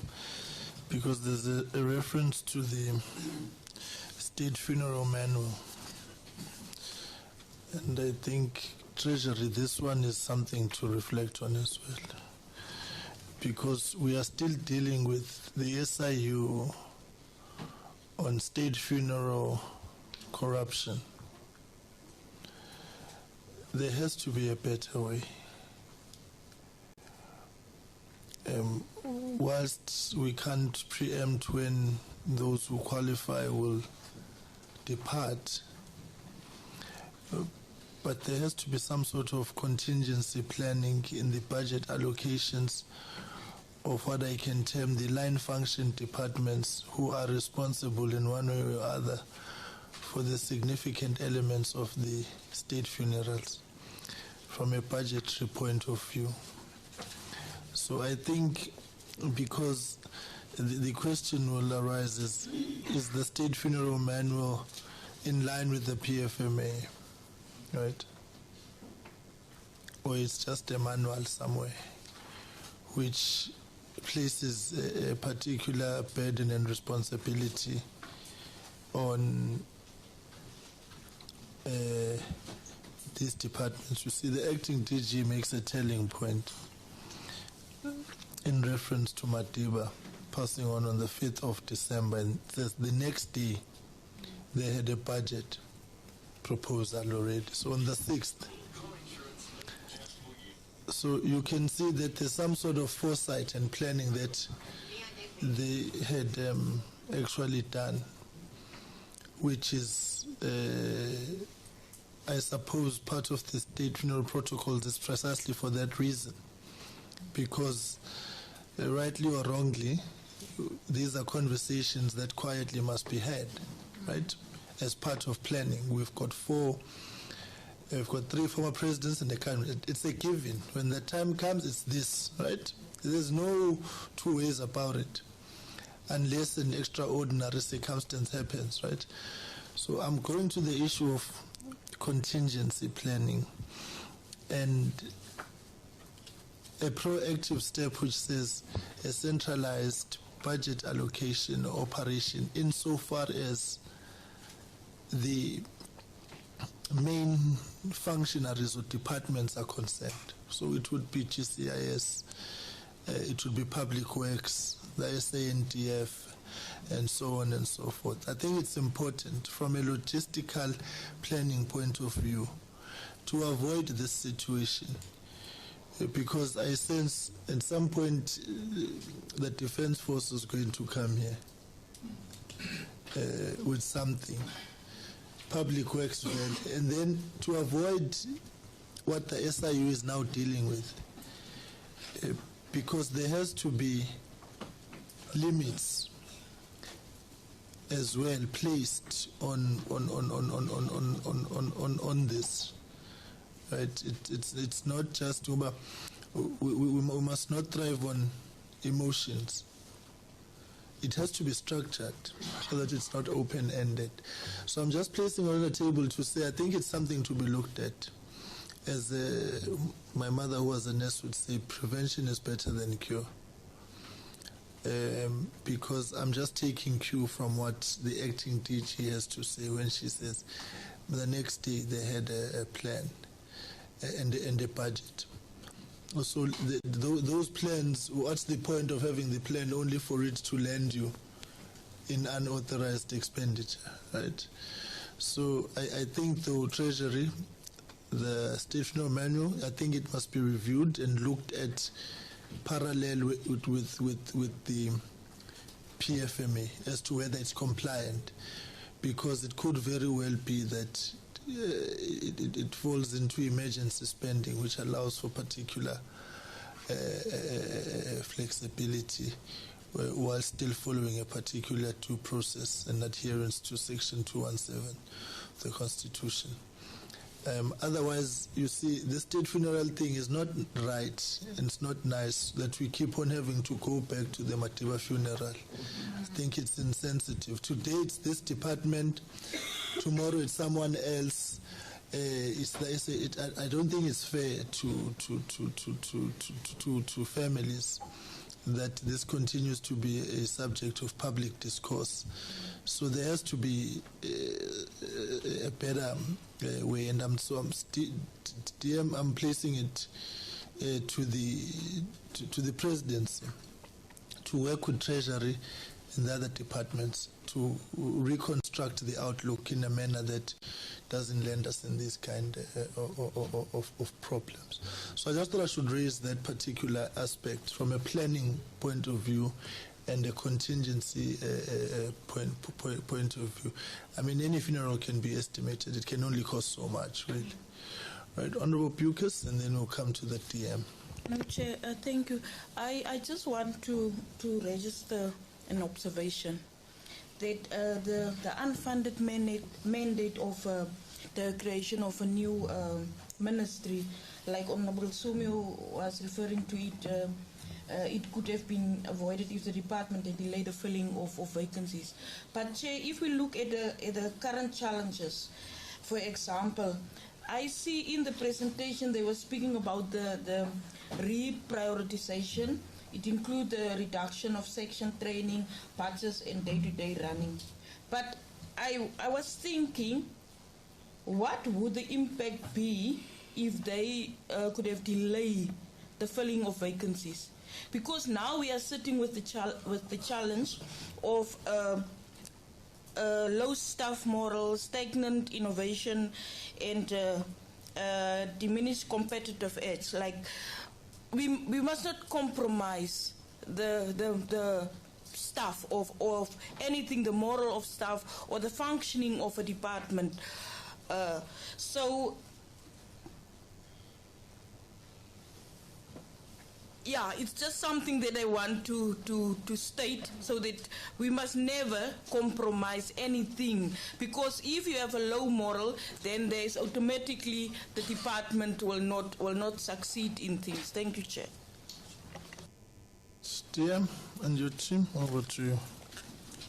because there's a reference to the State Funeral Manual, and I think Treasury, this one is something to reflect on as well, because we are still dealing with the SIU on state funeral corruption. There has to be a better way. Whilst we can't preempt when those who qualify will depart, but there has to be some sort of contingency planning in the budget allocations of what I can term the line function departments who are responsible in one way or other for the significant elements of the state funerals from a budgetary point of view. So I think, because the question will arise is the State Funeral Manual in line with the PFMA, right? Or it's just a manual somewhere which places a particular burden and responsibility on these departments. You see, the acting DG makes a telling point in reference to Madiba passing on the 5th of December, and says the next day they had a budget proposal already. So on the 6th. So you can see that there's some sort of foresight and planning that they had actually done, which is, I suppose, part of the state funeral protocols is precisely for that reason. Because rightly or wrongly, these are conversations that quietly must be had, right? As part of planning. We've got 3 former presidents in the country. It's a given. When the time comes, it's this, right? There's no two ways about it, unless an extraordinary circumstance happens, right? So I'm going to the issue of contingency planning and a proactive step which says a centralized budget allocation operation insofar as the main functionaries or departments are concerned. So it would be GCIS, it would be Public Works, the SANDF, and so on and so forth. I think it's important from a logistical planning point of view to avoid this situation, because I sense at some point the Defence Force is going to come here with something. Public Works, and then to avoid what the SIU is now dealing with, because there has to be limits as well placed on this, right? It's not just we must not thrive on emotions. it has to be structured so that it's not open-ended. So I'm just placing it on the table to say I think it's something to be looked at. As my mother, who was a nurse, would say, prevention is better than cure. Because I'm just taking cue from what the acting DG has to say when she says the next day they had a plan and a budget. So those plans, what's the point of having the plan only for it to land you in unauthorized expenditure, right? So I think the Treasury, the State Funeral Manual, I think it must be reviewed and looked at parallel with the PFMA as to whether it's compliant, because it could very well be that it falls into emergency spending, which allows for particular flexibility while still following a particular due process and adherence to Section 217 of the Constitution. Otherwise, you see, the state funeral thing is not right, and it's not nice that we keep on having to go back to the Matiba funeral. I think it's insensitive. Today it's this department, tomorrow it's someone else. I don't think it's fair to families that this continues to be a subject of public discourse. So there has to be a better way, and I'm placing it to the presidency to work with Treasury and the other departments to reconstruct the outlook in a manner that doesn't land us in this kind of problems. So I just thought I should raise that particular aspect from a planning point of view and a contingency point of view. I mean, any funeral can be estimated. It can only cost so much, really. Right, Honorable Bucas, and then we'll come to the DM. No, Chair, thank you. I just want to register an observation that the unfunded mandate of the creation of a new ministry, like Honorable Sumi was referring to it, it could have been avoided if the department had delayed the filling of vacancies. But Chair, if we look at the current challenges, for example, I see in the presentation they were speaking about the reprioritization. It includes the reduction of section training, budgets, and day-to-day running. But I was thinking, what would the impact be if they could have delayed the filling of vacancies? Because now we are sitting with the challenge of low staff morale, stagnant innovation, and diminished competitive edge. Like, we must not compromise the staff of anything, the moral of staff or the functioning of a department. Yeah, it's just something that I want to state, so that we must never compromise anything, because if you have a low moral, then there's automatically the department will not succeed in things. Thank you, Chair. DM and your team, over to you.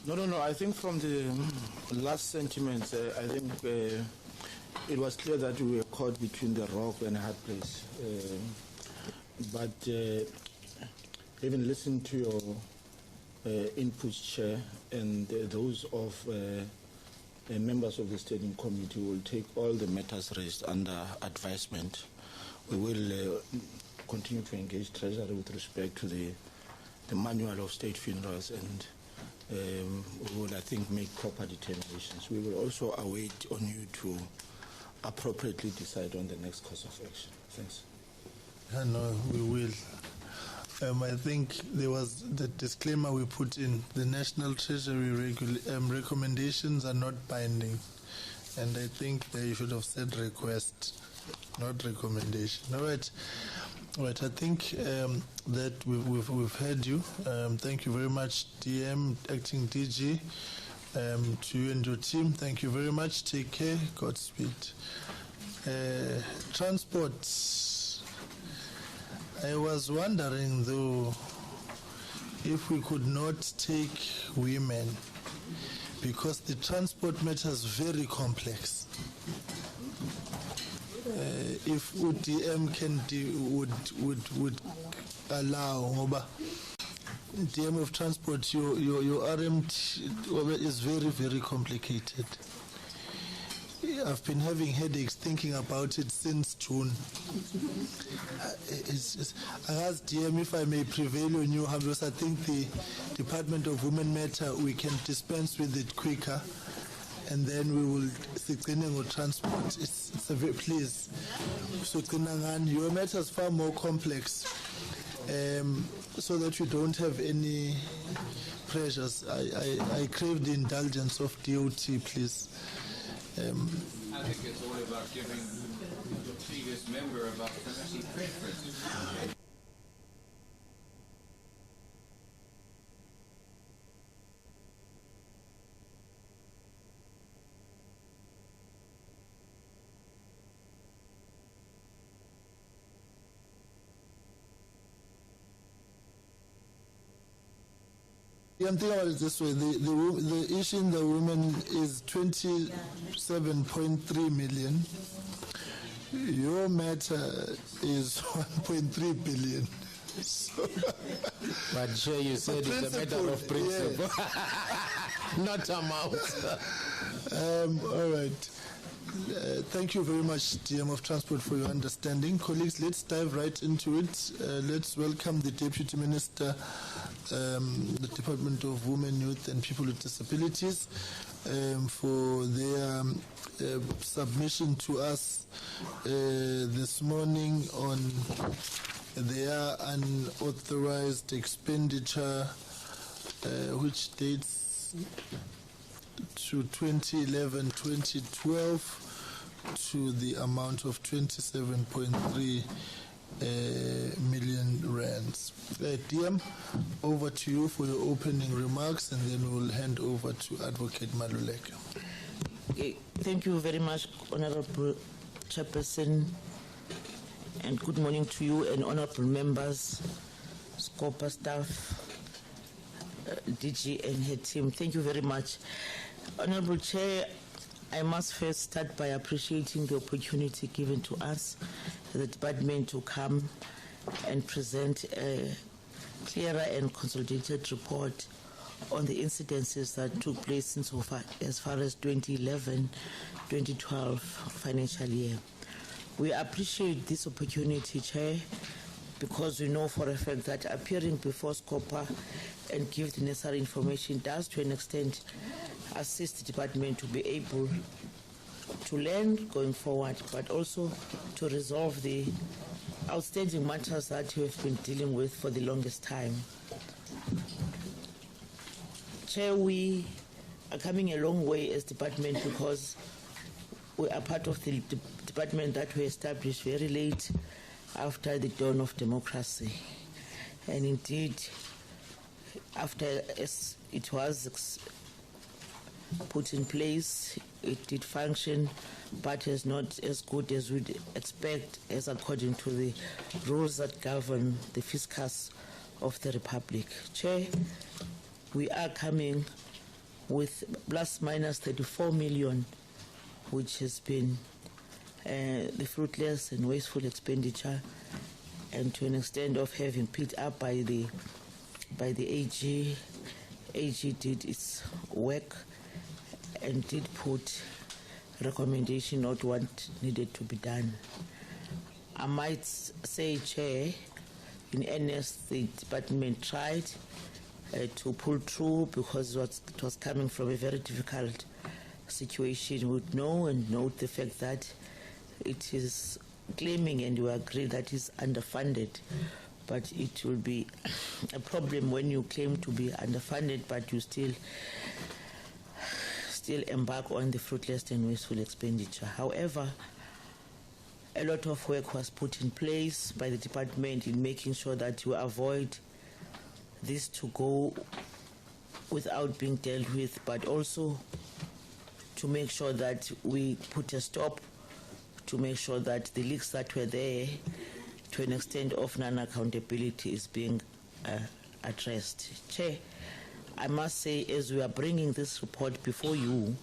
No. I think from the last sentiments, I think it was clear that we were caught between the rock and a hard place. But even listening to your inputs, Chair, and those of members of the Standing Committee, will take all the matters raised under advisement. We will continue to engage Treasury with respect to the manual of state funerals, and we will, I think, make proper determinations. We will also await on you to appropriately decide on the next course of action. Thanks. No, we will. I think there was the disclaimer we put in. The National Treasury recommendations are not binding, and I think they should have said request, not recommendation. All right. I think that we've heard you. Thank you very much, DM, Acting DG, to you and your team. Thank you very much. Take care. Godspeed. Transport. I was wondering, though, if we could not take women, because the transport matter is very complex. If UDM would allow, ngoba DM of transport, your RMT is very, very complicated. I've been having headaches thinking about it since June. I asked DM if I may prevail on you, because I think the Department of Women Matter, we can dispense with it quicker, and then we will with transport. It's a very, please. So your matter is far more complex, so that you don't have any pressures. I crave the indulgence of DOT, please. I think it's all about giving the previous member about committee preference. I'm thinking about it this way. The issue in the women is 27.3 million. Your matter is 1.3 billion. So, but Chair, you said it's a matter of principle, not amount. All right. Thank you very much, DM of Transport, for your understanding. Colleagues, let's dive right into it. Let's welcome the Deputy Minister, the Department of Women, Youth and People with Disabilities, for their submission to us this morning on their unauthorized expenditure, which dates to 2011-2012 to the amount of 27.3 million rands. DM, over to you for your opening remarks, and then we'll hand over to Advocate Maluleke. Okay, thank you very much, Honorable Chairperson, and good morning to you and honorable members, SCOPA staff, DG and her team. Thank you very much. Honorable Chair, I must first start by appreciating the opportunity given to us, the department, to come and present a clearer and consolidated report on the incidences that took place since as far as 2011-2012 financial year. We appreciate this opportunity, Chair, because we know for a fact that appearing before SCOPA and give the necessary information does, to an extent, assist the department to be able to learn going forward, but also to resolve the outstanding matters that we have been dealing with for the longest time. Chair, we are coming a long way as department because we are part of the department that we established very late after the dawn of democracy. And indeed, after it was put in place, it did function, but is not as good as we'd expect, as according to the rules that govern the fiscus of the Republic. Chair, we are coming with plus minus 34 million, which has been the fruitless and wasteful expenditure, and to an extent of having picked up by the AG. AG did its work and did put recommendation on what needed to be done. I might say, Chair, in earnest, the department tried to pull through because it was coming from a very difficult situation. We would know and note the fact that it is claiming, and we agree that it's underfunded, but it will be a problem when you claim to be underfunded, but you still embark on the fruitless and wasteful expenditure. However, a lot of work was put in place by the department in making sure that you avoid this to go without being dealt with, but also to make sure that we put a stop, to make sure that the leaks that were there, to an extent of non-accountability, is being addressed. Chair, I must say, as we are bringing this report before you,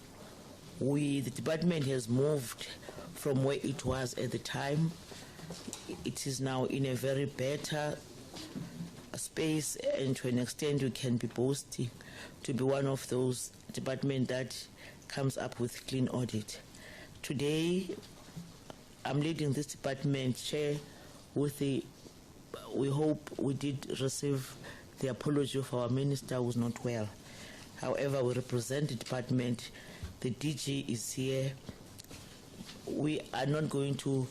the department has moved from where it was at the time. It is now in a very better space, and to an extent we can be boasting to be one of those departments that comes up with clean audit. Today, I'm leading this department, Chair, with we hope we did receive the apology of our minister who's not well. However, we represent the department. The DG is here. We are not going to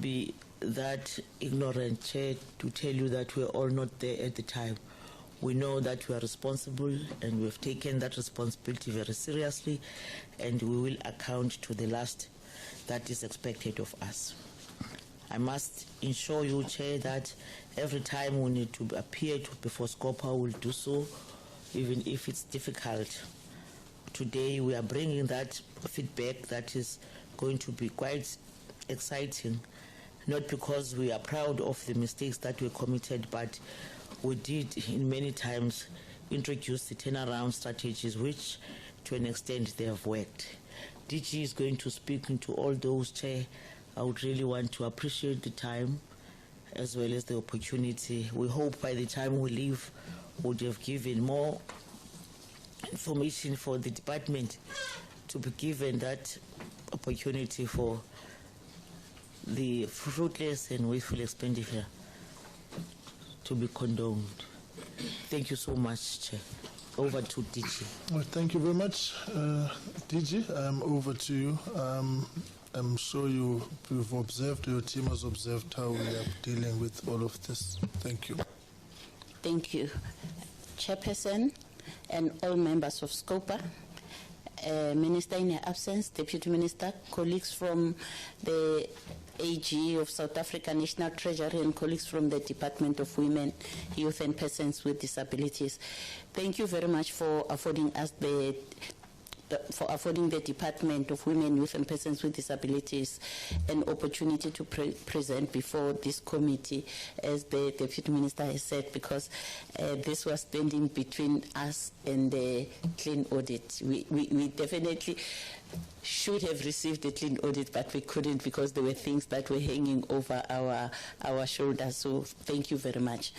be that ignorant, Chair, to tell you that we're all not there at the time. We know that we are responsible, and we've taken that responsibility very seriously, and we will account to the last that is expected of us. I must ensure you, Chair, that every time we need to appear before SCOPA, we'll do so, even if it's difficult. Today, we are bringing that feedback that is going to be quite exciting, not because we are proud of the mistakes that were committed, but we did in many times introduce the turnaround strategies, which to an extent they have worked. DG is going to speak into all those, Chair. I would really want to appreciate the time as well as the opportunity. We hope by the time we leave, we would have given more information for the department to be given that opportunity for the fruitless and wasteful expenditure to be condoned. Thank you so much, Chair. Over to DG. Well, thank you very much, DG. Over to you. I'm sure you've observed, your team has observed how we are dealing with all of this. Thank you. Thank you, Chairperson and all members of SCOPA, Minister in her absence, Deputy Minister, colleagues from the AG of South Africa, National Treasury, and colleagues from the Department of Women, Youth and Persons with Disabilities. Thank you very much for affording us the Department of Women, Youth and Persons with Disabilities an opportunity to present before this committee, as the Deputy Minister has said, because this was standing between us and the clean audit. We definitely should have received a clean audit, but we couldn't because there were things that were hanging over our shoulders. So thank you very much.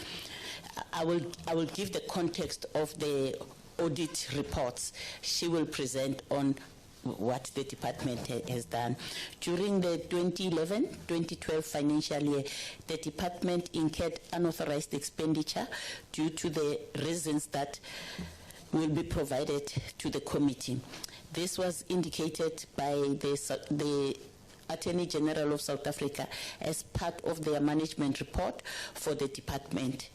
I will give the context of the audit reports. She will present on what the department has done. During the 2011-2012 financial year, the department incurred unauthorized expenditure due to the reasons that will be provided to the committee. This was indicated by the Attorney General of South Africa as part of their management report for the department.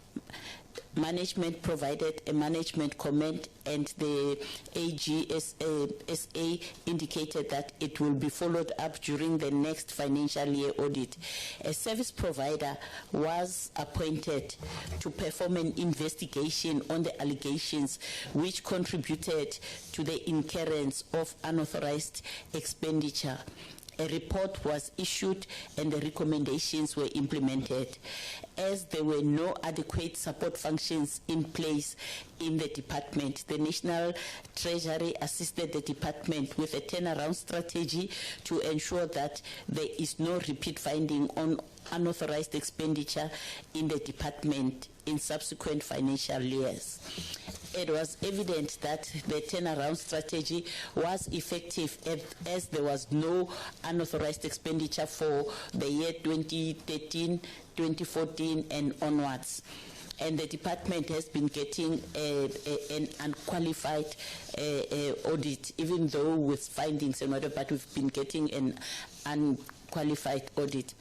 Management provided a management comment, and the AGSA indicated that it will be followed up during the next financial year audit. A service provider was appointed to perform an investigation on the allegations which contributed to the incurrence of unauthorized expenditure. A report was issued and the recommendations were implemented. As there were no adequate support functions in place in the department, the National Treasury assisted the department with a turnaround strategy to ensure that there is no repeat finding on unauthorized expenditure in the department in subsequent financial years. It was evident that the turnaround strategy was effective as there was no unauthorized expenditure for the year 2013, 2014 and onwards. And the department has been getting an unqualified audit, even though with findings and whatever, but we've been getting an unqualified audit.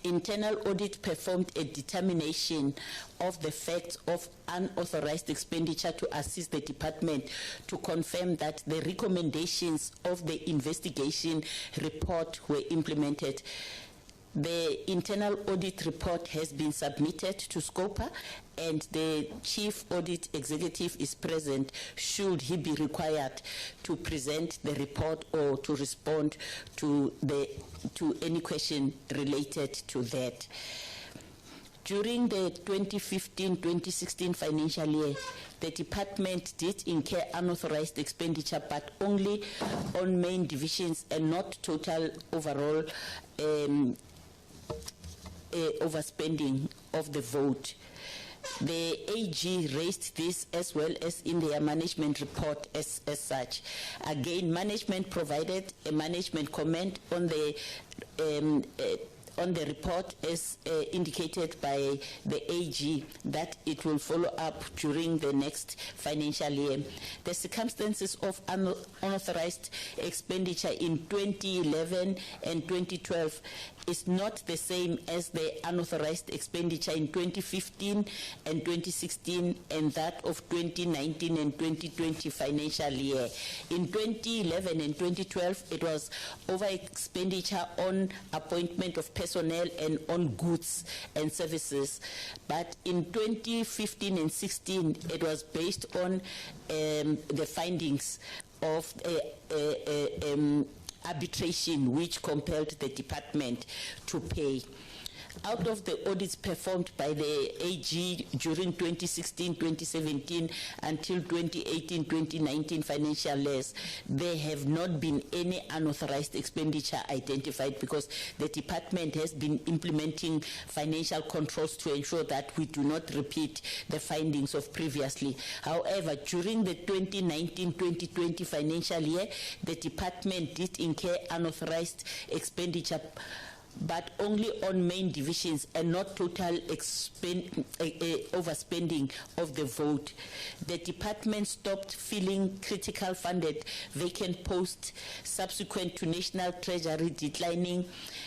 Internal audit performed a determination of the facts of unauthorized expenditure to assist the department to confirm that the recommendations of the investigation report were implemented. The internal audit report has been submitted to SCOPA, and the Chief Audit Executive is present should he be required to present the report or to respond to any question related to that. During the 2015-2016 financial year, the department did incur unauthorized expenditure, but only on main divisions and not total overall overspending of the vote. The AG raised this as well as in their management report as such. Again, management provided a management comment on the report as indicated by the AG that it will follow up during the next financial year. The circumstances of unauthorized expenditure in 2011 and 2012 is not the same as the unauthorized expenditure in 2015 and 2016 and that of 2019 and 2020 financial year. In 2011 and 2012, it was over expenditure on appointment of personnel and on goods and services. But in 2015 and 16, it was based on the findings of arbitration which compelled the department to pay. Out of the audits performed by the AG during 2016-2017 until 2018-2019 financial years, there have not been any unauthorized expenditure identified because the department has been implementing financial controls to ensure that we do not repeat the findings of previously. However, during the 2019-2020 financial year, the department did incur unauthorized expenditure, but only on main divisions and not total overspending of the vote. The department stopped filling critical funded vacant posts subsequent to National Treasury declining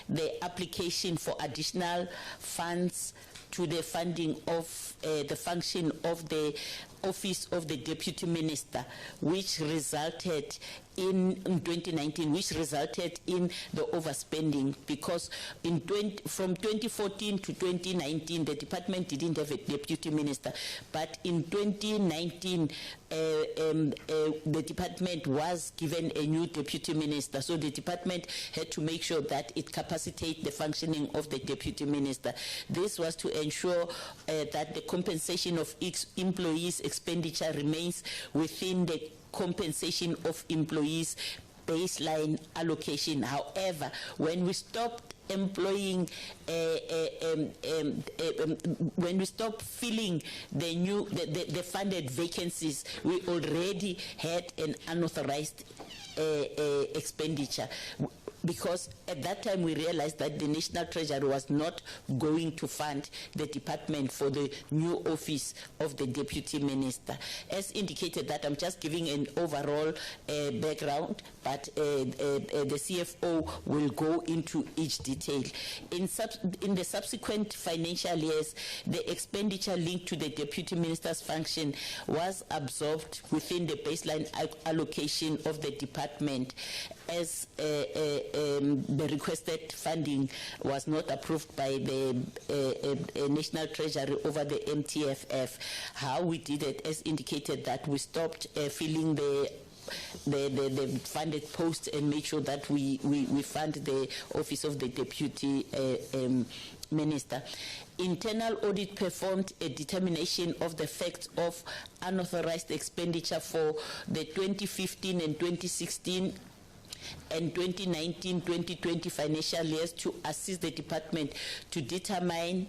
the application for additional funds to the funding of the function of the Office of the Deputy Minister, which resulted in 2019, which resulted in the overspending because from 2014 to 2019, the department didn't have a deputy minister, but in 2019, the department was given a new deputy minister, so the department had to make sure that it capacitates the functioning of the deputy minister. This was to ensure that the compensation of employees' expenditure remains within the compensation of employees baseline allocation. However, when we stopped employing, when we stopped filling the funded vacancies, we already had an unauthorized expenditure. Because at that time we realized that the National Treasury was not going to fund the department for the new office of the Deputy Minister. As indicated, that I'm just giving an overall background, but the CFO will go into each detail. In the subsequent financial years, the expenditure linked to the Deputy Minister's function was absorbed within the baseline allocation of the department, as the requested funding was not approved by the National Treasury over the MTFF. How we did it, as indicated, that we stopped filling the funded posts and made sure that we fund the Office of the Deputy Minister. Internal audit performed a determination of the facts of unauthorized expenditure for the 2015 and 2016 and 2019-2020 financial years to assist the department to determine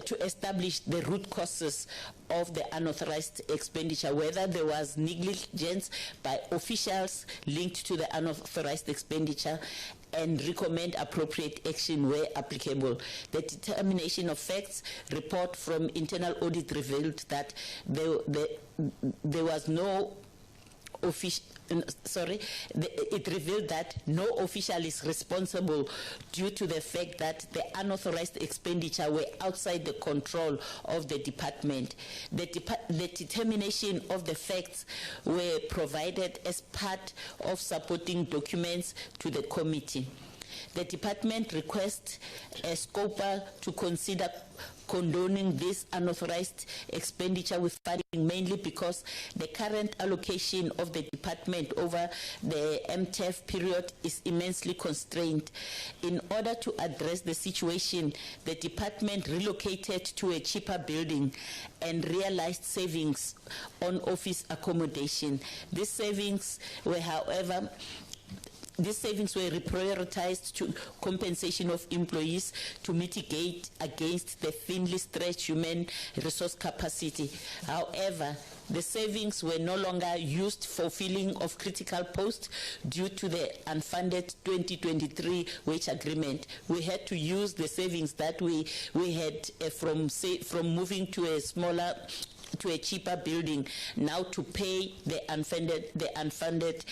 to establish the root causes of the unauthorized expenditure, whether there was negligence by officials linked to the unauthorized expenditure, and recommend appropriate action where applicable. The determination of facts report from internal audit revealed that there was no official. It revealed that no official is responsible due to the fact that the unauthorized expenditure were outside the control of the department. The determination of the facts were provided as part of supporting documents to the committee. The department requests a scoper to consider condoning this unauthorized expenditure with funding, mainly because the current allocation of the department over the MTF period is immensely constrained. In order to address the situation, the department relocated to a cheaper building and realized savings on office accommodation. These savings were, however, reprioritized to compensation of employees to mitigate against the thinly stretched human resource capacity. However, the savings were no longer used for filling of critical posts due to the unfunded 2023 wage agreement. We had to use the savings that we had from moving to a cheaper building now to pay the unfunded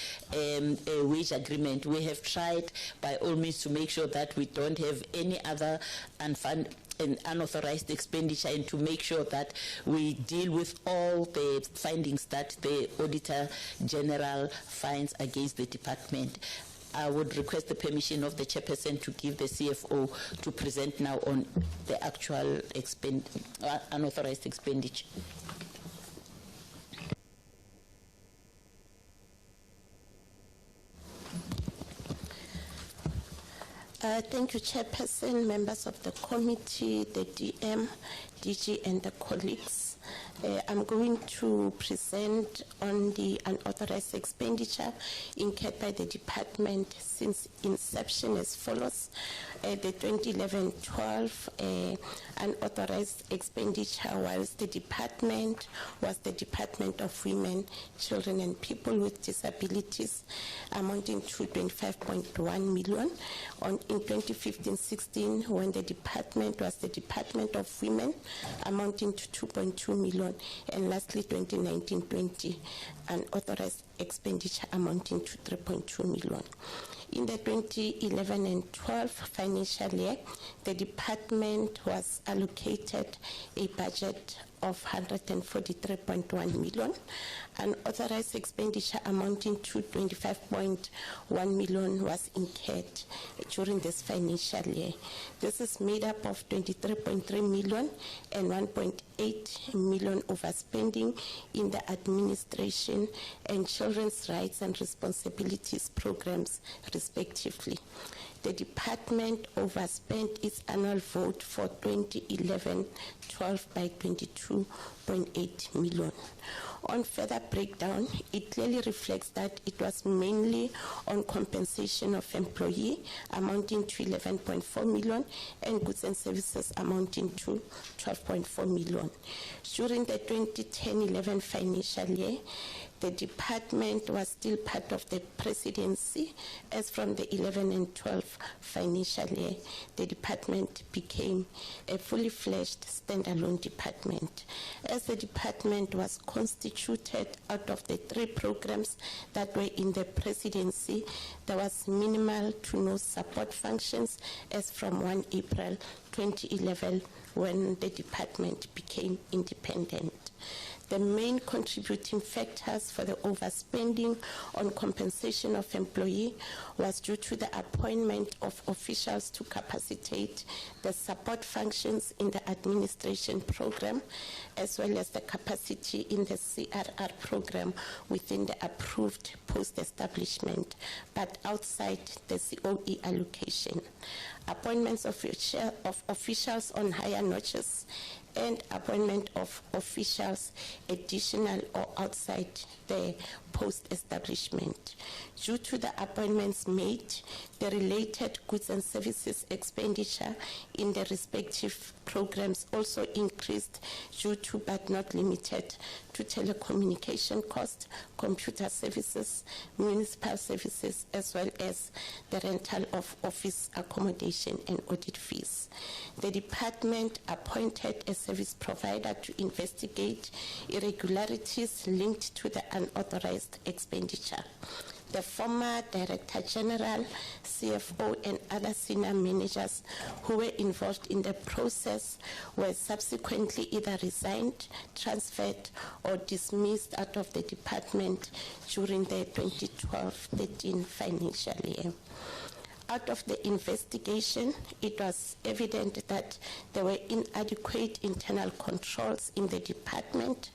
wage agreement. We have tried by all means to make sure that we don't have any other unauthorized expenditure, and to make sure that we deal with all the findings that the Auditor General finds against the department. I would request the permission of the chairperson to give the CFO to present now on the actual unauthorized expenditure. Thank you, Chairperson, members of the committee, the DM, DG, and the colleagues. I'm going to present on the unauthorized expenditure incurred by the department since inception as follows. The 2011-12 unauthorized expenditure was the Department of Women, Children and People with Disabilities, amounting to 25.1 million. In 2015-16, when the department was the Department of Women, amounting to 2.2 million. And lastly, 2019-20, unauthorized expenditure amounting to 3.2 million. In the 2011 and 12 financial year, the department was allocated a budget of 143.1 million. Unauthorized expenditure amounting to 25.1 million was incurred during this financial year. This is made up of 23.3 million and 1.8 million overspending in the administration and children's rights and responsibilities programs, respectively. The department overspent its annual vote for 2011-12 by 22.8 million. On further breakdown, it clearly reflects that it was mainly on compensation of employee amounting to 11.4 million and goods and services amounting to 12.4 million. During the 2010-11 financial year, the department was still part of the presidency. As from the 11 and 12 financial year, the department became a fully fledged standalone department. As the department was constituted out of the 3 programs that were in the presidency, there was minimal to no support functions as from 1 April 2011 when the department became independent. The main contributing factors for the overspending on compensation of employee was due to the appointment of officials to capacitate the support functions in the administration program, as well as the capacity in the CRR program within the approved post-establishment, but outside the COE allocation. Appointments of officials on higher notches and appointment of officials additional or outside the post-establishment. Due to the appointments made, the related goods and services expenditure in the respective programs also increased due to, but not limited to, telecommunication costs, computer services, municipal services, as well as the rental of office accommodation and audit fees. The department appointed a service provider to investigate irregularities linked to the unauthorized expenditure. The former Director General, CFO, and other senior managers who were involved in the process were subsequently either resigned, transferred, or dismissed out of the department during the 2012-13 financial year. Out of the investigation, it was evident that there were inadequate internal controls in the department.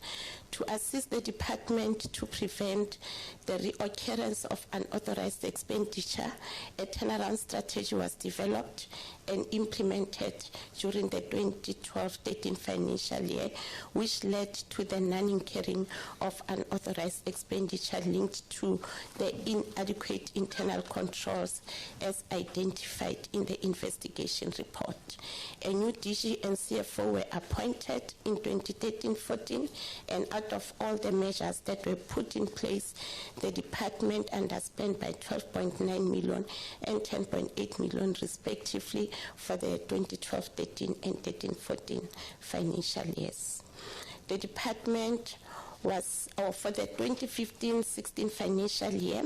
To assist the department to prevent the reoccurrence of unauthorized expenditure, a turnaround strategy was developed and implemented during the 2012-13 financial year, which led to the non-incurring of unauthorized expenditure linked to the inadequate internal controls as identified in the investigation report. A new DG and CFO were appointed in 2013-14, and out of all the measures that were put in place, the department underspent by 12.9 million and 10.8 million respectively for the 2012-13 and 13-14 financial years. The department was, for the 2015-16 financial year,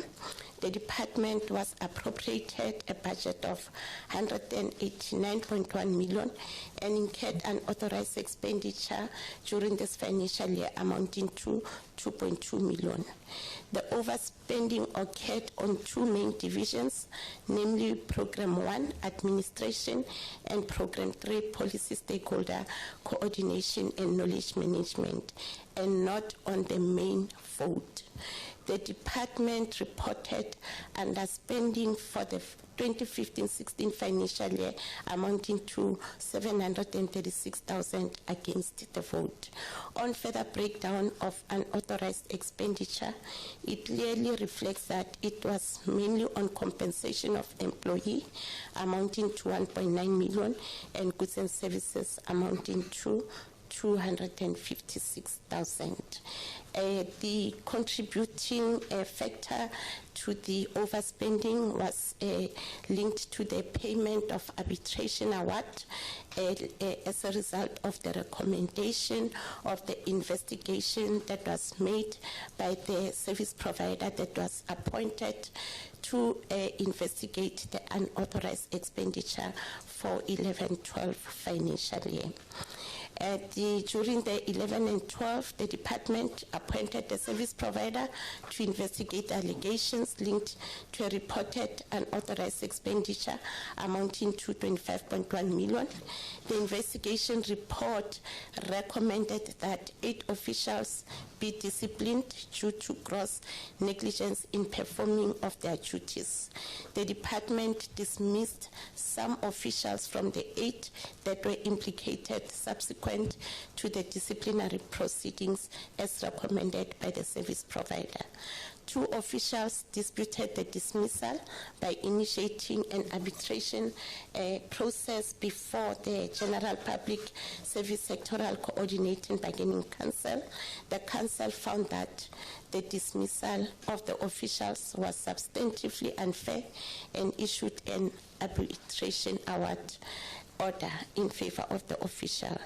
the department was appropriated a budget of 189.1 million and incurred unauthorized expenditure during this financial year amounting to 2.2 million. The overspending occurred on two main divisions, namely Program 1, Administration, and Program 3, Policy Stakeholder Coordination and Knowledge Management, and not on the main vote. The department reported underspending for the 2015-16 financial year amounting to 736,000 against the vote. On further breakdown of unauthorized expenditure, it clearly reflects that it was mainly on compensation of employee amounting to 1.9 million and goods and services amounting to 256,000. The contributing factor to the overspending was linked to the payment of arbitration award as a result of the recommendation of the investigation that was made by the service provider that was appointed to investigate the unauthorized expenditure for 11-12 financial year. During the 11 and 12, the department appointed the service provider to investigate allegations linked to a reported unauthorized expenditure amounting to 25.1 million. The investigation report recommended that 8 officials be disciplined due to gross negligence in performing of their duties. The department dismissed some officials from the 8 that were implicated subsequent to the disciplinary proceedings as recommended by the service provider. 2 officials disputed the dismissal by initiating an arbitration process before the General Public Service Sectoral Coordinating Bargaining Council. The council found that the dismissal of the officials was substantively unfair and issued an arbitration award order in favor of the official.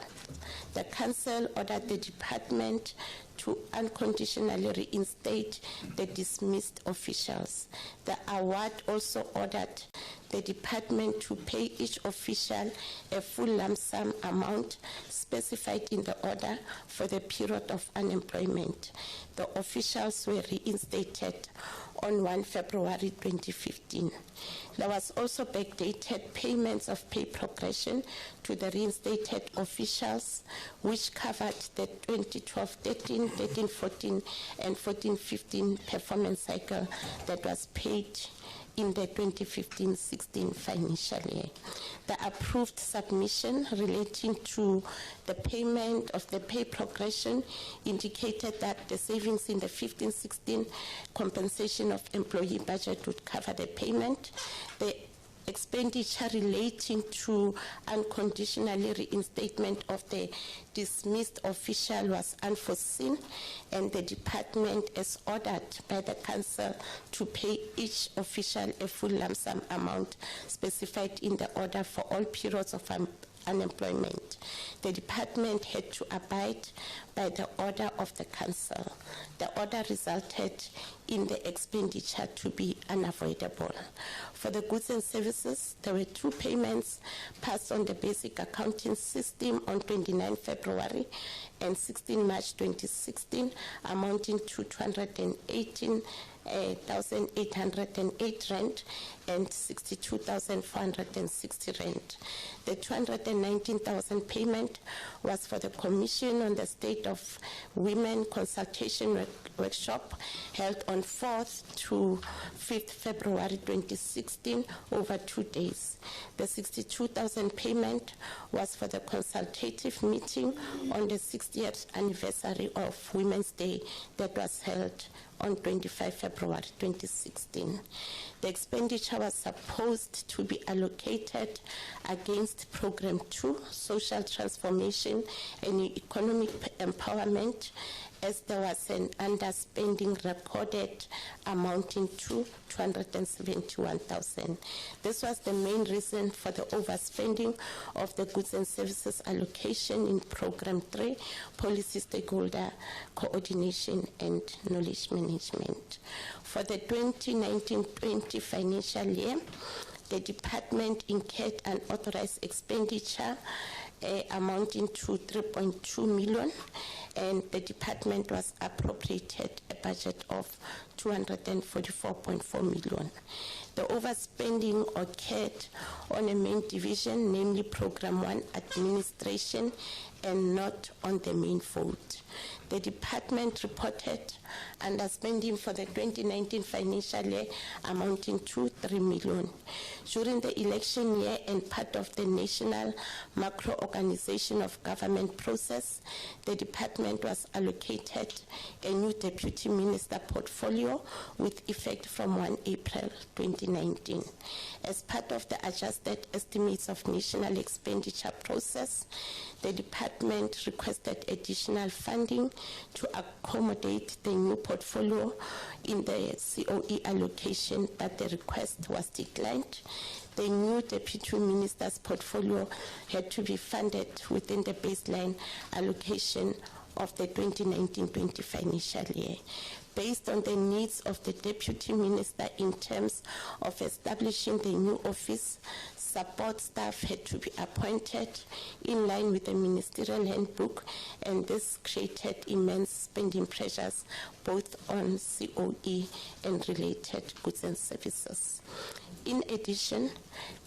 The council ordered the department to unconditionally reinstate the dismissed officials. The award also ordered the department to pay each official a full lump sum amount specified in the order for the period of unemployment. The officials were reinstated on 1 February 2015. There was also backdated payments of pay progression to the reinstated officials, which covered the 2012-13, 13-14, and 14-15 performance cycle that was paid in the 2015-16 financial year. The approved submission relating to the payment of the pay progression indicated that the savings in the 15-16 compensation of employee budget would cover the payment. The expenditure relating to unconditionally reinstatement of the dismissed official was unforeseen, and the department is ordered by the council to pay each official a full lump sum amount specified in the order for all periods of unemployment. The department had to abide by the order of the council. The order resulted in the expenditure to be unavoidable. For the goods and services, there were 2 payments passed on the basic accounting system on 29 February and 16 March 2016, amounting to 218 1,808 rand and 62,460 rand. The 219,000 payment was for the Commission on the State of Women consultation workshop held on 4th to 5th February 2016 over 2 days. The 62,000 payment was for the consultative meeting on the 60th anniversary of Women's Day that was held on 25 February 2016. The expenditure was supposed to be allocated against Program 2, Social Transformation and Economic Empowerment, as there was an underspending recorded amounting to 271,000. This was the main reason for the overspending of the goods and services allocation in Program 3, Policy Stakeholder Coordination and Knowledge Management. For the 2019-20 financial year, the department incurred an authorized expenditure amounting to 3.2 million, and the department was appropriated a budget of 244.4 million. The overspending occurred on a main division, namely Program 1 Administration, and not on the main vote. The department reported underspending for the 2019 financial year amounting to 3 million. During the election year and part of the national macro-organization of government process, the department was allocated a new deputy minister portfolio with effect from 1 April 2019. As part of the adjusted estimates of national expenditure process, the department requested additional funding to accommodate the new portfolio in the COE allocation, but the request was declined. The new deputy minister's portfolio had to be funded within the baseline allocation of the 2019-20 financial year. Based on the needs of the deputy minister in terms of establishing the new office, support staff had to be appointed in line with the ministerial handbook, and this created immense spending pressures both on COE and related goods and services. In addition,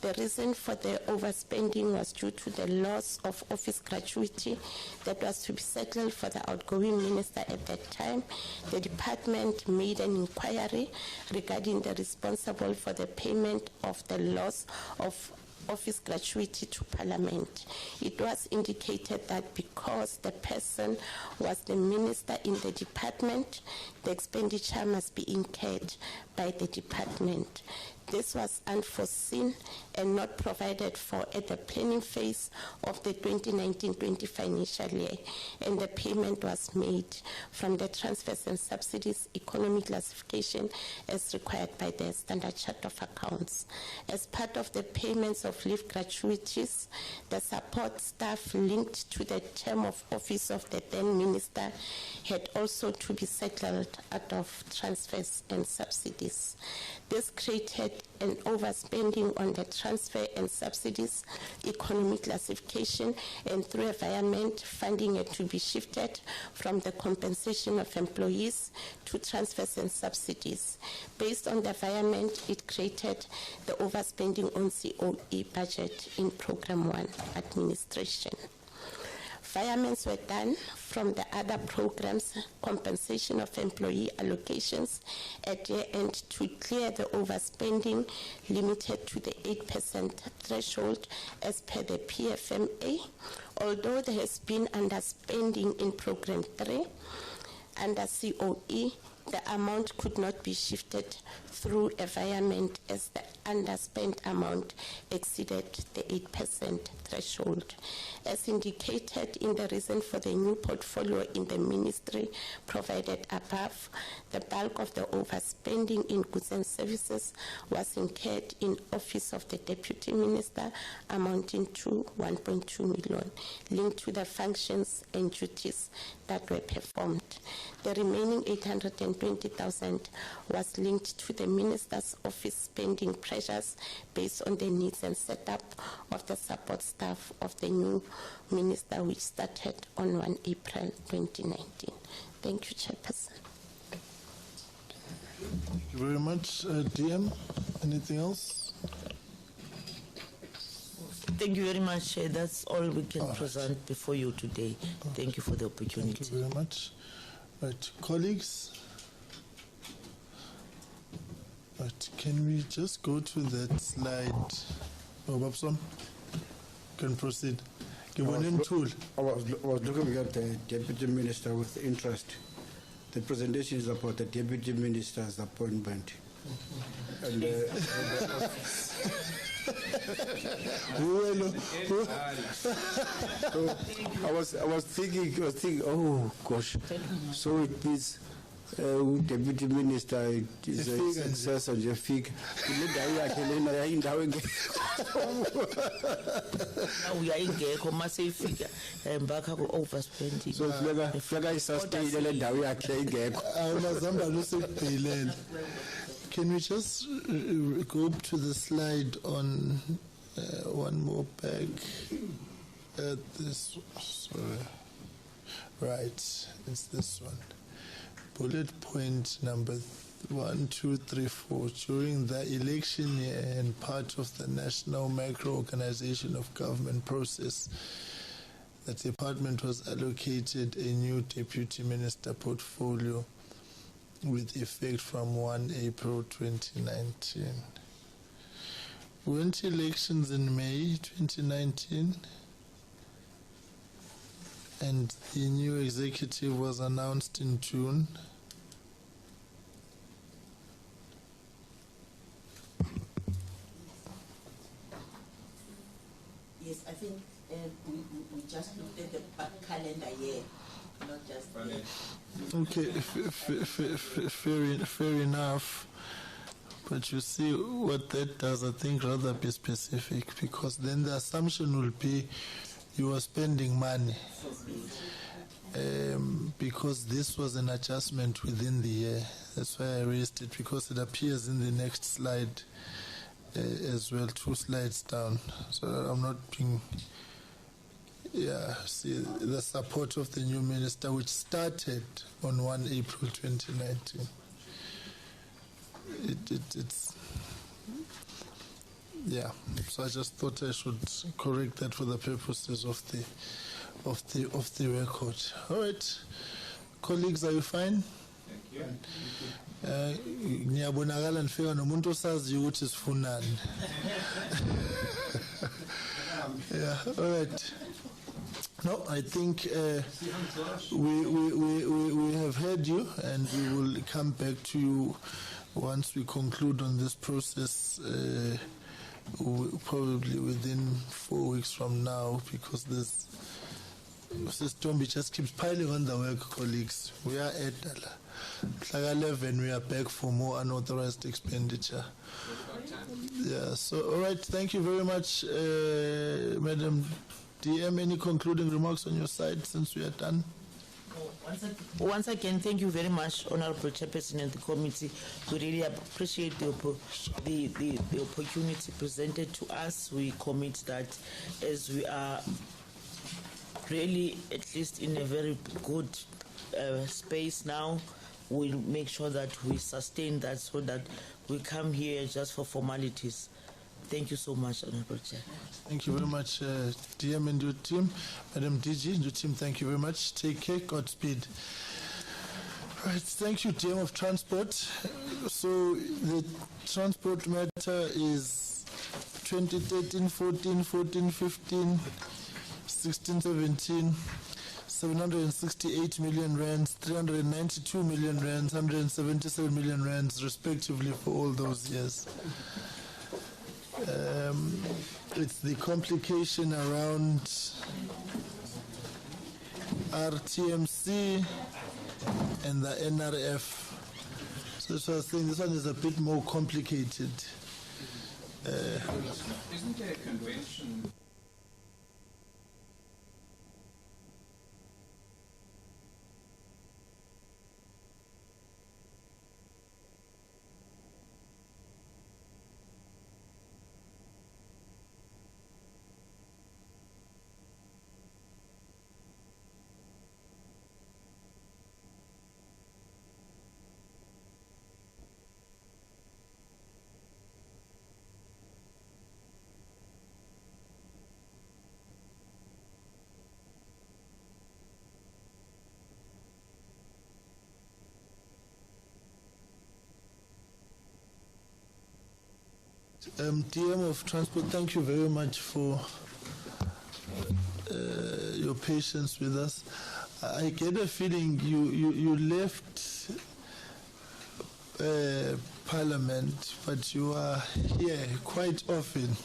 the reason for the overspending was due to the loss of office gratuity that was to be settled for the outgoing minister at that time. The department made an inquiry regarding the responsible for the payment of the loss of office gratuity to Parliament. It was indicated that because the person was the minister in the department, the expenditure must be incurred by the department. This was unforeseen and not provided for at the planning phase of the 2019-20 financial year, and the payment was made from the transfers and subsidies economic classification as required by the Standard Chart of Accounts. As part of the payments of leave gratuities, the support staff linked to the term of office of the then minister had also to be settled out of transfers and subsidies. This created an overspending on the transfer and subsidies economic classification, and through environment, funding had to be shifted from the compensation of employees to transfers and subsidies. Based on the environment, it created the overspending on COE budget in Program 1 Administration. Environments were done from the other programs, compensation of employee allocations at year end to clear the overspending limited to the 8% threshold as per the PFMA. Although there has been underspending in Program 3 under COE, the amount could not be shifted through environment as the underspent amount exceeded the 8% threshold. As indicated in the reason for the new portfolio in the ministry provided above, the bulk of the overspending in goods and services was incurred in office of the deputy minister, amounting to 1.2 million, linked to the functions and duties that were performed. The remaining 820,000 was linked to the minister's office spending pressures based on the needs and setup of the support staff of the new minister, which started on 1 April 2019. Thank you, Chairperson. you very much. DM, anything else? Thank you very much. That's all we can present before you today. Thank you for the opportunity. Thank you very much. Right, colleagues. Right, can we just go to that slide? Oh, Babson, can proceed. I was looking at the Deputy Minister with interest. The presentation is about the Deputy Minister's appointment. And, I was thinking, oh gosh, so it means Deputy Minister is a success and a fig. Now we are in Geko, massive figure, and back up overspending. So Flaga is sustained and we are playing Geko. Can we just go to the slide on one more back at this? Sorry. Right, it's this one. Bullet point number 1, 2, 3, 4. During the election year and part of the national micro-organization of government process, the department was allocated a new deputy minister portfolio with effect from 1 April 2019. We went to elections in May 2019, and the new executive was announced in June. Yes, I think we just looked at the calendar year, not just Okay, fair enough. But you see, what that does, I think, rather be specific, because then the assumption will be you are spending money. Because this was an adjustment within the year. That's why I raised it, because it appears in the next slide as well, 2 slides down. So I'm not being... Yeah, see, the support of the new minister, which started on 1 April 2019. It's... Yeah, so I just thought I should correct that for the purposes of the record. All right, colleagues, are you fine? Ngiyabonakala nifika nomuntu osazi ukuthi sifunani. Yeah, all right. No, I think we have heard you, and we will come back to you once we conclude on this process. Probably within 4 weeks from now, because this Tombi just keeps piling on the work, colleagues. We are at 11, we are back for more unauthorized expenditure. Yeah, so all right, thank you very much, Madam DM. Any concluding remarks on your side since we are done? Once again, thank you very much, Honorable Chairperson and the committee. We really appreciate the opportunity presented to us. We commit that as we are really, at least in a very good space now, we'll make sure that we sustain that so that we come here just for formalities. Thank you so much, Honorable Chair. Thank you very much, DM and your team. Madam DG and your team, thank you very much. Take care, Godspeed. Right, thank you, DM of Transport. So the transport matter is 2013, 14, 14, 15, 16, 17, 768 million rands, 392 million rands, 177 million rands, respectively, for all those years. It's the complication around RTMC and the NRF. So I was saying this one is a bit more complicated. Isn't there a convention? DM of Transport, thank you very much for your patience with us. I get a feeling you left Parliament, but you are here quite often.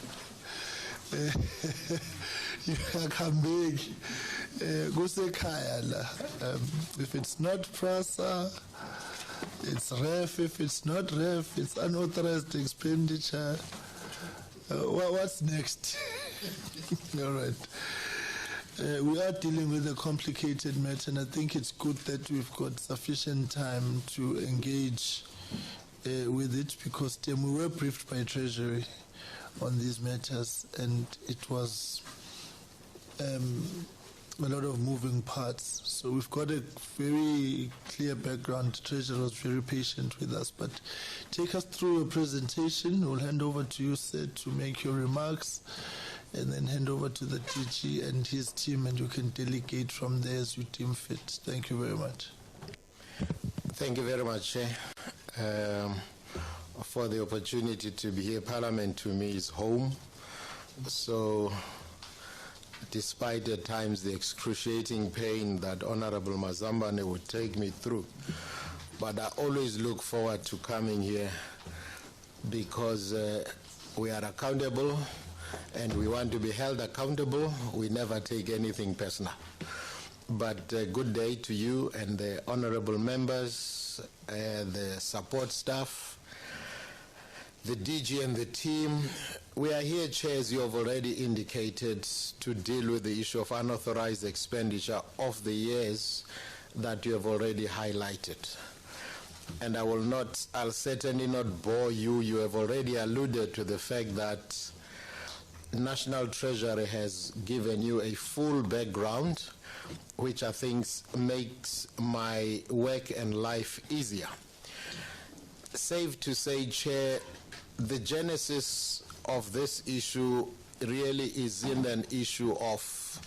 You are coming. If it's not PRASA, it's REF. If it's not REF, it's unauthorized expenditure. What's next? All right. We are dealing with a complicated matter, and I think it's good that we've got sufficient time to engage with it, because we were briefed by Treasury on these matters, and it was a lot of moving parts. So we've got a very clear background. Treasurer was very patient with us. But take us through your presentation. We'll hand over to you, sir, to make your remarks, and then hand over to the DG and his team, and you can delegate from there as you deem fit. Thank you very much. Thank you very much, Chair, for the opportunity to be here. Parliament to me is home. So despite at times the excruciating pain that Honorable Mazambane would take me through, but I always look forward to coming here because we are accountable and we want to be held accountable. We never take anything personal. But good day to you and the honorable members, the support staff, the DG and the team. We are here, Chair, as you have already indicated, to deal with the issue of unauthorized expenditure of the years that you have already highlighted. And I'll certainly not bore you. You have already alluded to the fact that National Treasury has given you a full background, which I think makes my work and life easier. Safe to say, Chair, the genesis of this issue really isn't an issue of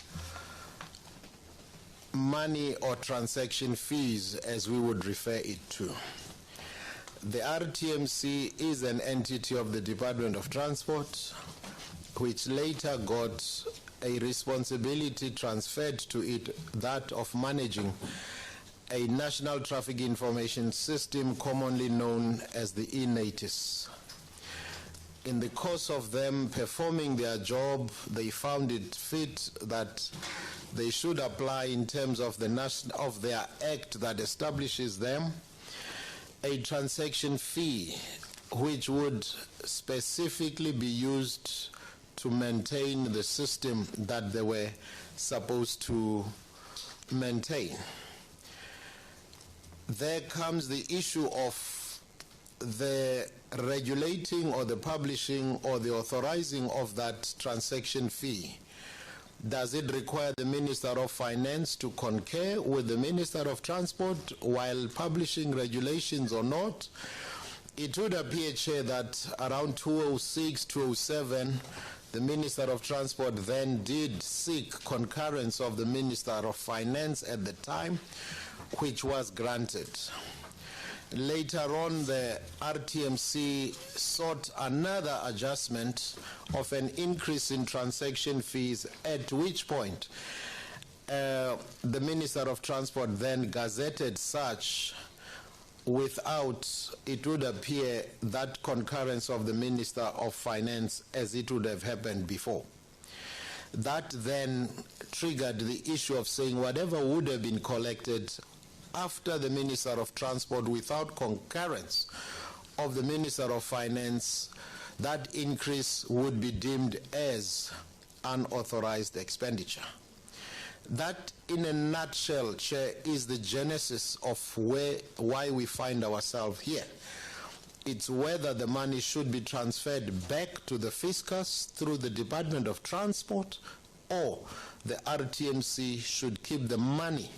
money or transaction fees, as we would refer it to. The RTMC is an entity of the Department of Transport, which later got a responsibility transferred to it, that of managing a National Traffic Information System commonly known as the eNaTIS. In the course of them performing their job, they found it fit that they should apply, in terms of their act that establishes them, a transaction fee which would specifically be used to maintain the system that they were supposed to maintain. There comes the issue of the regulating or the publishing or the authorizing of that transaction fee. Does it require the Minister of Finance to concur with the Minister of Transport while publishing regulations or not? It would appear, Chair, that around 2006, 2007, the Minister of Transport then did seek concurrence of the Minister of Finance at the time, which was granted. Later on, the RTMC sought another adjustment of an increase in transaction fees, at which point the Minister of Transport then gazetted such without, it would appear, that concurrence of the Minister of Finance as it would have happened before. That then triggered the issue of saying whatever would have been collected after the Minister of Transport without concurrence of the Minister of Finance, that increase would be deemed as unauthorized expenditure. That, in a nutshell, Chair, is the genesis of why we find ourselves here. It's whether the money should be transferred back to the fiscus through the Department of Transport, or the RTMC should keep the money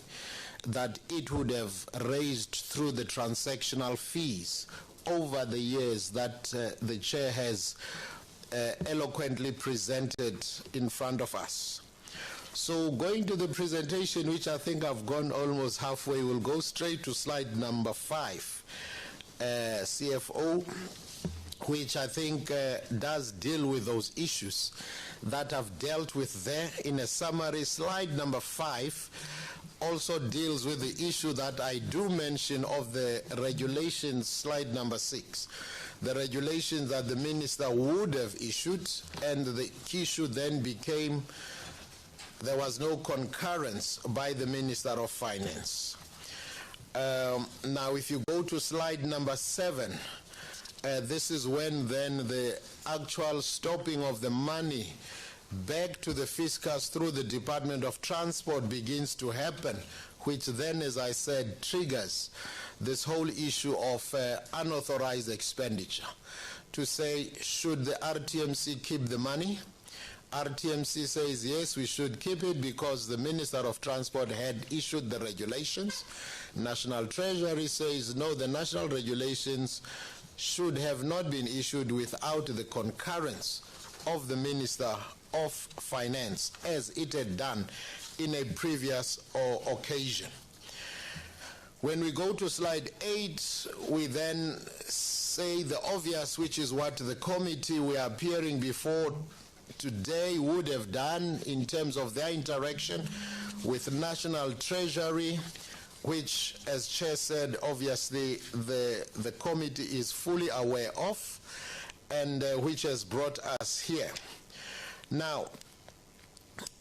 that it would have raised through the transactional fees over the years that the Chair has eloquently presented in front of us. So going to the presentation, which I think I've gone almost halfway, we'll go straight to slide number 5. CFO, which I think does deal with those issues that I've dealt with there in a summary. Slide number 5 also deals with the issue that I do mention of the regulations, slide number 6. The regulations that the minister would have issued, and the issue then became there was no concurrence by the Minister of Finance. Now, if you go to slide number 7, this is when then the actual stopping of the money back to the fiscus through the Department of Transport begins to happen, which then, as I said, triggers this whole issue of unauthorized expenditure. To say, should the RTMC keep the money? RTMC says, yes, we should keep it because the Minister of Transport had issued the regulations. National Treasury says, no, the national regulations should have not been issued without the concurrence of the Minister of Finance, as it had done in a previous occasion. When we go to slide 8, we then say the obvious, which is what the committee we are appearing before today would have done in terms of their interaction with National Treasury, which, as Chair said, obviously the committee is fully aware of, and which has brought us here. Now,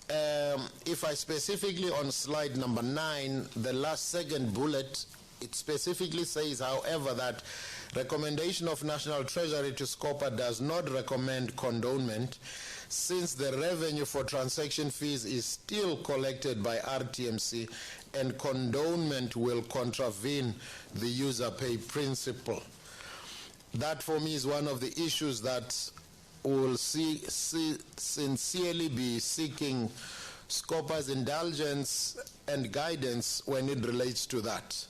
if I specifically on slide number 9, the last second bullet, it specifically says, however, that recommendation of National Treasury to SCOPA does not recommend condonement, since the revenue for transaction fees is still collected by RTMC, and condonement will contravene the user pay principle. That for me is one of the issues that will sincerely be seeking SCOPA's indulgence and guidance when it relates to that.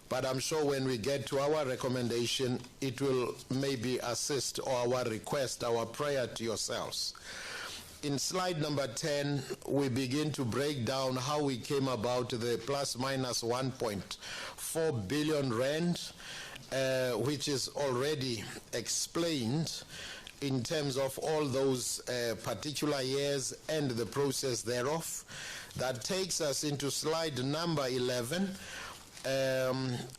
But I'm sure when we get to our recommendation, it will maybe assist, or our request, our prayer to yourselves. In slide number 10, we begin to break down how we came about the plus minus 1.4 billion rand, which is already explained in terms of all those particular years and the process thereof. That takes us into slide number 11,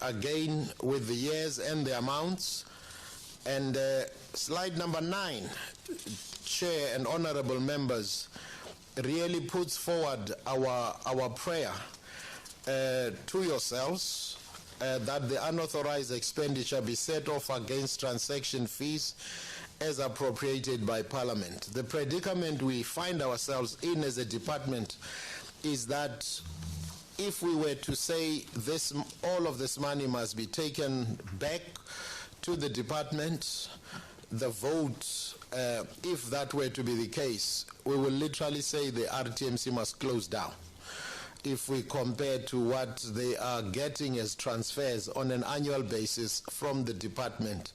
again with the years and the amounts. And slide number 9, Chair and honorable members, really puts forward our prayer to yourselves that the unauthorized expenditure be set off against transaction fees as appropriated by Parliament. The predicament we find ourselves in as a department is that if we were to say this, all of this money must be taken back to the department, the vote, if that were to be the case, we will literally say the RTMC must close down if we compare to what they are getting as transfers on an annual basis from the department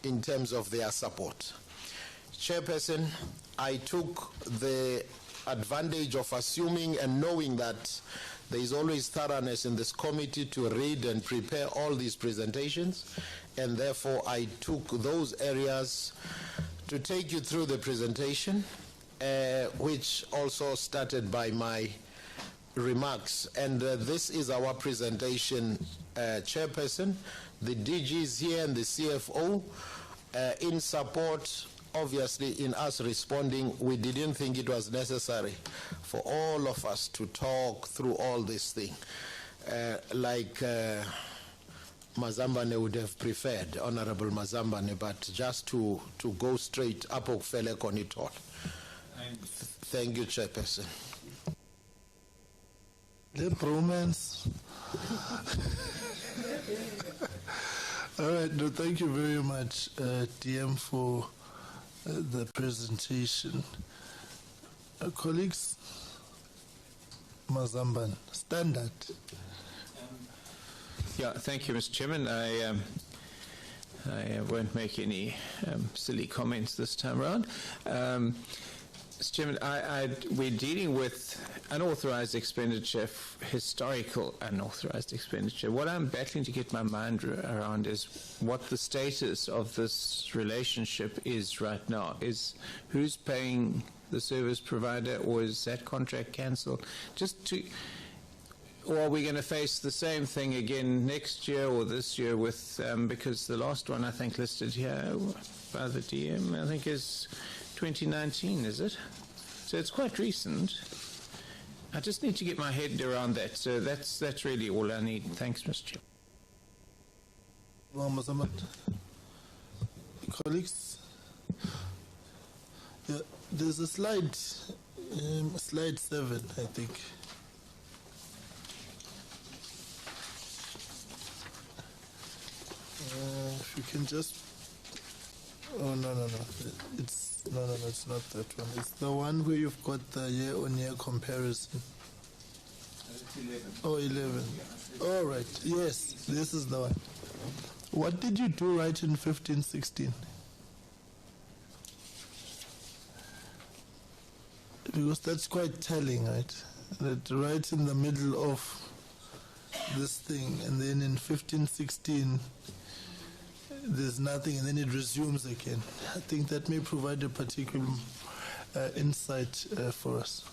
in terms of their support. Chairperson, I took the advantage of assuming and knowing that there is always thoroughness in this committee to read and prepare all these presentations, and therefore I took those areas to take you through the presentation, which also started by my remarks. And this is our presentation, Chairperson. The DG is here and the CFO in support. Obviously, in us responding, we didn't think it was necessary for all of us to talk through all this thing, like Mazambane would have preferred, Honorable Mazambane, but just to go straight up on it all. Thank you, Chairperson. The bromance. All right, no, thank you very much, DM, for the presentation. Colleagues, Mazamban, standard. Yeah, thank you, Mr. Chairman. I won't make any silly comments this time around. Mr. Chairman, we're dealing with unauthorized expenditure, historical unauthorized expenditure. What I'm battling to get my mind around is what the status of this relationship is right now. Is who's paying the service provider, or is that contract cancelled? Or are we going to face the same thing again next year or this year with, because the last one I think listed here by the DM, I think is 2019, is it? So it's quite recent. I just need to get my head around that. So that's really all I need. Thanks, Mr. Chair. Well, colleagues, yeah, there's a slide 7, I think. If you can just, oh no, it's not that one. It's the one where you've got the year-on-year comparison. 11. All right. Yes, this is the one. What did you do right in 15-16? Because that's quite telling, right? That right in the middle of this thing, and then in 15-16, there's nothing, and then it resumes again. I think that may provide a particular insight for us.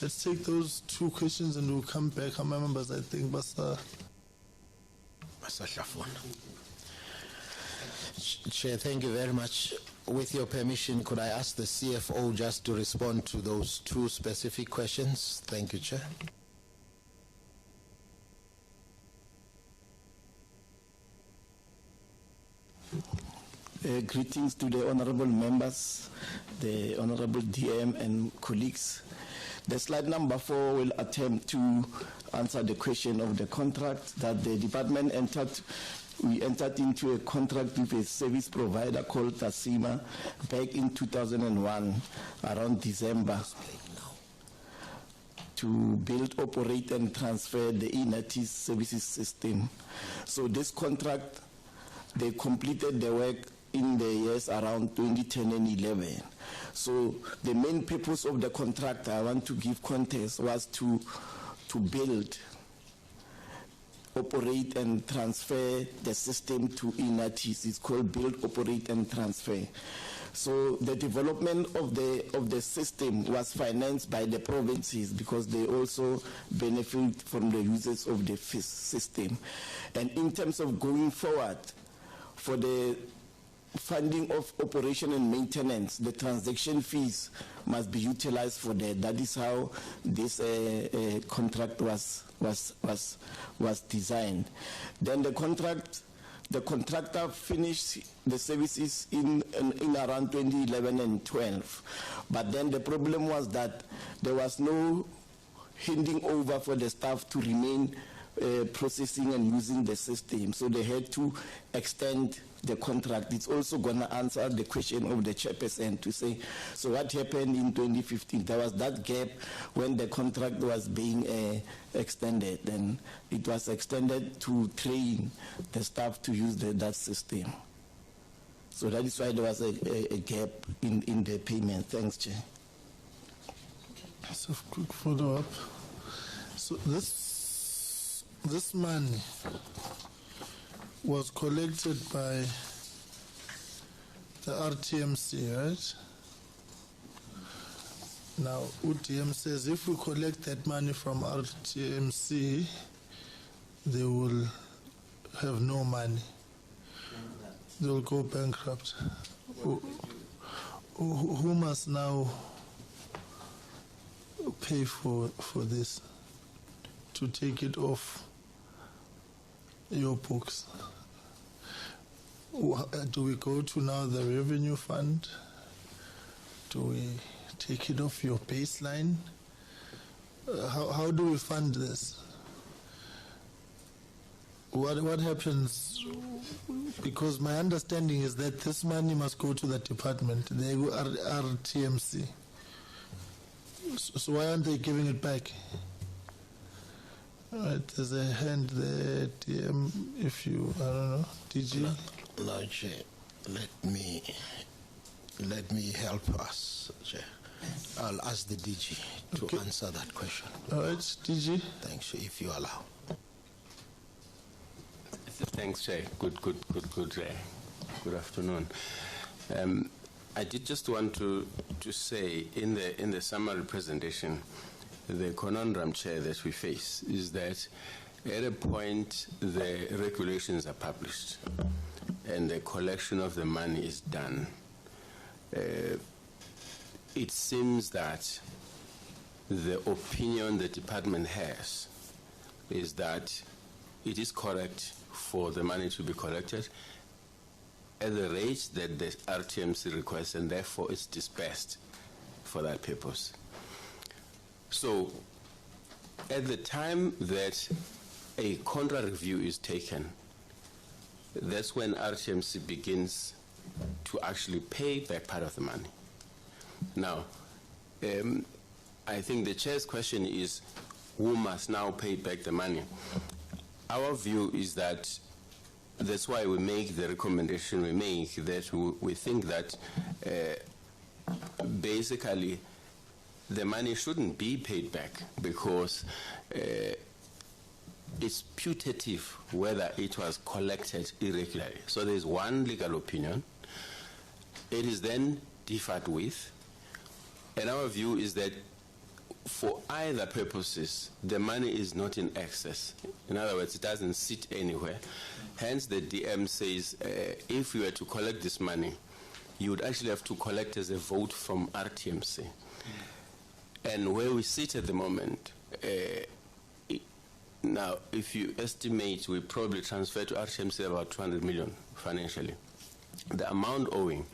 Let's take those two questions and we'll come back. How many members, I think, Basa? Chair, thank you very much. With your permission, could I ask the CFO just to respond to those two specific questions? Thank you, Chair. Greetings to the honorable members, the honorable DM and colleagues. The slide number 4 will attempt to answer the question of the contract that the department entered. We entered into a contract with a service provider called Tasima back in 2001, around December, to build, operate, and transfer the eNatis services system. So this contract, they completed the work in the years around 2010 and 11. So the main purpose of the contract, I want to give context, was to build, operate, and transfer the system to eNatis. It's called build, operate, and transfer. So the development of the system was financed by the provinces because they also benefit from the users of the system. And in terms of going forward, for the funding of operation and maintenance, the transaction fees must be utilized for that. That is how this contract was designed. Then the contractor finished the services in around 2011 and 12. But then the problem was that there was no handing over for the staff to remain processing and using the system. So they had to extend the contract. It's also going to answer the question of the chairperson to say, so what happened in 2015? There was that gap when the contract was being extended. Then it was extended to train the staff to use that system. So that is why there was a gap in the payment. Thanks, Chair. So quick follow-up. So this money was collected by the RTMC, right? Now, UDM says if we collect that money from RTMC, they will have no money. They will go bankrupt. Who must now pay for this to take it off your books? Do we go to now the revenue fund? Do we take it off your baseline? How do we fund this? What happens? Because my understanding is that this money must go to the department, the RTMC. So why aren't they giving it back? All right, there's a hand there, DM, if you, I don't know, DG? No, Chair, let me help us, Chair. I'll ask the DG to answer that question. All right, DG. Thanks, if you allow. Thanks, Chair. Good afternoon. I did just want to say in the summary presentation, the conundrum, Chair, that we face is that at a point the regulations are published and the collection of the money is done. It seems that the opinion the department has is that it is correct for the money to be collected at the rate that the RTMC requests, and therefore it's dispersed for that purpose. So at the time that a contra review is taken, that's when RTMC begins to actually pay back part of the money. Now, I think the Chair's question is, who must now pay back the money? Our view is that that's why we make the recommendation we make, that we think that basically the money shouldn't be paid back because it's putative whether it was collected irregularly. So there's one legal opinion. It is then differed with. And our view is that for either purposes, the money is not in excess. In other words, it doesn't sit anywhere. Hence, the DM says if we were to collect this money, you would actually have to collect as a vote from RTMC. And where we sit at the moment, now, if you estimate, we probably transfer to RTMC about 200 million financially. The amount owing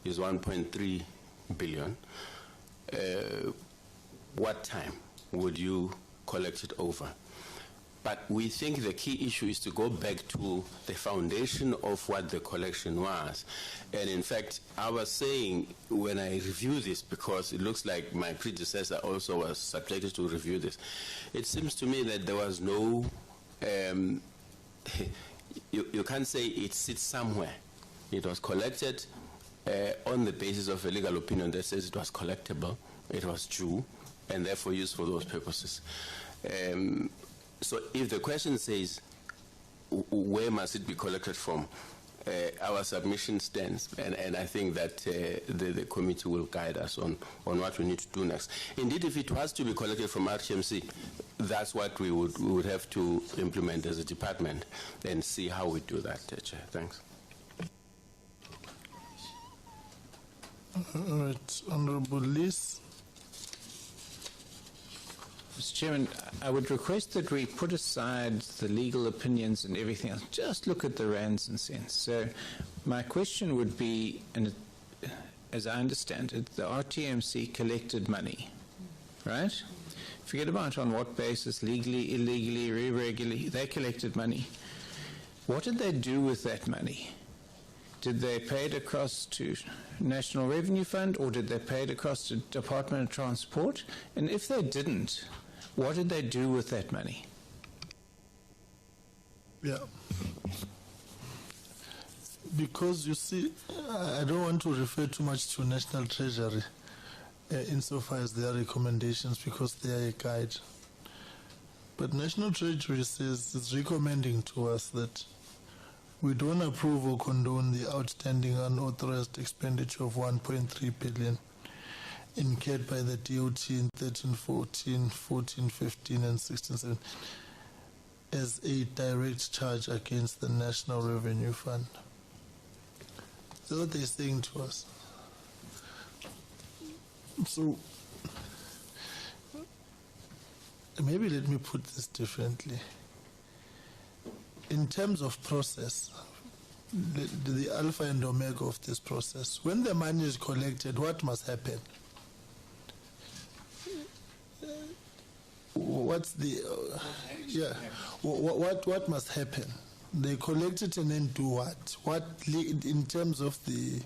is 1.3 billion. What time would you collect it over? But we think the key issue is to go back to the foundation of what the collection was. And in fact, I was saying when I review this, because it looks like my predecessor also was subjected to review this, it seems to me that there was no, you can't say it sits somewhere. It was collected on the basis of a legal opinion that says it was collectible, it was due, and therefore used for those purposes. So if the question says, where must it be collected from, our submission stands, and I think that the committee will guide us on what we need to do next. Indeed, if it was to be collected from RTMC, that's what we would have to implement as a department and see how we do that, Chair. Thanks. All right, Honorable Liz. Mr. Chairman, I would request that we put aside the legal opinions and everything else. Just look at the rands and cents. So my question would be, and as I understand it, the RTMC collected money, right? Forget about on what basis, legally, illegally, irregularly, they collected money. What did they do with that money? Did they pay it across to National Revenue Fund, or did they pay it across to Department of Transport? And if they didn't, what did they do with that money? Yeah. Because you see, I don't want to refer too much to National Treasury insofar as their recommendations, because they are a guide. But National Treasury says it's recommending to us that we don't approve or condone the outstanding unauthorized expenditure of 1.3 billion incurred by the DOT in 13-14, 14-15, and 16-17 as a direct charge against the National Revenue Fund. That's what they're saying to us. So maybe let me put this differently. In terms of process, the alpha and omega of this process, when the money is collected, what must happen? What's the what must happen? They collect it and then do what? What in terms of the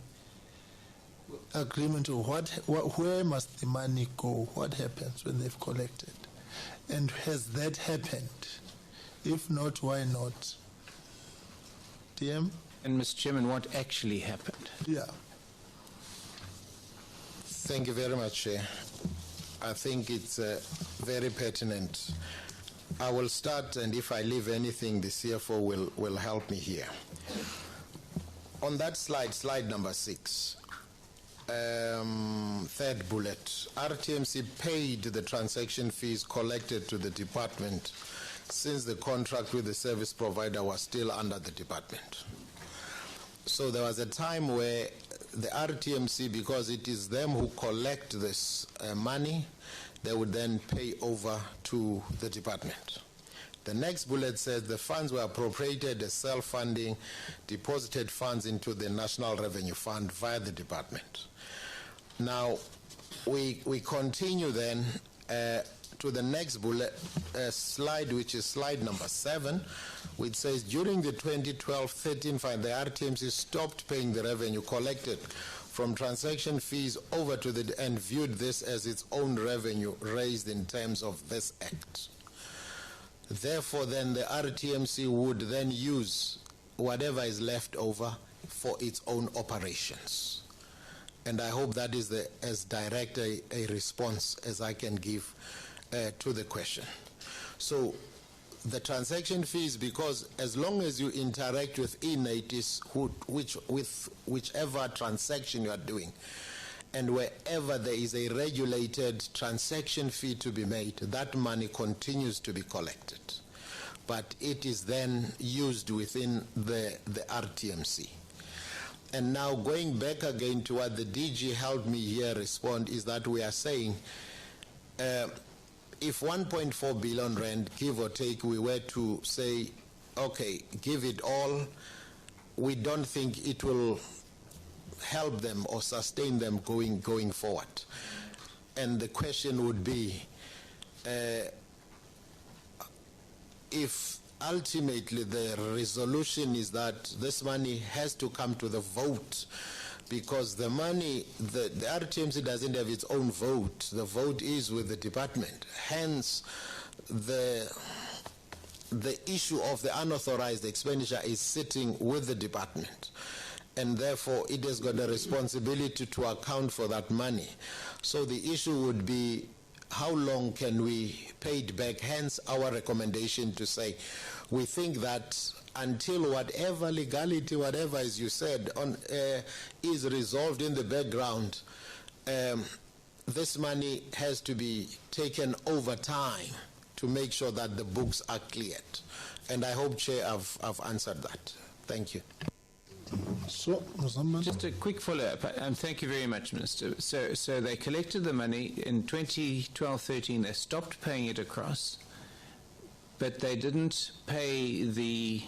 agreement of where must the money go? What happens when they've collected? And has that happened? If not, why not? DM? And Mr. Chairman, what actually happened? Yeah. Thank you very much, Chair. I think it's very pertinent. I will start, and if I leave anything, the CFO will help me here. On that slide, slide number 6, third bullet, RTMC paid the transaction fees collected to the department since the contract with the service provider was still under the department. So there was a time where the RTMC, because it is them who collect this money, they would then pay over to the department. The next bullet says the funds were appropriated as self-funding, deposited funds into the National Revenue Fund via the department. Now, we continue then to the next bullet slide, which is slide number 7, which says during the 2012-13 fund, the RTMC stopped paying the revenue collected from transaction fees over to the and viewed this as its own revenue raised in terms of this act. Therefore, then the RTMC would then use whatever is left over for its own operations. And I hope that is as direct a response as I can give to the question. So the transaction fees, because as long as you interact with e-NATIS, with whichever transaction you are doing, and wherever there is a regulated transaction fee to be made, that money continues to be collected. But it is then used within the RTMC. And now going back again to what the DG helped me here respond is that we are saying if 1.4 billion rand, give or take, we were to say, okay, give it all, we don't think it will help them or sustain them going forward. And the question would be, if ultimately the resolution is that this money has to come to the vote, because the money, the RTMC doesn't have its own vote. The vote is with the department. Hence, the issue of the unauthorized expenditure is sitting with the department. And therefore, it has got a responsibility to account for that money. So the issue would be, how long can we pay it back? Hence, our recommendation to say, we think that until whatever legality, whatever, as you said, is resolved in the background, this money has to be taken over time to make sure that the books are cleared. And I hope, Chair, I've answered that. Thank you. So, just a quick follow-up, and thank you very much, Minister. So they collected the money in 2012-13. They stopped paying it across, but they didn't pay the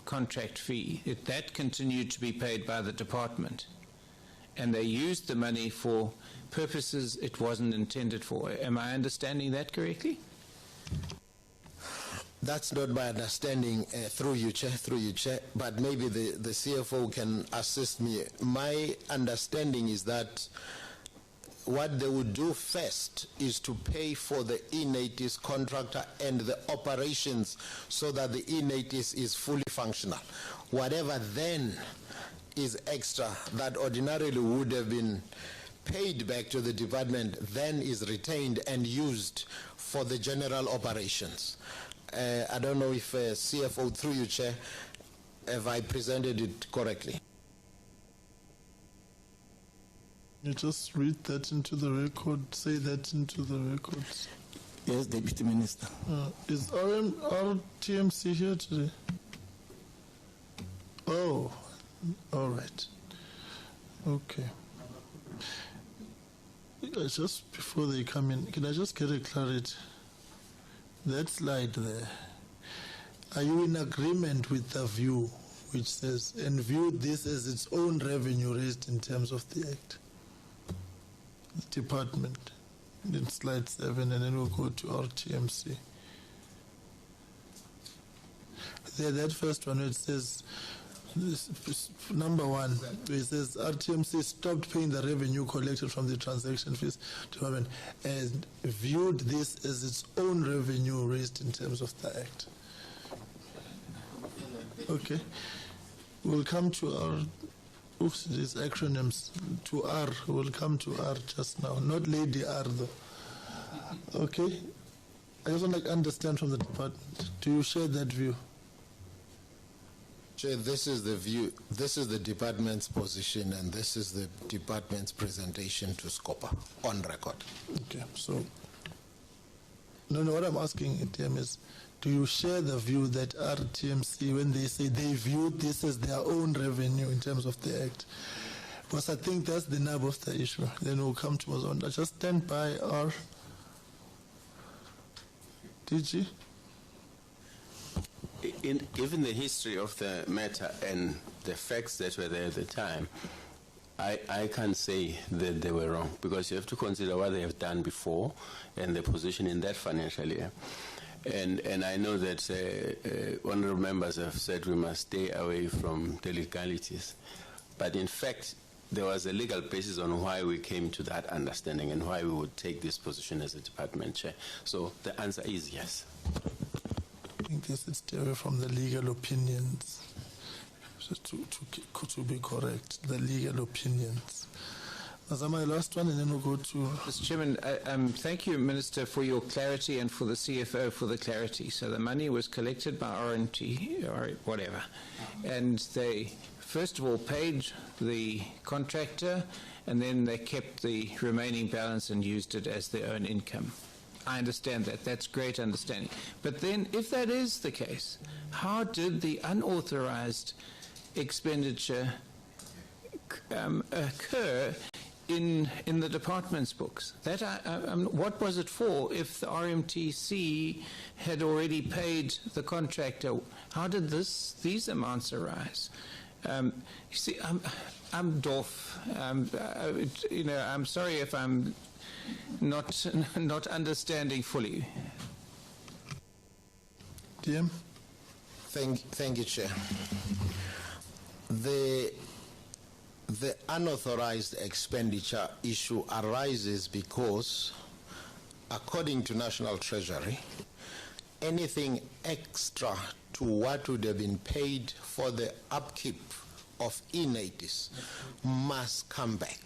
contract fee. That continued to be paid by the department, and they used the money for purposes it wasn't intended for. Am I understanding that correctly? That's not my understanding, through you, Chair, but maybe the CFO can assist me. My understanding is that what they would do first is to pay for the e-NATIS contractor and the operations so that the e-NATIS is fully functional. Whatever then is extra that ordinarily would have been paid back to the department then is retained and used for the general operations. I don't know if CFO, through you, Chair, have I presented it correctly? You just read that into the record, say that into the records. Yes, Deputy Minister. Is RTMC here today? Oh, all right. Okay. Just before they come in, can I just get a clarity? That slide there, are you in agreement with the view which says, and view this as its own revenue raised in terms of the Act? The department, in slide 7, and then we'll go to RTMC. There, that first one, it says, number 1, where it says RTMC stopped paying the revenue collected from the transaction fees department and viewed this as its own revenue raised in terms of the Act. Okay. We'll come to oops, these acronyms to R. We'll come to R just now. Not Lady R, though. Okay. I just want to understand from the department. Do you share that view? Chair, this is the view. This is the department's position, and this is the department's presentation to SCOPA on record. Okay. So, no, what I'm asking, ATM, is do you share the view that RTMC, when they say they viewed this as their own revenue in terms of the Act? Because I think that's the nub of the issue. Then we'll come to Mazonda. Just stand by our DG. Given the history of the matter and the facts that were there at the time, I can't say that they were wrong, because you have to consider what they have done before and their position in that financial year. And I know that honorable members have said we must stay away from the legalities. But in fact, there was a legal basis on why we came to that understanding and why we would take this position as a department chair. So the answer is yes. I think this is stay away from the legal opinions. So to be correct, the legal opinions. That's my last one, and then we'll go to... Mr. Chairman, thank you, Minister, for your clarity and for the CFO for the clarity. So the money was collected by RMT or whatever, and they first of all paid the contractor, and then they kept the remaining balance and used it as their own income. I understand that. That's great understanding. But then, if that is the case, how did the unauthorized expenditure occur in the department's books? That what was it for if the RMTC had already paid the contractor? How did these amounts arise? You see, I'm Dorf. I'm sorry if I'm not understanding fully. DM. Thank you, Chair. The unauthorized expenditure issue arises because, according to National Treasury, anything extra to what would have been paid for the upkeep of E-Natis must come back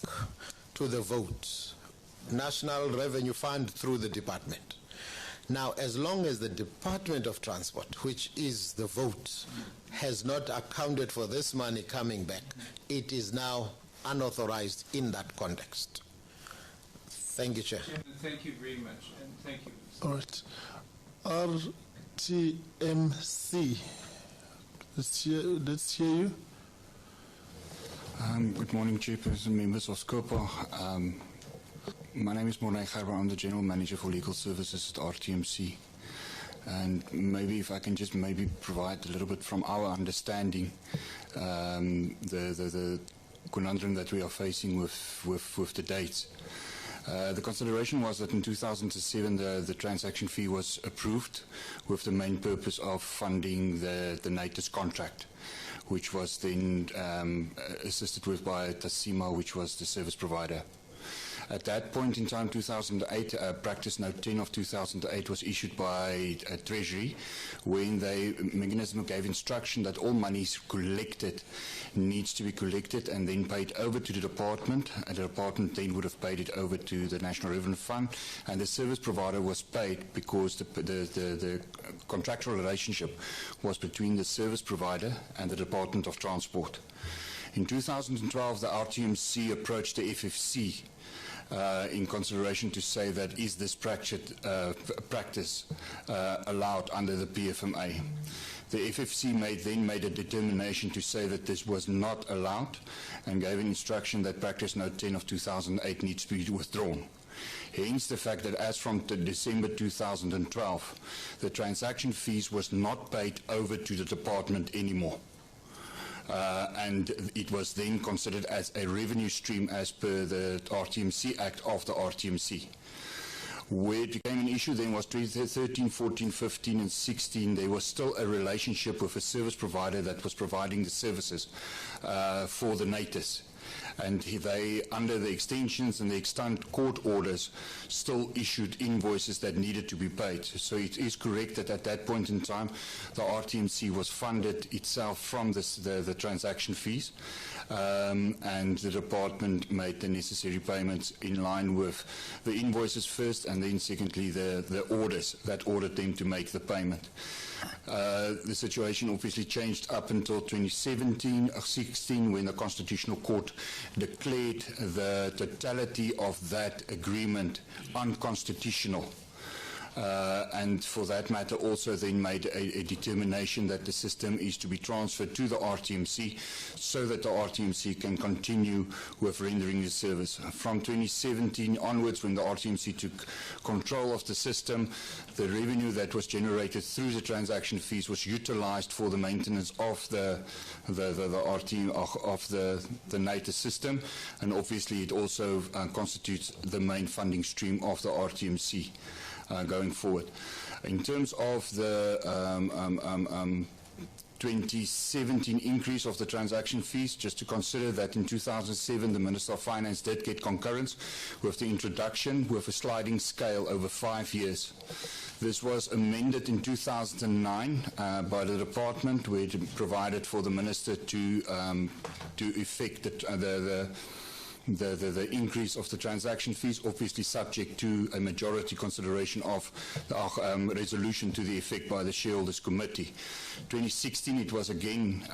to the vote, National Revenue Fund through the department. Now, as long as the Department of Transport, which is the vote, has not accounted for this money coming back, it is now unauthorized in that context. Thank you, Chair. Thank you very much, and thank you. All right. RTMC. Let's hear you. Good morning, Chairperson, members of SCOPA. My name is Mornay Garba. I'm the General Manager for Legal Services at RTMC. And maybe if I can just provide a little bit from our understanding, the conundrum that we are facing with the dates. The consideration was that in 2007 the transaction fee was approved with the main purpose of funding the NATIS contract, which was then assisted with by Tassima, which was the service provider. At that point in time, 2008, Practice Note 10 of 2008 was issued by Treasury, when the mechanism gave instruction that all monies collected needs to be collected and then paid over to the department, and the department then would have paid it over to the National Revenue Fund, and the service provider was paid because the contractual relationship was between the service provider and the Department of Transport. In 2012, the RTMC approached the FFC in consideration to say that is this practice allowed under the PFMA. The FFC then made a determination to say that this was not allowed and gave an instruction that Practice Note 10 of 2008 needs to be withdrawn. Hence the fact that as from December 2012, the transaction fees was not paid over to the department anymore. And it was then considered as a revenue stream as per the RTMC Act of the RTMC. Where it became an issue then was 2013, 14, 15 and 16, there was still a relationship with a service provider that was providing the services for the NATIS. And they, under the extensions and the extant court orders, still issued invoices that needed to be paid. So it is correct that at that point in time, the RTMC was funded itself from the transaction fees, and the department made the necessary payments in line with the invoices first, and then secondly the orders that ordered them to make the payment. The situation obviously changed up until 2016 when the Constitutional Court declared the totality of that agreement unconstitutional. And for that matter also then made a determination that the system is to be transferred to the RTMC so that the RTMC can continue with rendering the service. From 2017 onwards, when the RTMC took control of the system, the revenue that was generated through the transaction fees was utilized for the maintenance of the NATA system, and obviously it also constitutes the main funding stream of the RTMC. Going forward. In terms of the 2017 increase of the transaction fees, just to consider that in 2007 the Minister of Finance did get concurrence with the introduction with a sliding scale over 5 years. This was amended in 2009 by the department, where it provided for the Minister to effect the increase of the transaction fees, obviously subject to a majority consideration of the resolution to the effect by the Shareholders Committee. 2016 it was again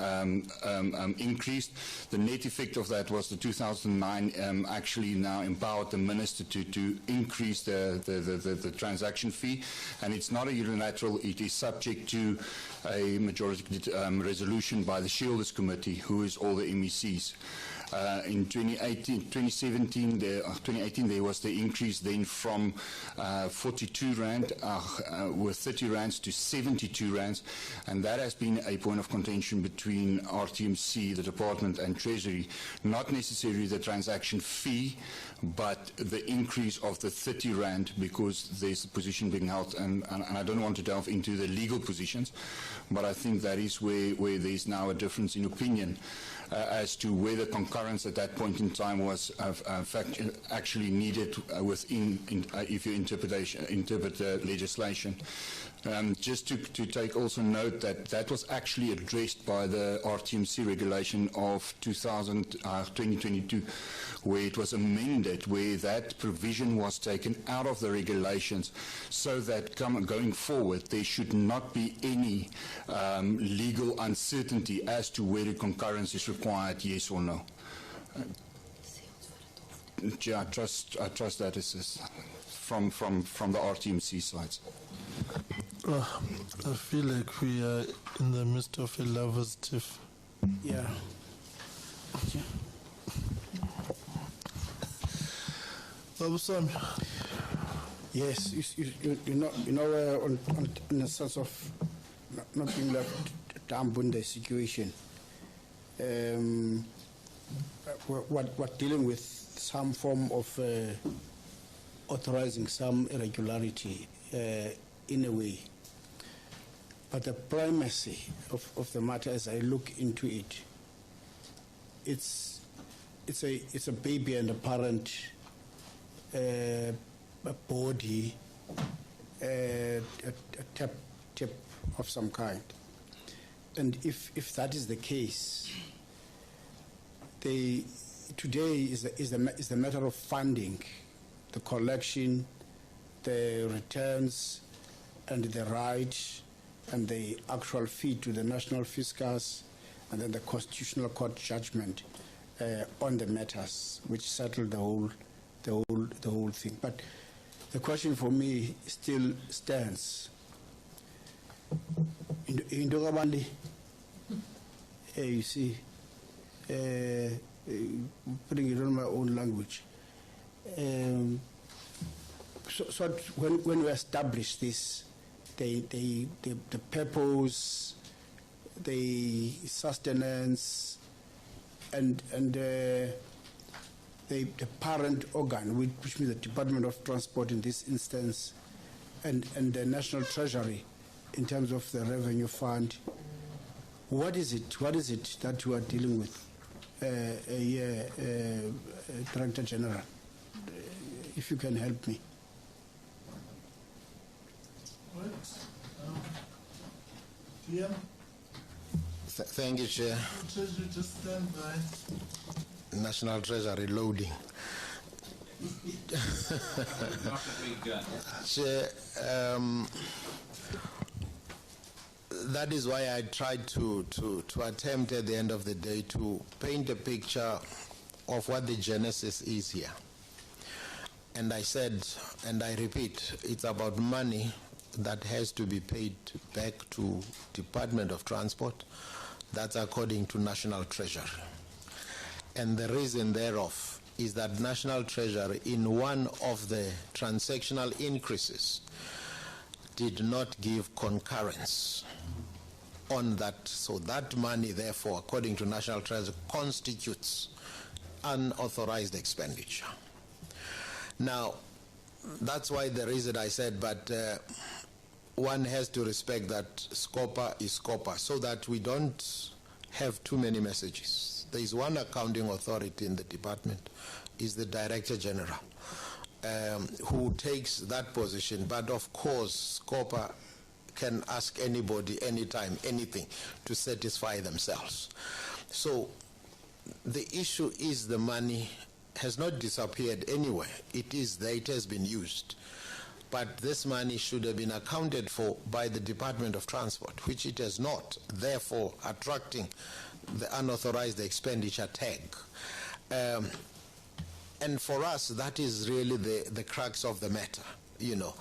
increased. The net effect of that was the 2009 actually now empowered the Minister to increase the transaction fee, and it's not a unilateral, it is subject to a majority resolution by the Shareholders Committee, who is all the MECs. In 2018 there was the increase then from 42 Rand with 30 Rands to 72 Rands, and that has been a point of contention between RTMC, the department, and Treasury. Not necessarily the transaction fee, but the increase of the 30 Rand, because there's a position being held, and I don't want to delve into the legal positions, but I think that is where there's now a difference in opinion as to whether concurrence at that point in time was actually needed within, if you interpret the legislation. Just to take also note that that was actually addressed by the RTMC regulation of 2022, where it was amended, where that provision was taken out of the regulations, so that going forward there should not be any legal uncertainty as to whether concurrence is required, yes or no. I trust that is from the RTMC side. I feel like we are in the midst of a lover's tiff. Yeah. Babu Sami. Yes, you know, in a sense of not being left dumb in the situation. What dealing with some form of authorizing some irregularity in a way. But the primacy of the matter, as I look into it, it's a baby and a parent, a body, a tip of some kind. And if that is the case, today is the matter of funding, the collection, the returns, and the right, and the actual fee to the national fiscus, and then the Constitutional Court judgment on the matters which settle the whole thing. But the question for me still stands. In Dogabandi, you see, putting it on my own language. So when we establish this, the purpose, the sustenance, and the parent organ, which means the Department of Transport in this instance, and the National Treasury in terms of the revenue fund, what is it that you are dealing with? a year, Director General. If you can help me. Thank you, Chair. Treasury, just stand by. National Treasury loading. Chair, that is why I tried to attempt at the end of the day to paint a picture of what the genesis is here. And I said, and I repeat, it's about money that has to be paid back to Department of Transport. That's according to National Treasury. And the reason thereof is that National Treasury, in one of the transactional increases, did not give concurrence on that. So that money, therefore, according to National Treasury, constitutes unauthorized expenditure. Now, that's why the reason I said, but one has to respect that SCOPA is SCOPA, so that we don't have too many messages. There is one accounting authority in the department, is the Director General, who takes that position. But of course, SCOPA can ask anybody, anytime, anything to satisfy themselves. So the issue is the money has not disappeared anywhere. It is there, it has been used. But this money should have been accounted for by the Department of Transport, which it has not, therefore attracting the unauthorized expenditure tag. And for us, that is really the crux of the matter, you know.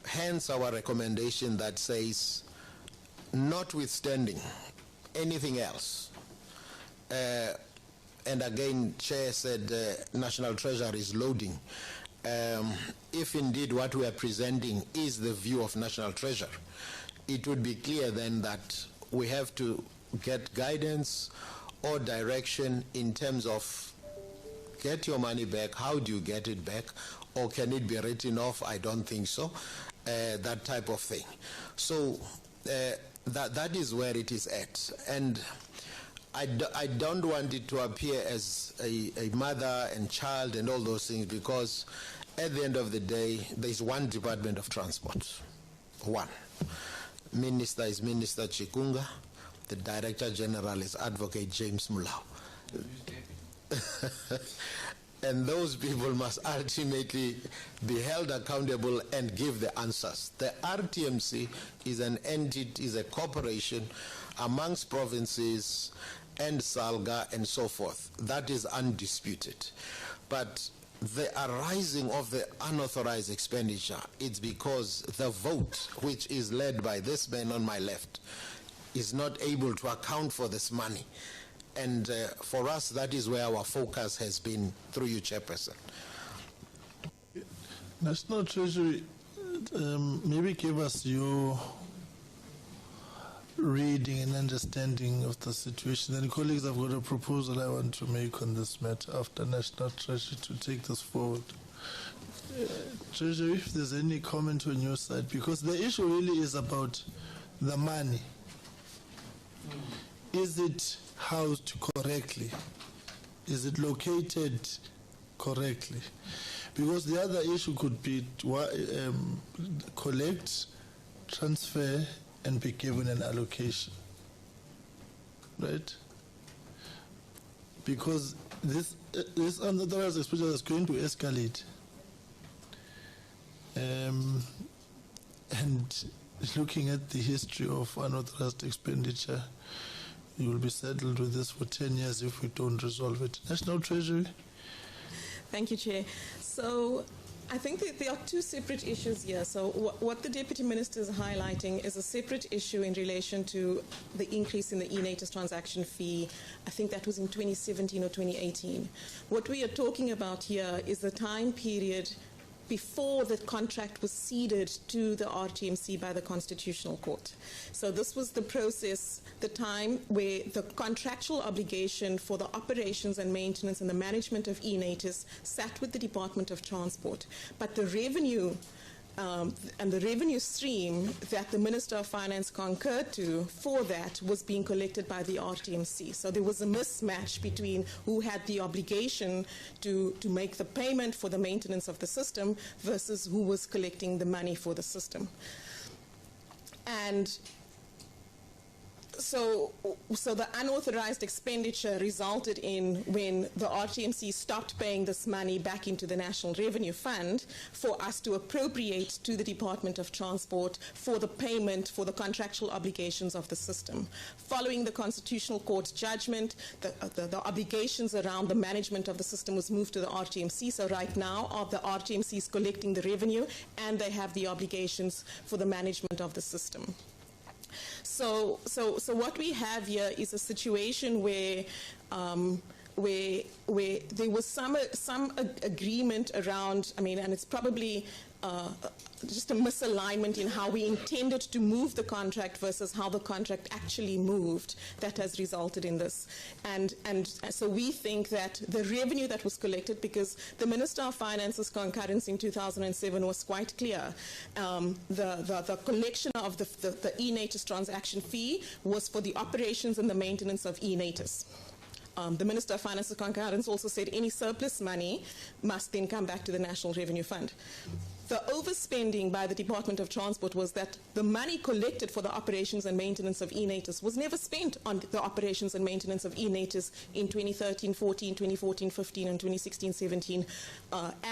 Hence our recommendation that says, notwithstanding anything else, and again, Chair said National Treasury is loading. If indeed what we are presenting is the view of National Treasury, it would be clear then that we have to get guidance or direction in terms of get your money back, how do you get it back, or can it be written off? I don't think so, that type of thing. So that is where it is at. And I don't want it to appear as a mother and child and all those things, because at the end of the day, there's one Department of Transport. One. Minister is Minister Chikunga. The Director General is Advocate James Mulau. And those people must ultimately be held accountable and give the answers. The RTMC is an entity, is a corporation amongst provinces and SALGA and so forth. That is undisputed. But the arising of the unauthorized expenditure, it's because the vote, which is led by this man on my left, is not able to account for this money. And for us, that is where our focus has been, through you, Chairperson. National Treasury, maybe give us your reading and understanding of the situation. And colleagues, I've got a proposal I want to make on this matter after National Treasury to take this forward. Treasury, if there's any comment on your side, because the issue really is about the money. Is it housed correctly? Is it located correctly? Because the other issue could be collect, transfer, and be given an allocation, right? Because this unauthorized expenditure is going to escalate, and looking at the history of unauthorized expenditure, you will be saddled with this for 10 years if we don't resolve it. National Treasury. Thank you, Chair. So I think that there are two separate issues here. So what the Deputy Minister is highlighting is a separate issue in relation to the increase in the e-NATIS transaction fee. I think that was in 2017 or 2018. What we are talking about here is the time period before the contract was ceded to the RTMC by the Constitutional Court. So this was the process, the time where the contractual obligation for the operations and maintenance and the management of e-NATIS sat with the Department of Transport. But the revenue and the revenue stream that the Minister of Finance concurred to for that was being collected by the RTMC. So there was a mismatch between who had the obligation to make the payment for the maintenance of the system versus who was collecting the money for the system. And so the unauthorized expenditure resulted in when the RTMC stopped paying this money back into the National Revenue Fund for us to appropriate to the Department of Transport for the payment for the contractual obligations of the system. Following the Constitutional Court judgment, the obligations around the management of the system was moved to the RTMC. So right now, the RTMC is collecting the revenue and they have the obligations for the management of the system. So what we have here is a situation where there was some agreement around, and it's probably just a misalignment in how we intended to move the contract versus how the contract actually moved that has resulted in this. And so we think that the revenue that was collected, because the Minister of Finance's concurrence in 2007 was quite clear, the collection of the e-Natus transaction fee was for the operations and the maintenance of e-Natus. The Minister of Finance's concurrence also said any surplus money must then come back to the National Revenue Fund. The overspending by the Department of Transport was that the money collected for the operations and maintenance of e-Natus was never spent on the operations and maintenance of e-Natus in 2013-14, 2014-15, and 2016-17,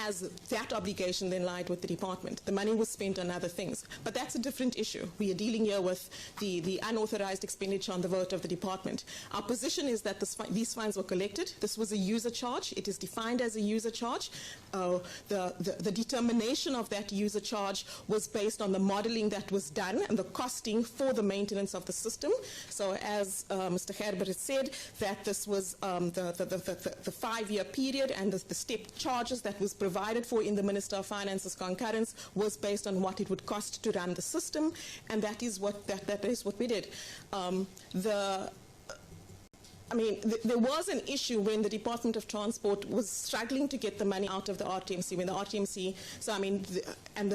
as that obligation then lied with the department. The money was spent on other things. But that's a different issue. We are dealing here with the unauthorized expenditure on the vote of the department. Our position is that these funds were collected. This was a user charge. It is defined as a user charge. The determination of that user charge was based on the modeling that was done and the costing for the maintenance of the system. So as Mr. Gerber has said, that this was the 5-year period, and the step charges that was provided for in the Minister of Finance's concurrence was based on what it would cost to run the system, and that is what we did. There was an issue when the Department of Transport was struggling to get the money out of the RTMC, when the RTMC,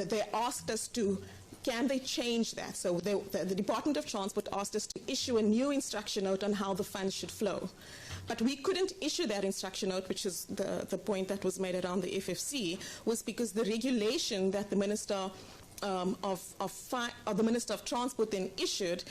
they asked us to, can they change that? So the Department of Transport asked us to issue a new instruction note on how the funds should flow. But we couldn't issue that instruction note, which is the point that was made around the FFC, was because the regulation that the Minister the Minister of Transport then issued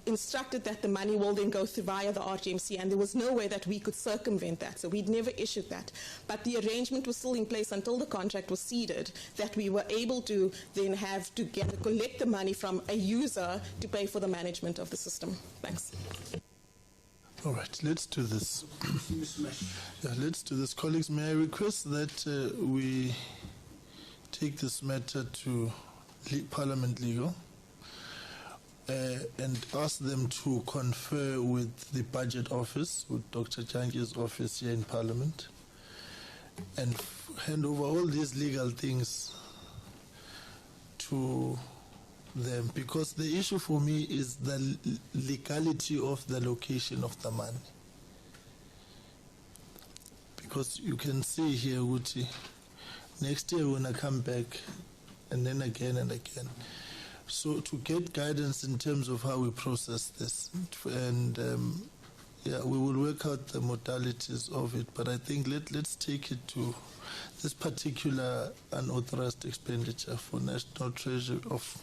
instructed that the money will then go through via the RTMC, and there was no way that we could circumvent that. So we'd never issued that. But the arrangement was still in place until the contract was ceded, that we were able to then have to collect the money from a user to pay for the management of the system. Thanks. All right, let's do this. Let's do this. Colleagues, may I request that we take this matter to Parliament Legal and ask them to confer with the Budget Office, with Dr. Janki's office here in Parliament, and hand over all these legal things to them, because the issue for me is the legality of the location of the money. Because you can see here, Uti, next year we're going to come back, and then again and again. So to get guidance in terms of how we process this, and we will work out the modalities of it, but I think let's take it to this particular unauthorized expenditure for National Treasury of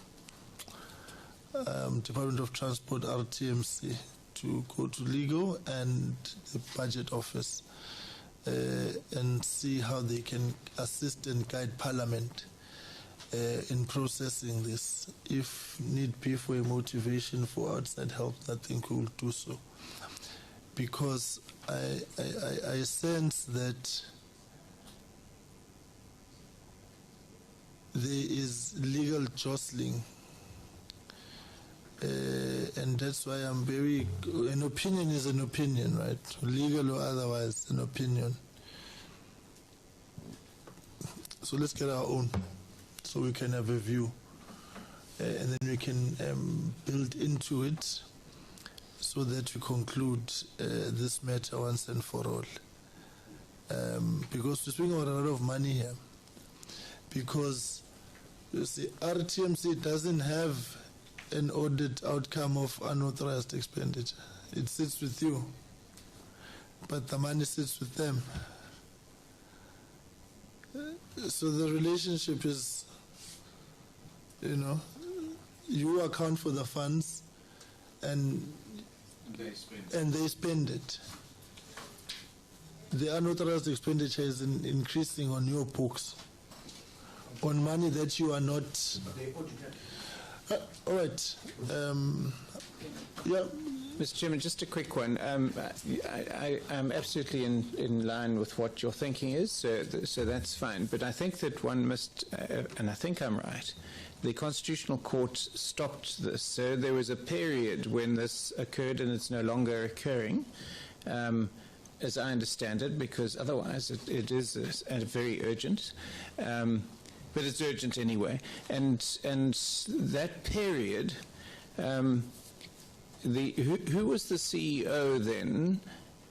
Department of Transport, RTMC, to go to legal and the Budget Office and see how they can assist and guide Parliament in processing this. If need be for a motivation for outside help, I think we will do so. Because I sense that there is legal jostling, and that's why I'm very, an opinion is an opinion, right? Legal or otherwise, an opinion. So let's get our own, so we can have a view, and then we can build into it so that we conclude this matter once and for all. Because we're speaking about a lot of money here. Because You see, RTMC doesn't have an audit outcome of unauthorized expenditure. It sits with you, but the money sits with them. So the relationship is, you account for the funds and they spend it. The unauthorized expenditure is increasing on your books, on money that you are not. All right. Yeah. Mr. Chairman, just a quick one. I'm absolutely in line with what your thinking is, so that's fine. But I think that one must, and I think I'm right, the Constitutional Court stopped this. So there was a period when this occurred and it's no longer occurring, as I understand it, because otherwise it is very urgent. But it's urgent anyway. And that period... who was the CEO then,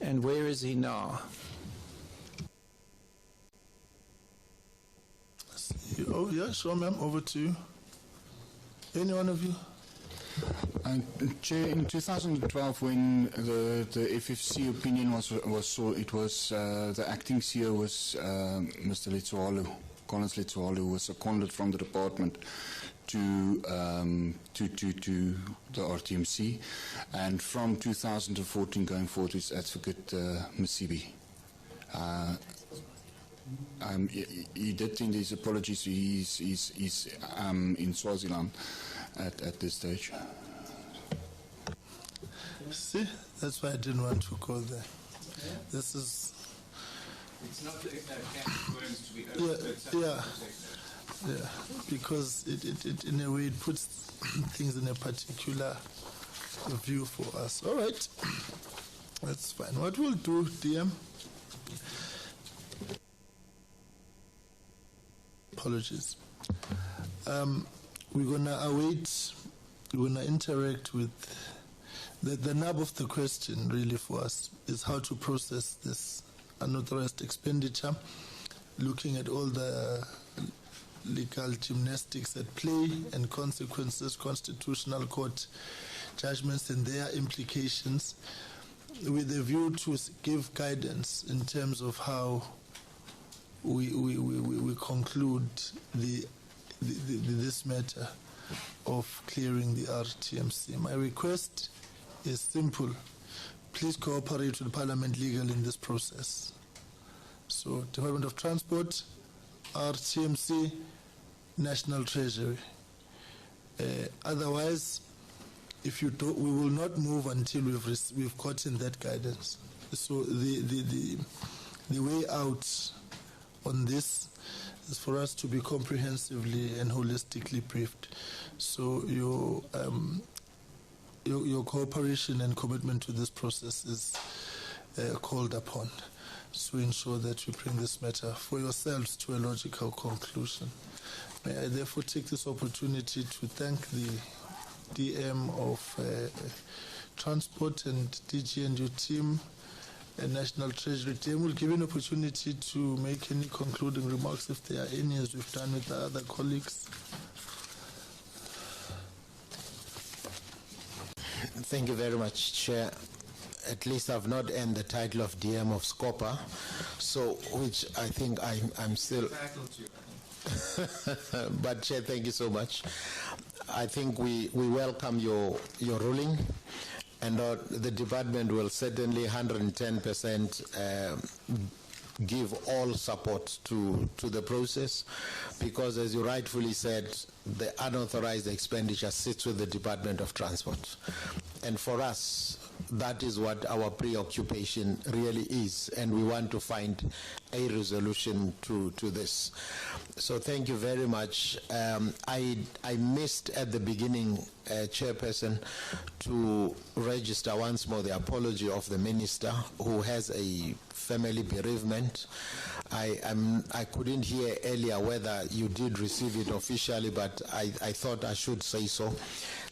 and where is he now? Oh, yeah, sure, ma'am. Over to you. Any one of you? Chair, in 2012, when the FFC opinion was sought, it was the acting CEO was Mr. Letsoalo, Collins Letsoalo, who was seconded from the department to the RTMC, and from 2014 going forward is Advocate Masibi. He did tender his apologies. He's in Swaziland at this stage. See, that's why I didn't want to go there. This is. It's not a can of worms to be opened. Yeah, because it in a way it puts things in a particular view for us. All right, that's fine. What we'll do, DM. Apologies. We're gonna await. We're gonna interact with. The nub of the question, really, for us is how to process this unauthorized expenditure, looking at all the legal gymnastics at play and consequences, constitutional court judgments and their implications, with a view to give guidance in terms of how we conclude this matter of clearing the RTMC. My request is simple. Please cooperate with Parliament Legal in this process. So, Department of Transport, RTMC, National Treasury. Otherwise, if you don't, we will not move until we've gotten that guidance. So the way out on this is for us to be comprehensively and holistically briefed. So your cooperation and commitment to this process is called upon to ensure that you bring this matter for yourselves to a logical conclusion. May I therefore take this opportunity to thank the DM of Transport and DG and your team and National Treasury team. We'll give you an opportunity to make any concluding remarks if there are any, as we've done with the other colleagues. Thank you very much, Chair. At least I've not earned the title of DM of SCOPA, so which I think I'm still. But Chair, thank you so much. I think we welcome your ruling, and the department will certainly 110% give all support to the process, because as you rightfully said, the unauthorized expenditure sits with the Department of Transport. And for us, that is what our preoccupation really is, and we want to find a resolution to this. So thank you very much. I missed at the beginning, Chairperson, to register once more the apology of the Minister, who has a family bereavement. I couldn't hear earlier whether you did receive it officially, but I thought I should say so,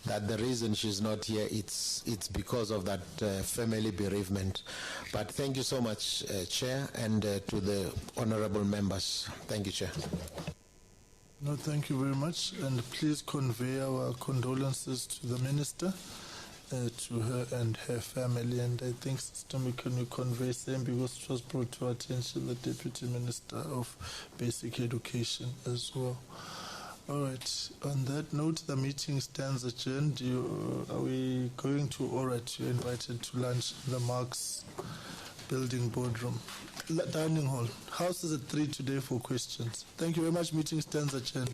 that the reason she's not here, it's because of that family bereavement. But thank you so much, Chair, and to the honorable members. Thank you, Chair. No, thank you very much. And please convey our condolences to the Minister, to her and her family. And I think, Sister, can you convey same, because it was brought to our attention, the Deputy Minister of Basic Education as well. All right. On that note, the meeting stands adjourned. Are we going to? All right. You're invited to lunch in the Marks Building Boardroom. Dining hall. House is at 3 today for questions. Thank you very much. Meeting stands adjourned.